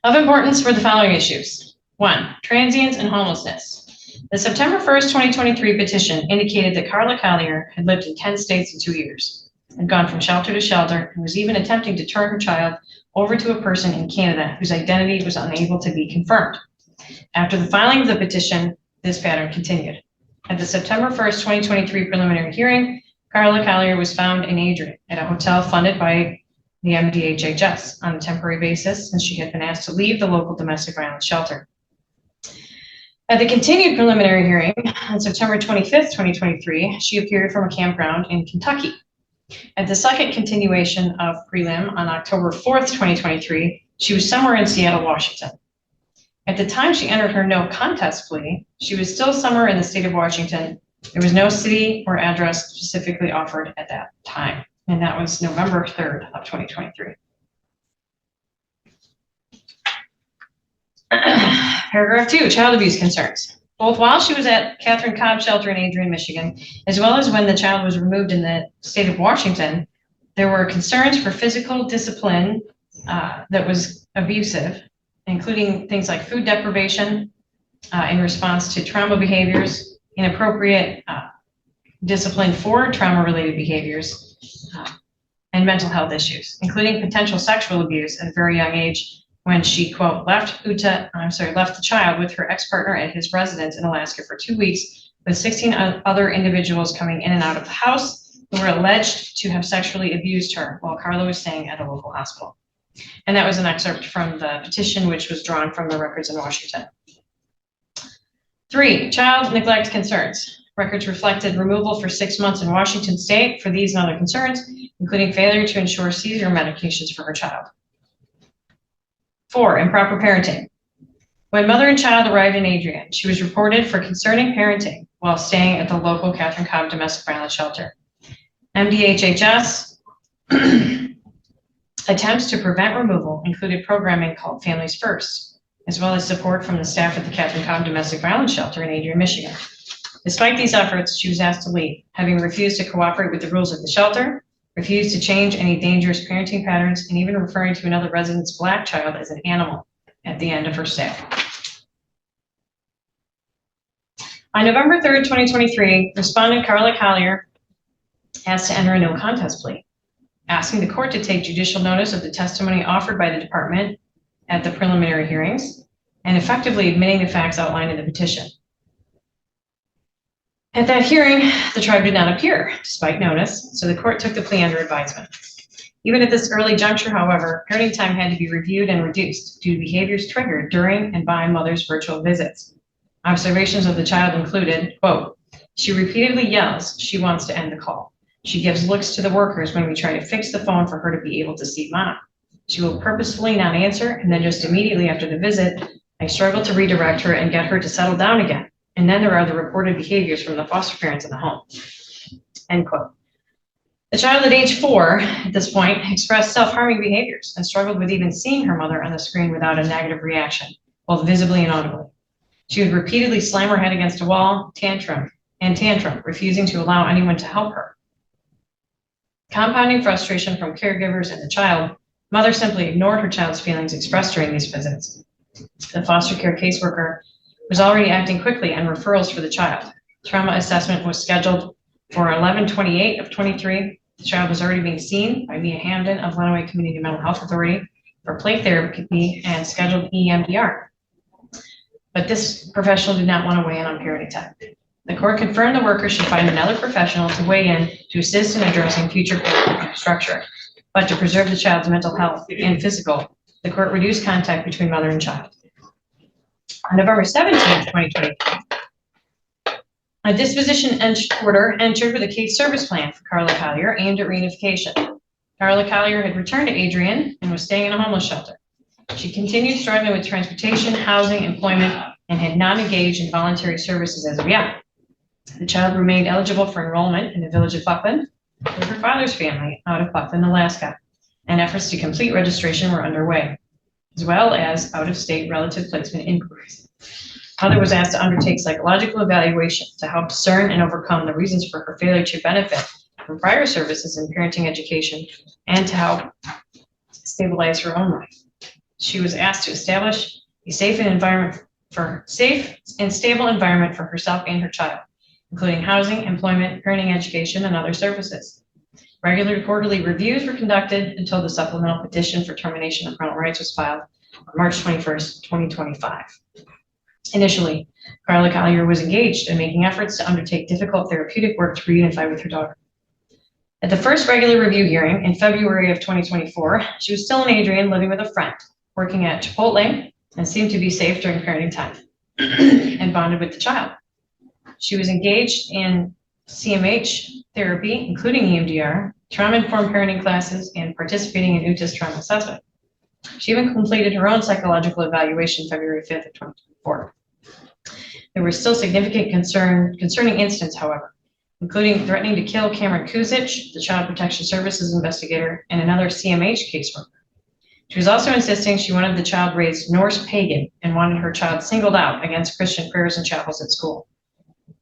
Of importance for the following issues. 1, transience and homelessness. The September 1st, 2023 petition indicated that Carla Collier had lived in 10 states in 2 years, had gone from shelter to shelter, and was even attempting to turn her child over to a person in Canada whose identity was unable to be confirmed. After the filing of the petition, this pattern continued. At the September 1st, 2023 preliminary hearing, Carla Collier was found in Adrian at a hotel funded by the MDHHS on a temporary basis, since she had been asked to leave the local domestic violence shelter. At the continued preliminary hearing on September 25th, 2023, she appeared from a campground in Kentucky. At the second continuation of prelim on October 4th, 2023, she was somewhere in Seattle, Washington. At the time she entered her no contest plea, she was still somewhere in the state of Washington. There was no city or address specifically offered at that time, and that was November 3rd of 2023. Paragraph 2, child abuse concerns. Both while she was at Catherine Cobb Shelter in Adrian, Michigan, as well as when the child was removed in the state of Washington, there were concerns for physical discipline that was abusive, including things like food deprivation in response to trauma behaviors, inappropriate discipline for trauma-related behaviors, and mental health issues, including potential sexual abuse at a very young age, when she, quote, left the child with her ex-partner at his residence in Alaska for 2 weeks, with 16 other individuals coming in and out of the house who were alleged to have sexually abused her while Carla was staying at a local hospital. And that was an excerpt from the petition, which was drawn from the records in Washington. 3, child neglect concerns. Records reflected removal for 6 months in Washington state for these and other concerns, including failure to ensure seizure medications for her child. 4, improper parenting. When mother and child arrived in Adrian, she was reported for concerning parenting while staying at the local Catherine Cobb domestic violence shelter. MDHHS attempts to prevent removal included programming called Families First, as well as support from the staff at the Catherine Cobb domestic violence shelter in Adrian, Michigan. Despite these efforts, she was asked to leave, having refused to cooperate with the rules of the shelter, refused to change any dangerous parenting patterns, and even referring to another resident's Black child as an animal at the end of her stay. On November 3rd, 2023, respondent Carla Collier asked to enter a no contest plea, asking the court to take judicial notice of the testimony offered by the department at the preliminary hearings and effectively admitting the facts outlined in the petition. At that hearing, the tribe did not appear, despite notice, so the court took the plea under advisement. Even at this early juncture, however, parenting time had to be reviewed and reduced due to behaviors triggered during and by mother's virtual visits. Observations of the child included, quote, she repeatedly yells she wants to end the call. She gives looks to the workers when we try to fix the phone for her to be able to see mom. She will purposefully not answer, and then just immediately after the visit, I struggle to redirect her and get her to settle down again. And then there are the reported behaviors from the foster parents in the home, end quote. The child at age 4, at this point, expressed self-harming behaviors and struggled with even seeing her mother on the screen without a negative reaction, both visibly and audibly. She would repeatedly slam her head against a wall, tantrum, refusing to allow anyone to help her. Compounding frustration from caregivers and the child, mother simply ignored her child's feelings expressed during these visits. The foster care caseworker was already acting quickly on referrals for the child. Trauma assessment was scheduled for 11/28 of 23. The child was already being seen by Mia Hamden of Lenawee Community Mental Health Authority for play therapy and scheduled EMDR. But this professional did not want to weigh in on parenting time. The court confirmed the worker should find another professional to weigh in to assist in addressing future parenting structure. But to preserve the child's mental health and physical, the court reduced contact between mother and child. On November 17th, 2023, a disposition order entered with a case service plan for Carla Collier aimed at reunification. Carla Collier had returned to Adrian and was staying in a homeless shelter. She continued struggling with transportation, housing, employment, and had not engaged in voluntary services as of yet. The child remained eligible for enrollment in the village of Buckland with her father's family out of Buckland, Alaska, and efforts to complete registration were underway, as well as out-of-state relative placement inquiries. Mother was asked to undertake psychological evaluation to help discern and overcome the reasons for her failure to benefit from prior services in parenting education and to help stabilize her own life. She was asked to establish a safe and stable environment for herself and her child, including housing, employment, parenting education, and other services. Regular quarterly reviews were conducted until the supplemental petition for termination of parental rights was filed on March 21st, 2025. Initially, Carla Collier was engaged in making efforts to undertake difficult therapeutic work to reunify with her daughter. At the first regular review hearing in February of 2024, she was still in Adrian living with a friend, working at Chipotle, and seemed to be safe during parenting time and bonded with the child. She was engaged in CMH therapy, including EMDR, trauma-informed parenting classes, and participating in UTIS trauma assessment. She even completed her own psychological evaluation February 5th of 2024. There were still significant concerning incidents, however, including threatening to kill Cameron Kuzich, the Child Protection Services investigator, and another CMH caseworker. She was also insisting she wanted the child raised Norse pagan and wanted her child singled out against Christian prayers and chapels at school.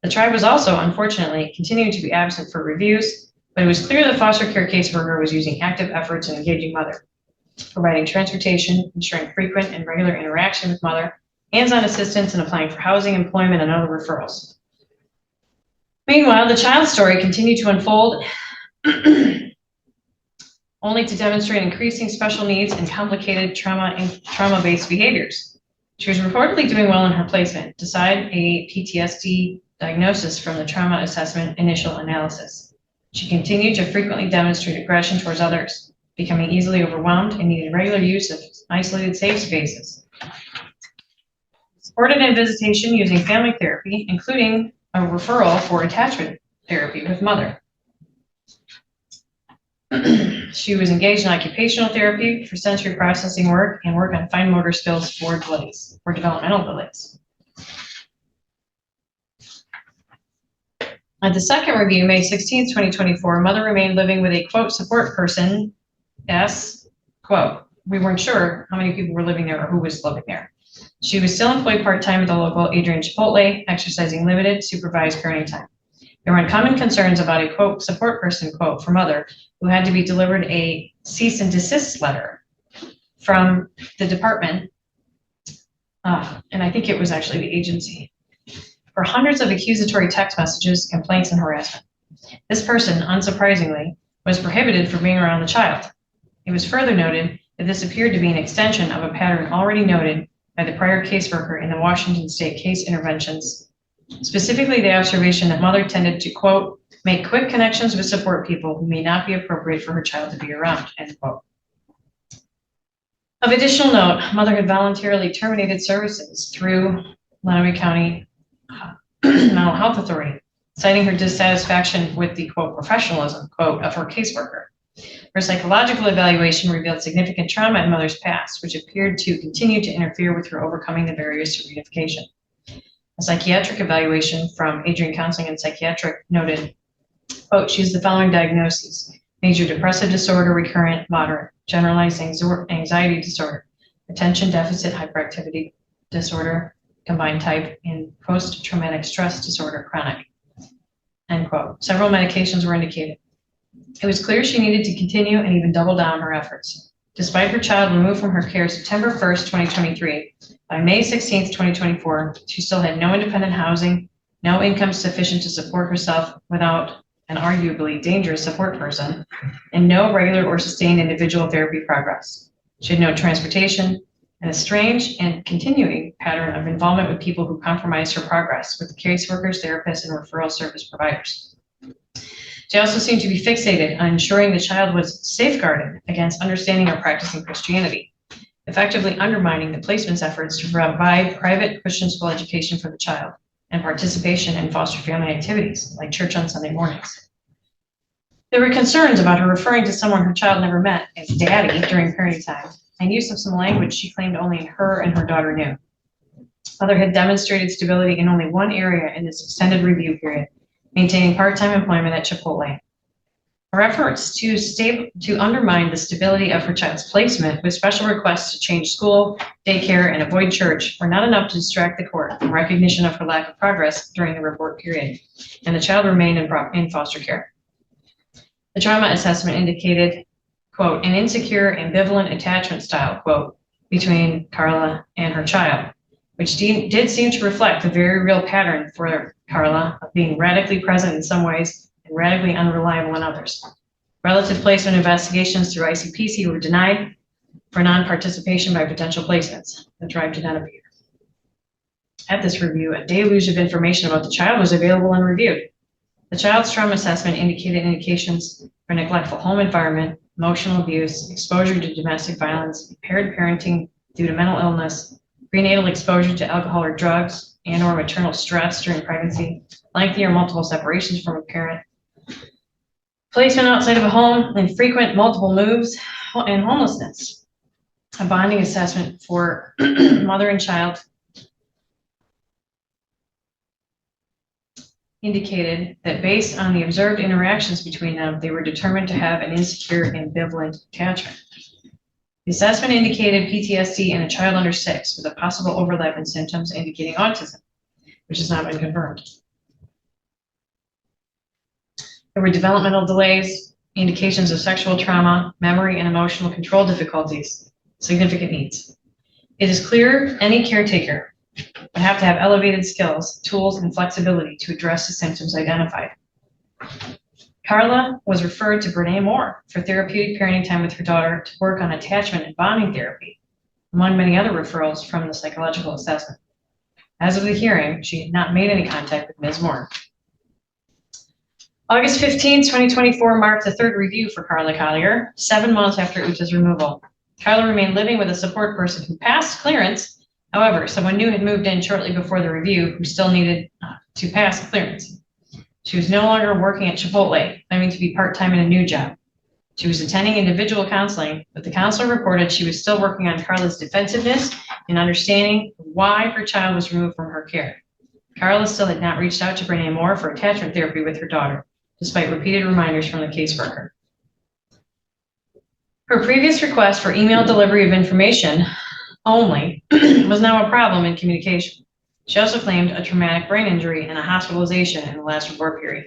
The tribe was also, unfortunately, continuing to be absent for reviews, but it was clear the foster care caseworker was using active efforts in engaging mother, providing transportation, ensuring frequent and regular interaction with mother, hands-on assistance in applying for housing, employment, and other referrals. Meanwhile, the child's story continued to unfold only to demonstrate increasing special needs and complicated trauma-based behaviors. She was reportedly doing well in her placement, despite a PTSD diagnosis from the trauma assessment initial analysis. She continued to frequently demonstrate aggression towards others. becoming easily overwhelmed, and needed regular use of isolated safe spaces. Supported in visitation using family therapy, including a referral for attachment therapy with mother. She was engaged in occupational therapy for sensory processing work and work on fine motor skills for delays, for developmental delays. At the second review, May 16th, 2024, mother remained living with a quote support person. Yes, quote, we weren't sure how many people were living there or who was living there. She was still employed part-time at the local Adrian Chipotle, exercising limited supervised parenting time. There were uncommon concerns about a quote support person quote for mother who had to be delivered a cease and desist letter from the department, and I think it was actually the agency, for hundreds of accusatory text messages, complaints, and harassment. This person, unsurprisingly, was prohibited from being around the child. It was further noted that this appeared to be an extension of a pattern already noted by the prior caseworker in the Washington State case interventions, specifically the observation that mother tended to, quote, make quick connections with support people who may not be appropriate for her child to be around, end quote. Of additional note, mother had voluntarily terminated services through Lenawee County Mental Health Authority, citing her dissatisfaction with the, quote, professionalism, quote, of her caseworker. Her psychological evaluation revealed significant trauma in mother's past, which appeared to continue to interfere with her overcoming the barriers to reunification. A psychiatric evaluation from Adrian Counseling and Psychiatric noted, quote, she has the following diagnoses: major depressive disorder, recurrent, moderate, generalized anxiety disorder, attention deficit hyperactivity disorder, combined type, and post-traumatic stress disorder, chronic, end quote. Several medications were indicated. It was clear she needed to continue and even double down her efforts. Despite her child removed from her care September 1st, 2023, by May 16th, 2024, she still had no independent housing, no income sufficient to support herself without an arguably dangerous support person, and no regular or sustained individual therapy progress. She had no transportation, and a strange and continuing pattern of involvement with people who compromised her progress with caseworkers, therapists, and referral service providers. She also seemed to be fixated on ensuring the child was safeguarded against understanding or practicing Christianity, effectively undermining the placement's efforts to provide private Christian school education for the child and participation in foster family activities like church on Sunday mornings. There were concerns about her referring to someone her child never met as daddy during parenting time, and use of some language she claimed only her and her daughter knew. Mother had demonstrated stability in only one area in this extended review period, maintaining part-time employment at Chipotle. Her efforts to undermine the stability of her child's placement with special requests to change school, daycare, and avoid church were not enough to distract the court from recognition of her lack of progress during the report period, and the child remained in foster care. The trauma assessment indicated, quote, an insecure, ambivalent attachment style, quote, between Carla and her child, which did seem to reflect the very real pattern for Carla of being radically present in some ways and radically unreliable in others. Relative placement investigations through ICPC were denied for non-participation by potential placements. The tribe did not appear. At this review, a deluge of information about the child was available and reviewed. The child's trauma assessment indicated indications for neglectful home environment, emotional abuse, exposure to domestic violence, impaired parenting due to mental illness, prenatal exposure to alcohol or drugs, and or maternal stress during pregnancy, lengthy or multiple separations from a parent, placement outside of a home, and frequent multiple moves, and homelessness. A bonding assessment for mother and child indicated that based on the observed interactions between them, they were determined to have an insecure, ambivalent attachment. The assessment indicated PTSD in a child under 6 with a possible overlap in symptoms indicating autism, which has not been confirmed. There were developmental delays, indications of sexual trauma, memory and emotional control difficulties, significant needs. It is clear any caretaker would have to have elevated skills, tools, and flexibility to address the symptoms identified. Carla was referred to Brene Moore for therapeutic parenting time with her daughter to work on attachment and bonding therapy, among many other referrals from the psychological assessment. As of the hearing, she had not made any contact with Ms. Moore. August 15th, 2024 marked the third review for Carla Collier, 7 months after Uta's removal. Carla remained living with a support person who passed clearance. However, someone new had moved in shortly before the review who still needed to pass clearance. She was no longer working at Chipotle, claiming to be part-time in a new job. She was attending individual counseling, but the counselor reported she was still working on Carla's defensiveness and understanding why her child was removed from her care. Carla still had not reached out to Brene Moore for attachment therapy with her daughter, despite repeated reminders from the caseworker. Her previous request for email delivery of information only was now a problem in communication. She also claimed a traumatic brain injury and a hospitalization in the last report period.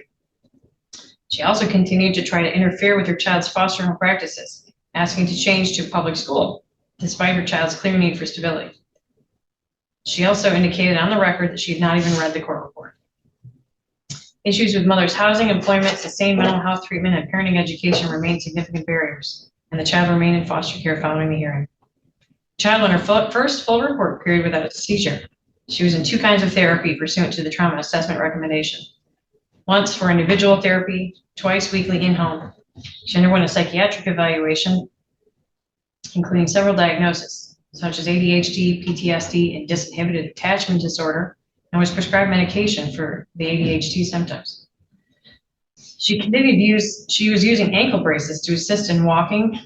She also continued to try to interfere with her child's foster home practices, asking to change to public school, despite her child's clear need for stability. She also indicated on the record that she had not even read the court report. Issues with mother's housing, employment, sustained mental health treatment, and parenting education remained significant barriers, and the child remained in foster care following the hearing. The child went her first full report period without a seizure. She was in 2 kinds of therapy pursuant to the trauma assessment recommendation. Once for individual therapy, twice weekly in-home. She underwent a psychiatric evaluation, including several diagnoses, such as ADHD, PTSD, and disinhibited attachment disorder, and was prescribed medication for the ADHD symptoms. She was using ankle braces to assist in walking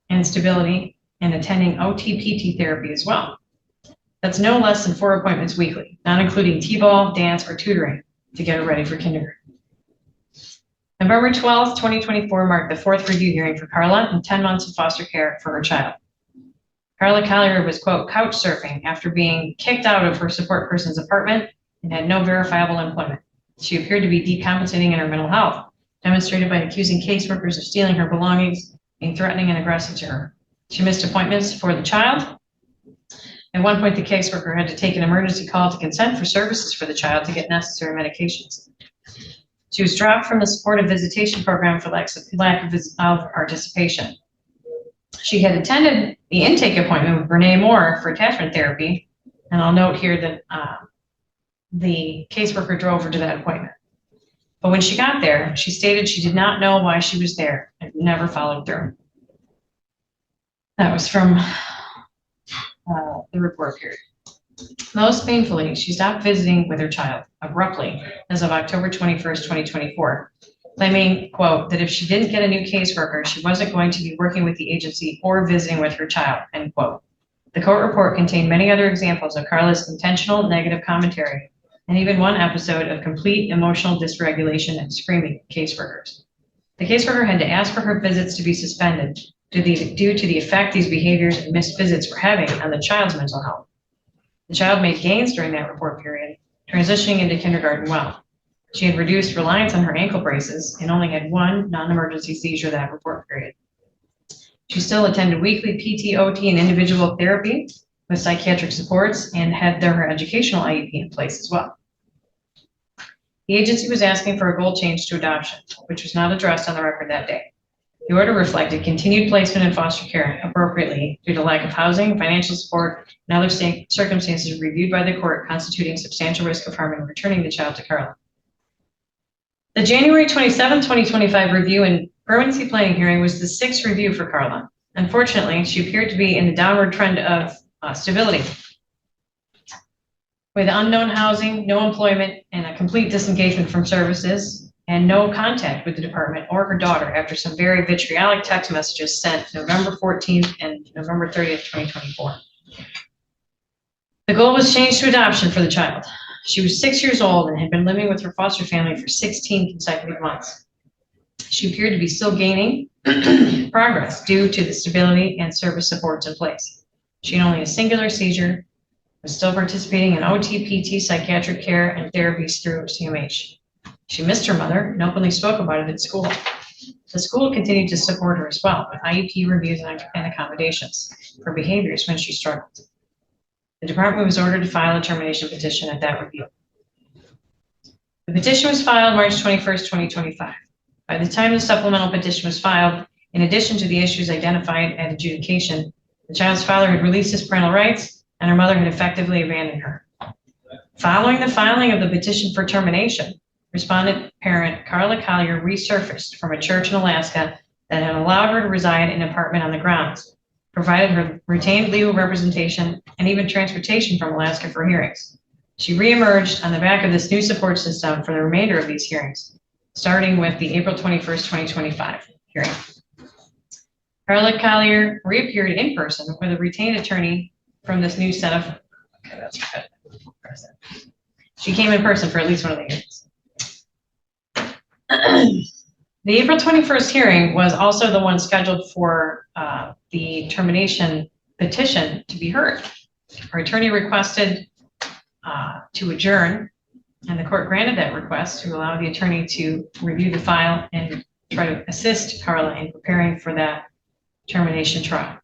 and stability and attending OT-PT therapy as well. That's no less than 4 appointments weekly, not including T-ball, dance, or tutoring to get her ready for kindergarten. November 12th, 2024 marked the 4th review hearing for Carla and 10 months of foster care for her child. Carla Collier was, quote, couch surfing after being kicked out of her support person's apartment and had no verifiable employment. She appeared to be decompensating in her mental health, demonstrated by accusing caseworkers of stealing her belongings, being threatening and aggressive to her. She missed appointments for the child. At one point, the caseworker had to take an emergency call to consent for services for the child to get necessary medications. She was dropped from the supportive visitation program for lack of participation. She had attended the intake appointment with Brene Moore for attachment therapy, and I'll note here that the caseworker drove her to that appointment. But when she got there, she stated she did not know why she was there and never followed through. That was from the report period. Most painfully, she stopped visiting with her child abruptly as of October 21st, 2024, claiming, quote, that if she didn't get a new caseworker, she wasn't going to be working with the agency or visiting with her child, end quote. The court report contained many other examples of Carla's intentional negative commentary, and even one episode of complete emotional dysregulation and screaming at caseworkers. The caseworker had to ask for her visits to be suspended due to the effect these behaviors and missed visits were having on the child's mental health. The child made gains during that report period, transitioning into kindergarten well. She had reduced reliance on her ankle braces and only had 1 non-emergency seizure that report period. She still attended weekly PT, OT, and individual therapy with psychiatric supports and had her educational IEP in place as well. The agency was asking for a goal change to adoption, which was not addressed on the record that day. The order reflected continued placement in foster care appropriately due to lack of housing, financial support, and other circumstances reviewed by the court constituting substantial risk of harm in returning the child to Carla. The January 27, 2025 review and permanency planning hearing was the 6th review for Carla. Unfortunately, she appeared to be in the downward trend of stability, with unknown housing, no employment, and a complete disengagement from services, and no contact with the department or her daughter after some very vitriolic text messages sent November 14th and November 30th, 2024. The goal was changed to adoption for the child. She was 6 years old and had been living with her foster family for 16 consecutive months. She appeared to be still gaining progress due to the stability and service supports in place. She had only a singular seizure, was still participating in OT, PT, psychiatric care, and therapies through CMH. She missed her mother and openly spoke about it at school. The school continued to support her as well with IEP reviews and accommodations for behaviors when she struggled. The department was ordered to file a termination petition at that review. The petition was filed March 21st, 2025. By the time the supplemental petition was filed, in addition to the issues identified at adjudication, the child's father had released his parental rights and her mother had effectively abandoned her. Following the filing of the petition for termination, respondent parent Carla Collier resurfaced from a church in Alaska that had allowed her to reside in an apartment on the grounds, provided her retained legal representation and even transportation from Alaska for hearings. She reemerged on the back of this new support system for the remainder of these hearings, starting with the April 21st, 2025 hearing. Carla Collier reappeared in person with a retained attorney from this new set of, okay, that's good. She came in person for at least one of the hearings. The April 21st hearing was also the one scheduled for the termination petition to be heard. Her attorney requested to adjourn, and the court granted that request to allow the attorney to review the file and try to assist Carla in preparing for that termination trial.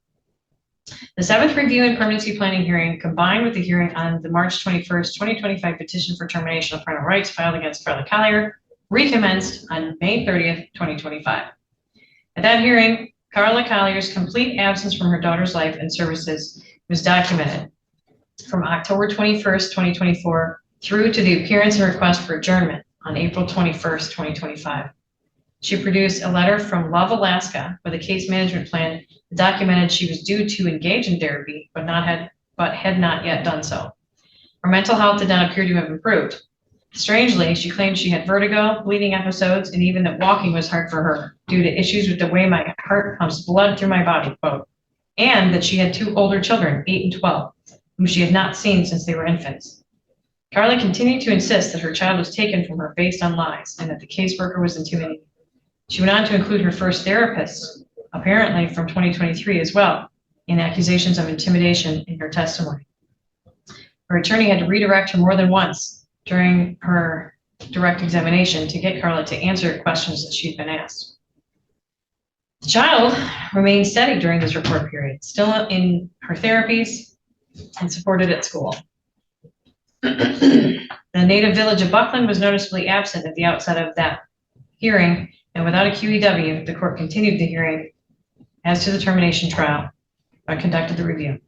The 7th review and permanency planning hearing, combined with the hearing on the March 21st, 2025 petition for termination of parental rights filed against Carla Collier, recommenced on May 30th, 2025. At that hearing, Carla Collier's complete absence from her daughter's life and services was documented from October 21st, 2024 through to the appearance and request for adjournment on April 21st, 2025. She produced a letter from Love Alaska with a case management plan that documented she was due to engage in therapy, but had not yet done so. Her mental health did not appear to have improved. Strangely, she claimed she had vertigo, bleeding episodes, and even that walking was hard for her due to issues with the way my heart pumps blood through my body, quote, and that she had 2 older children, 8 and 12, whom she had not seen since they were infants. Carla continued to insist that her child was taken from her based on lies and that the caseworker was intimidating. She went on to include her first therapist, apparently from 2023 as well, in accusations of intimidation in her testimony. Her attorney had to redirect her more than once during her direct examination to get Carla to answer questions that she'd been asked. The child remained steady during this report period, still in her therapies and supported at school. The native village of Buckland was noticeably absent at the outset of that hearing, and without a QEW, the court continued the hearing as to the termination trial, but conducted the review.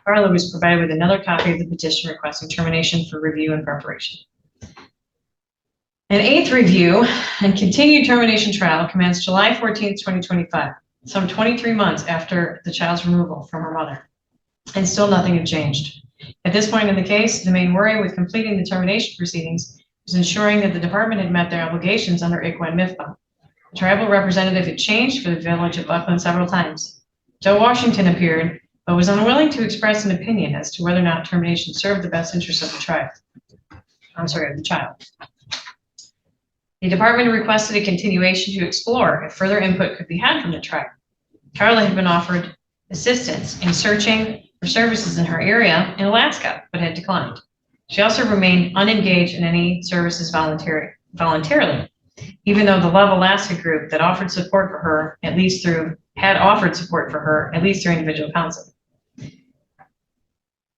Carla was provided with another copy of the petition requesting termination for review and preparation. An 8th review and continued termination trial commenced July 14th, 2025, some 23 months after the child's removal from her mother, and still nothing had changed. At this point in the case, the main worry with completing the termination proceedings was ensuring that the department had met their obligations under ICWA and MIFPA. The tribal representative had changed for the village of Buckland several times. Joe Washington appeared, but was unwilling to express an opinion as to whether or not termination served the best interests of the tribe. Of the child. The department requested a continuation to explore if further input could be had from the tribe. Carla had been offered assistance in searching for services in her area in Alaska, but had declined. She also remained unengaged in any services voluntarily, even though the Love Alaska group that offered support for her, had offered support for her, at least through individual counseling.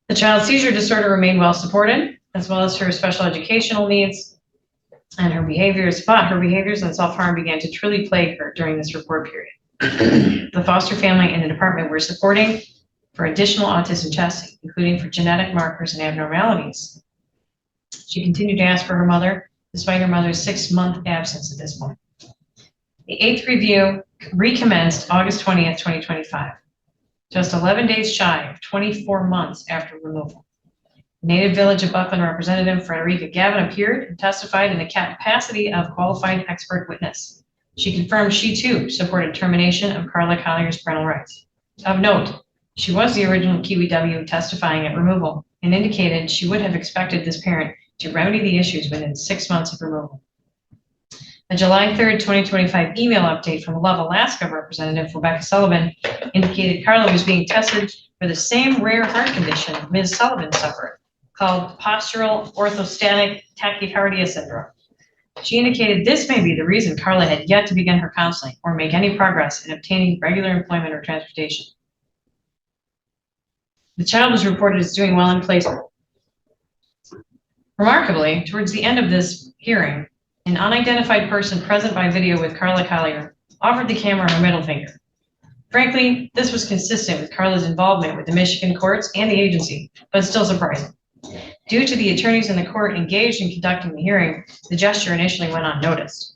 The child seizure disorder remained well supported, as well as her special educational needs and her behaviors, but her behaviors and self-harm began to truly plague her during this report period. The foster family and the department were supporting for additional autism testing, including for genetic markers and abnormalities. She continued to ask for her mother, despite her mother's 6-month absence at this point. The 8th review recommenced August 20th, 2025, just 11 days shy of 24 months after removal. Native Village of Buckland Representative Frederica Gavin appeared and testified in the capacity of qualified expert witness. She confirmed she too supported termination of Carla Collier's parental rights. Of note, she was the original QEW testifying at removal and indicated she would have expected this parent to remedy the issues within 6 months of removal. A July 3rd, 2025 email update from Love Alaska Representative Rebecca Sullivan indicated Carla was being tested for the same rare heart condition Ms. Sullivan suffered, called postural orthostatic tachycardia syndrome. She indicated this may be the reason Carla had yet to begin her counseling or make any progress in obtaining regular employment or transportation. The child was reported as doing well in placement. Remarkably, towards the end of this hearing, an unidentified person present by video with Carla Collier offered the camera her middle finger. Frankly, this was consistent with Carla's involvement with the Michigan courts and the agency, but still surprising. Due to the attorneys in the court engaged in conducting the hearing, the gesture initially went unnoticed.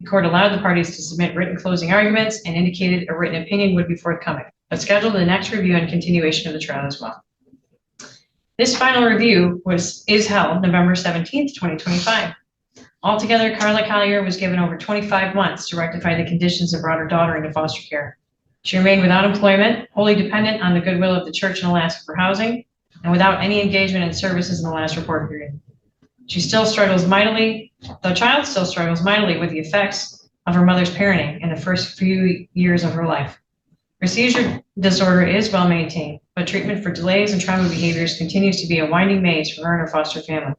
The court allowed the parties to submit written closing arguments and indicated a written opinion would be forthcoming, but scheduled the next review and continuation of the trial as well. This final review is held November 17th, 2025. Altogether, Carla Collier was given over 25 months to rectify the conditions that brought her daughter into foster care. She remained without employment, wholly dependent on the goodwill of the church in Alaska for housing, and without any engagement in services in the last report period. She still struggles mightily, the child still struggles mightily with the effects of her mother's parenting in the first few years of her life. Her seizure disorder is well maintained, but treatment for delays and trauma behaviors continues to be a winding maze for her and her foster family.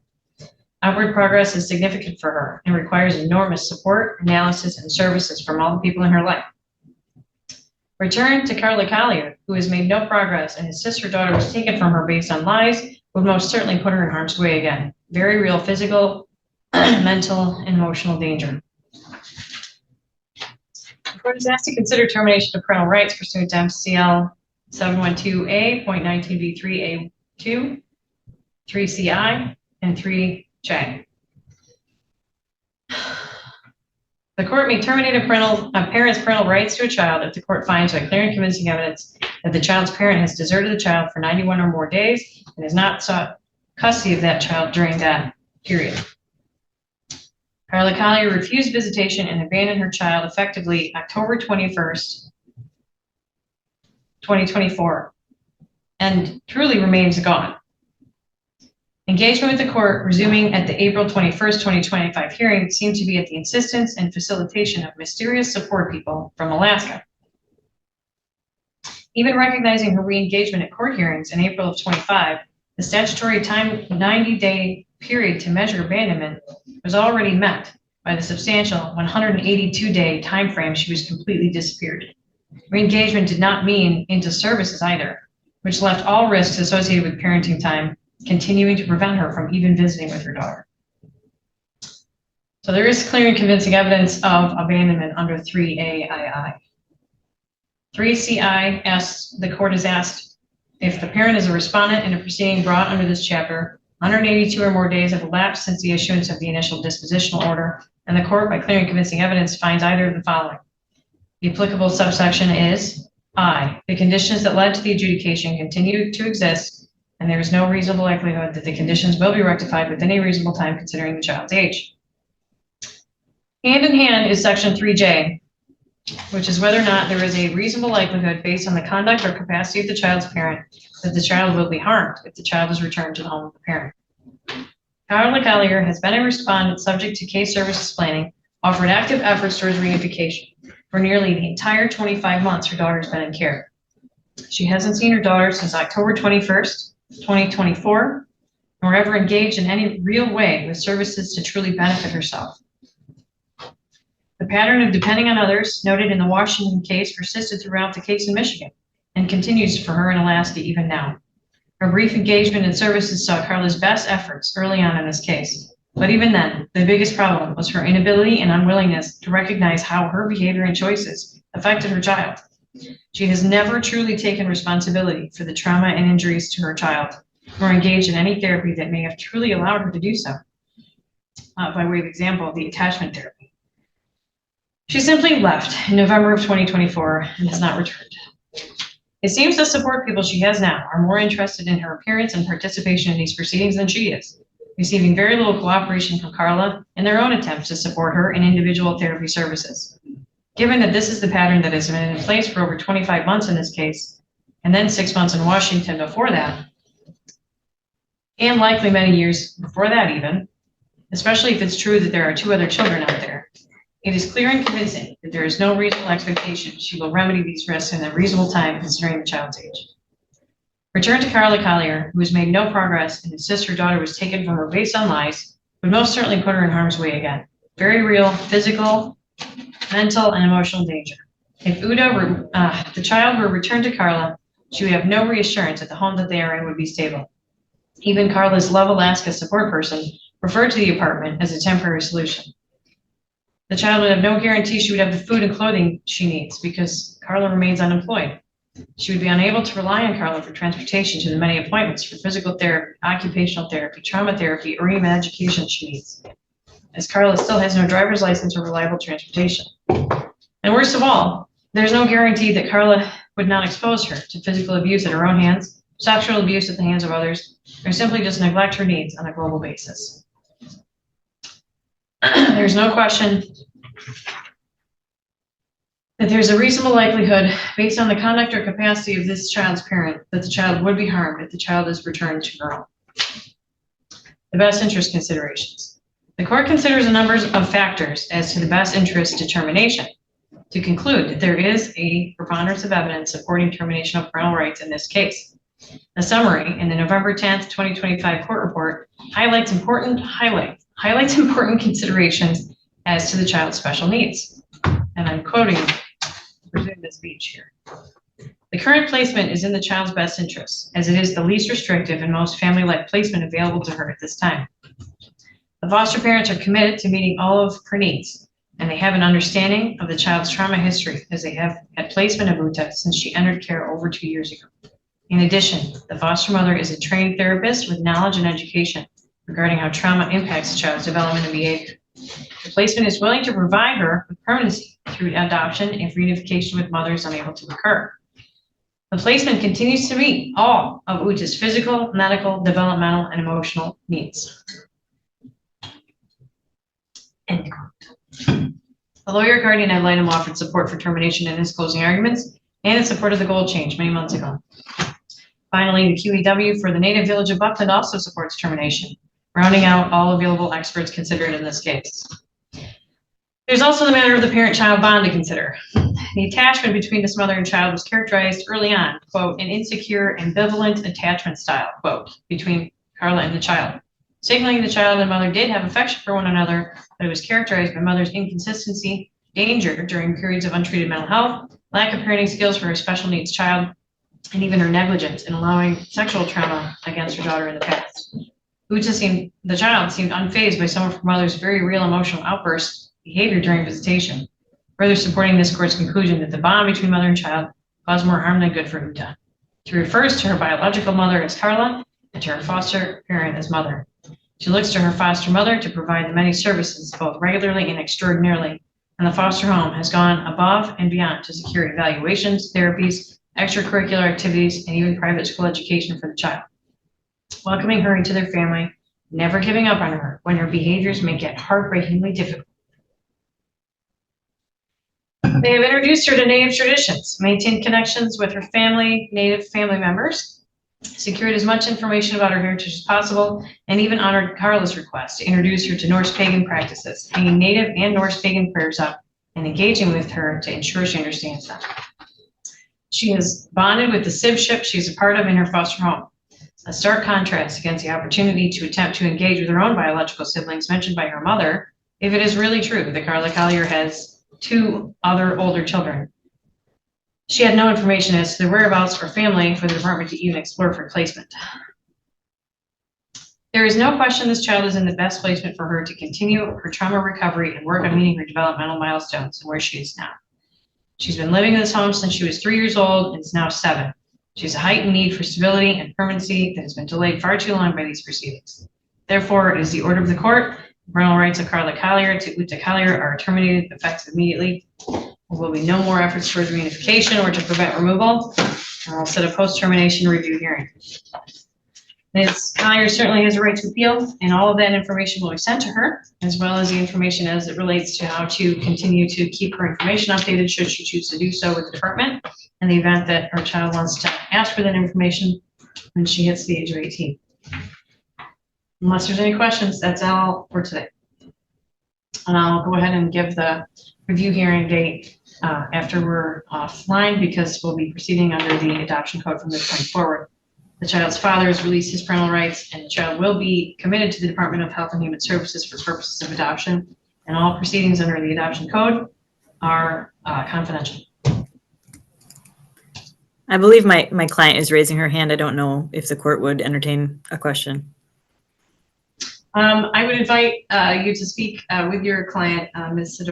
Outward progress is significant for her and requires enormous support, analysis, and services from all the people in her life. Return to Carla Collier, who has made no progress and insists her daughter was taken from her based on lies, would most certainly put her in harm's way again. Very real physical, mental, and emotional danger. The court is asked to consider termination of parental rights pursuant to MCL 712A.19B3A2, 3CI, and 3J. The court may terminate a parent's parental rights to a child if the court finds by clear and convincing evidence that the child's parent has deserted the child for 91 or more days and has not sought custody of that child during that period. Carla Collier refused visitation and abandoned her child effectively October 21st, 2024, and truly remains gone. Engagement with the court resuming at the April 21st, 2025 hearing seemed to be at the insistence and facilitation of mysterious support people from Alaska. Even recognizing her re-engagement at court hearings in April of 25, the statutory 90-day period to measure abandonment was already met by the substantial 182-day timeframe she was completely disappeared. Re-engagement did not mean into services either, which left all risks associated with parenting time continuing to prevent her from even visiting with her daughter. So there is clear and convincing evidence of abandonment under 3AII. 3CI the court is asked if the parent is a respondent in a proceeding brought under this chapter, 182 or more days have elapsed since the issuance of the initial dispositional order, and the court, by clear and convincing evidence, finds either of the following. The applicable subsection is I. The conditions that led to the adjudication continue to exist, and there is no reasonable likelihood that the conditions will be rectified within a reasonable time considering the child's age. Hand in hand is section 3J, which is whether or not there is a reasonable likelihood based on the conduct or capacity of the child's parent that the child will be harmed if the child is returned to the home of the parent. Carla Collier has been a respondent subject to case services planning, offered active efforts towards reunification for nearly the entire 25 months her daughter has been in care. She hasn't seen her daughter since October 21st, 2024, nor ever engaged in any real way with services to truly benefit herself. The pattern of depending on others noted in the Washington case persisted throughout the case in Michigan and continues for her in Alaska even now. Her brief engagement in services saw Carla's best efforts early on in this case, but even then, the biggest problem was her inability and unwillingness to recognize how her behavior and choices affected her child. She has never truly taken responsibility for the trauma and injuries to her child, nor engaged in any therapy that may have truly allowed her to do so. By way of example, the attachment therapy. She simply left in November of 2024 and has not returned. It seems the support people she has now are more interested in her appearance and participation in these proceedings than she is, receiving very little cooperation from Carla in their own attempts to support her in individual therapy services. Given that this is the pattern that has been in place for over 25 months in this case, and then 6 months in Washington before that, and likely many years before that even, especially if it's true that there are 2 other children out there, it is clear and convincing that there is no reasonable expectation she will remedy these risks in a reasonable time considering the child's age. Return to Carla Collier, who has made no progress and insists her daughter was taken from her based on lies, would most certainly put her in harm's way again. Very real physical, mental, and emotional danger. If the child were returned to Carla, she would have no reassurance that the home that they are in would be stable. Even Carla's Love Alaska support person referred to the apartment as a temporary solution. The child would have no guarantee she would have the food and clothing she needs because Carla remains unemployed. She would be unable to rely on Carla for transportation to the many appointments for physical therapy, occupational therapy, trauma therapy, or even education she needs, as Carla still has no driver's license or reliable transportation. And worst of all, there's no guarantee that Carla would not expose her to physical abuse at her own hands, sexual abuse at the hands of others, or simply just neglect her needs on a global basis. There's no question that there's a reasonable likelihood, based on the conduct or capacity of this child's parent, that the child would be harmed if the child is returned to her own. The best interest considerations. The court considers a number of factors as to the best interest determination to conclude that there is a preponderance of evidence supporting termination of parental rights in this case. The summary in the November 10th, 2025 court report highlights important considerations as to the child's special needs. And I'm quoting the speech here. The current placement is in the child's best interest, as it is the least restrictive and most family-like placement available to her at this time. The foster parents are committed to meeting all of her needs, and they have an understanding of the child's trauma history, as they have had placement of Uta since she entered care over 2 years ago. In addition, the foster mother is a trained therapist with knowledge and education regarding how trauma impacts the child's development and behavior. The placement is willing to provide her with permanency through adoption if reunification with mother is unable to occur. The placement continues to meet all of Uta's physical, medical, developmental, and emotional needs. End quote. The lawyer guardian ad litem offered support for termination in his closing arguments and in support of the goal change many months ago. Finally, the QEW for the native village of Buckland also supports termination, rounding out all available experts considered in this case. There's also the matter of the parent-child bond to consider. The attachment between this mother and child was characterized early on, quote, an insecure, ambivalent attachment style, quote, between Carla and the child. Signaling the child and mother did have affection for one another, but it was characterized by mother's inconsistency, danger during periods of untreated mental health, lack of parenting skills for her special needs child, and even her negligence in allowing sexual trauma against her daughter in the past. The child seemed unfazed by some of her mother's very real emotional outbursts, behavior during visitation, further supporting this court's conclusion that the bond between mother and child caused more harm than good for Uta. She refers to her biological mother as Carla and to her foster parent as mother. She looks to her foster mother to provide the many services, both regularly and extraordinarily, and the foster home has gone above and beyond to secure evaluations, therapies, extracurricular activities, and even private school education for the child. Welcoming her into their family, never giving up on her when her behaviors make it heartbreakingly difficult. They have introduced her to Native traditions, maintained connections with her family, Native family members, secured as much information about her heritage as possible, and even honored Carla's request to introduce her to Norse pagan practices, hanging Native and Norse pagan prayers up and engaging with her to ensure she understands them. She has bonded with the sibship she's a part of in her foster home, a stark contrast against the opportunity to attempt to engage with her own biological siblings mentioned by her mother, if it is really true that Carla Collier has 2 other older children. She had no information as to their whereabouts or family for the department to even explore for placement. There is no question this child is in the best placement for her to continue her trauma recovery and work on meeting her developmental milestones and where she is now. She's been living in this home since she was 3 years old and is now 7. She has a heightened need for stability and permanency that has been delayed far too long by these proceedings. Therefore, it is the order of the court, parental rights of Carla Collier to Uta Collier are terminated effective immediately. There will be no more efforts towards reunification or to prevent removal. I'll set a post-termination review hearing. Ms. Collier certainly has a right to appeal, and all of that information will be sent to her, as well as the information as it relates to how to continue to keep her information updated should she choose to do so with the department in the event that her child wants to ask for that information when she hits the age of 18. Unless there's any questions, that's all for today. And I'll go ahead and give the review hearing date after we're offline, because we'll be proceeding under the adoption code from this point forward. The child's father has released his parental rights, and the child will be committed to the Department of Health and Human Services for purposes of adoption, and all proceedings under the adoption code are confidential. I believe my client is raising her hand. I don't know if the court would entertain a question. I would invite you to speak with your client, Ms. Sidor.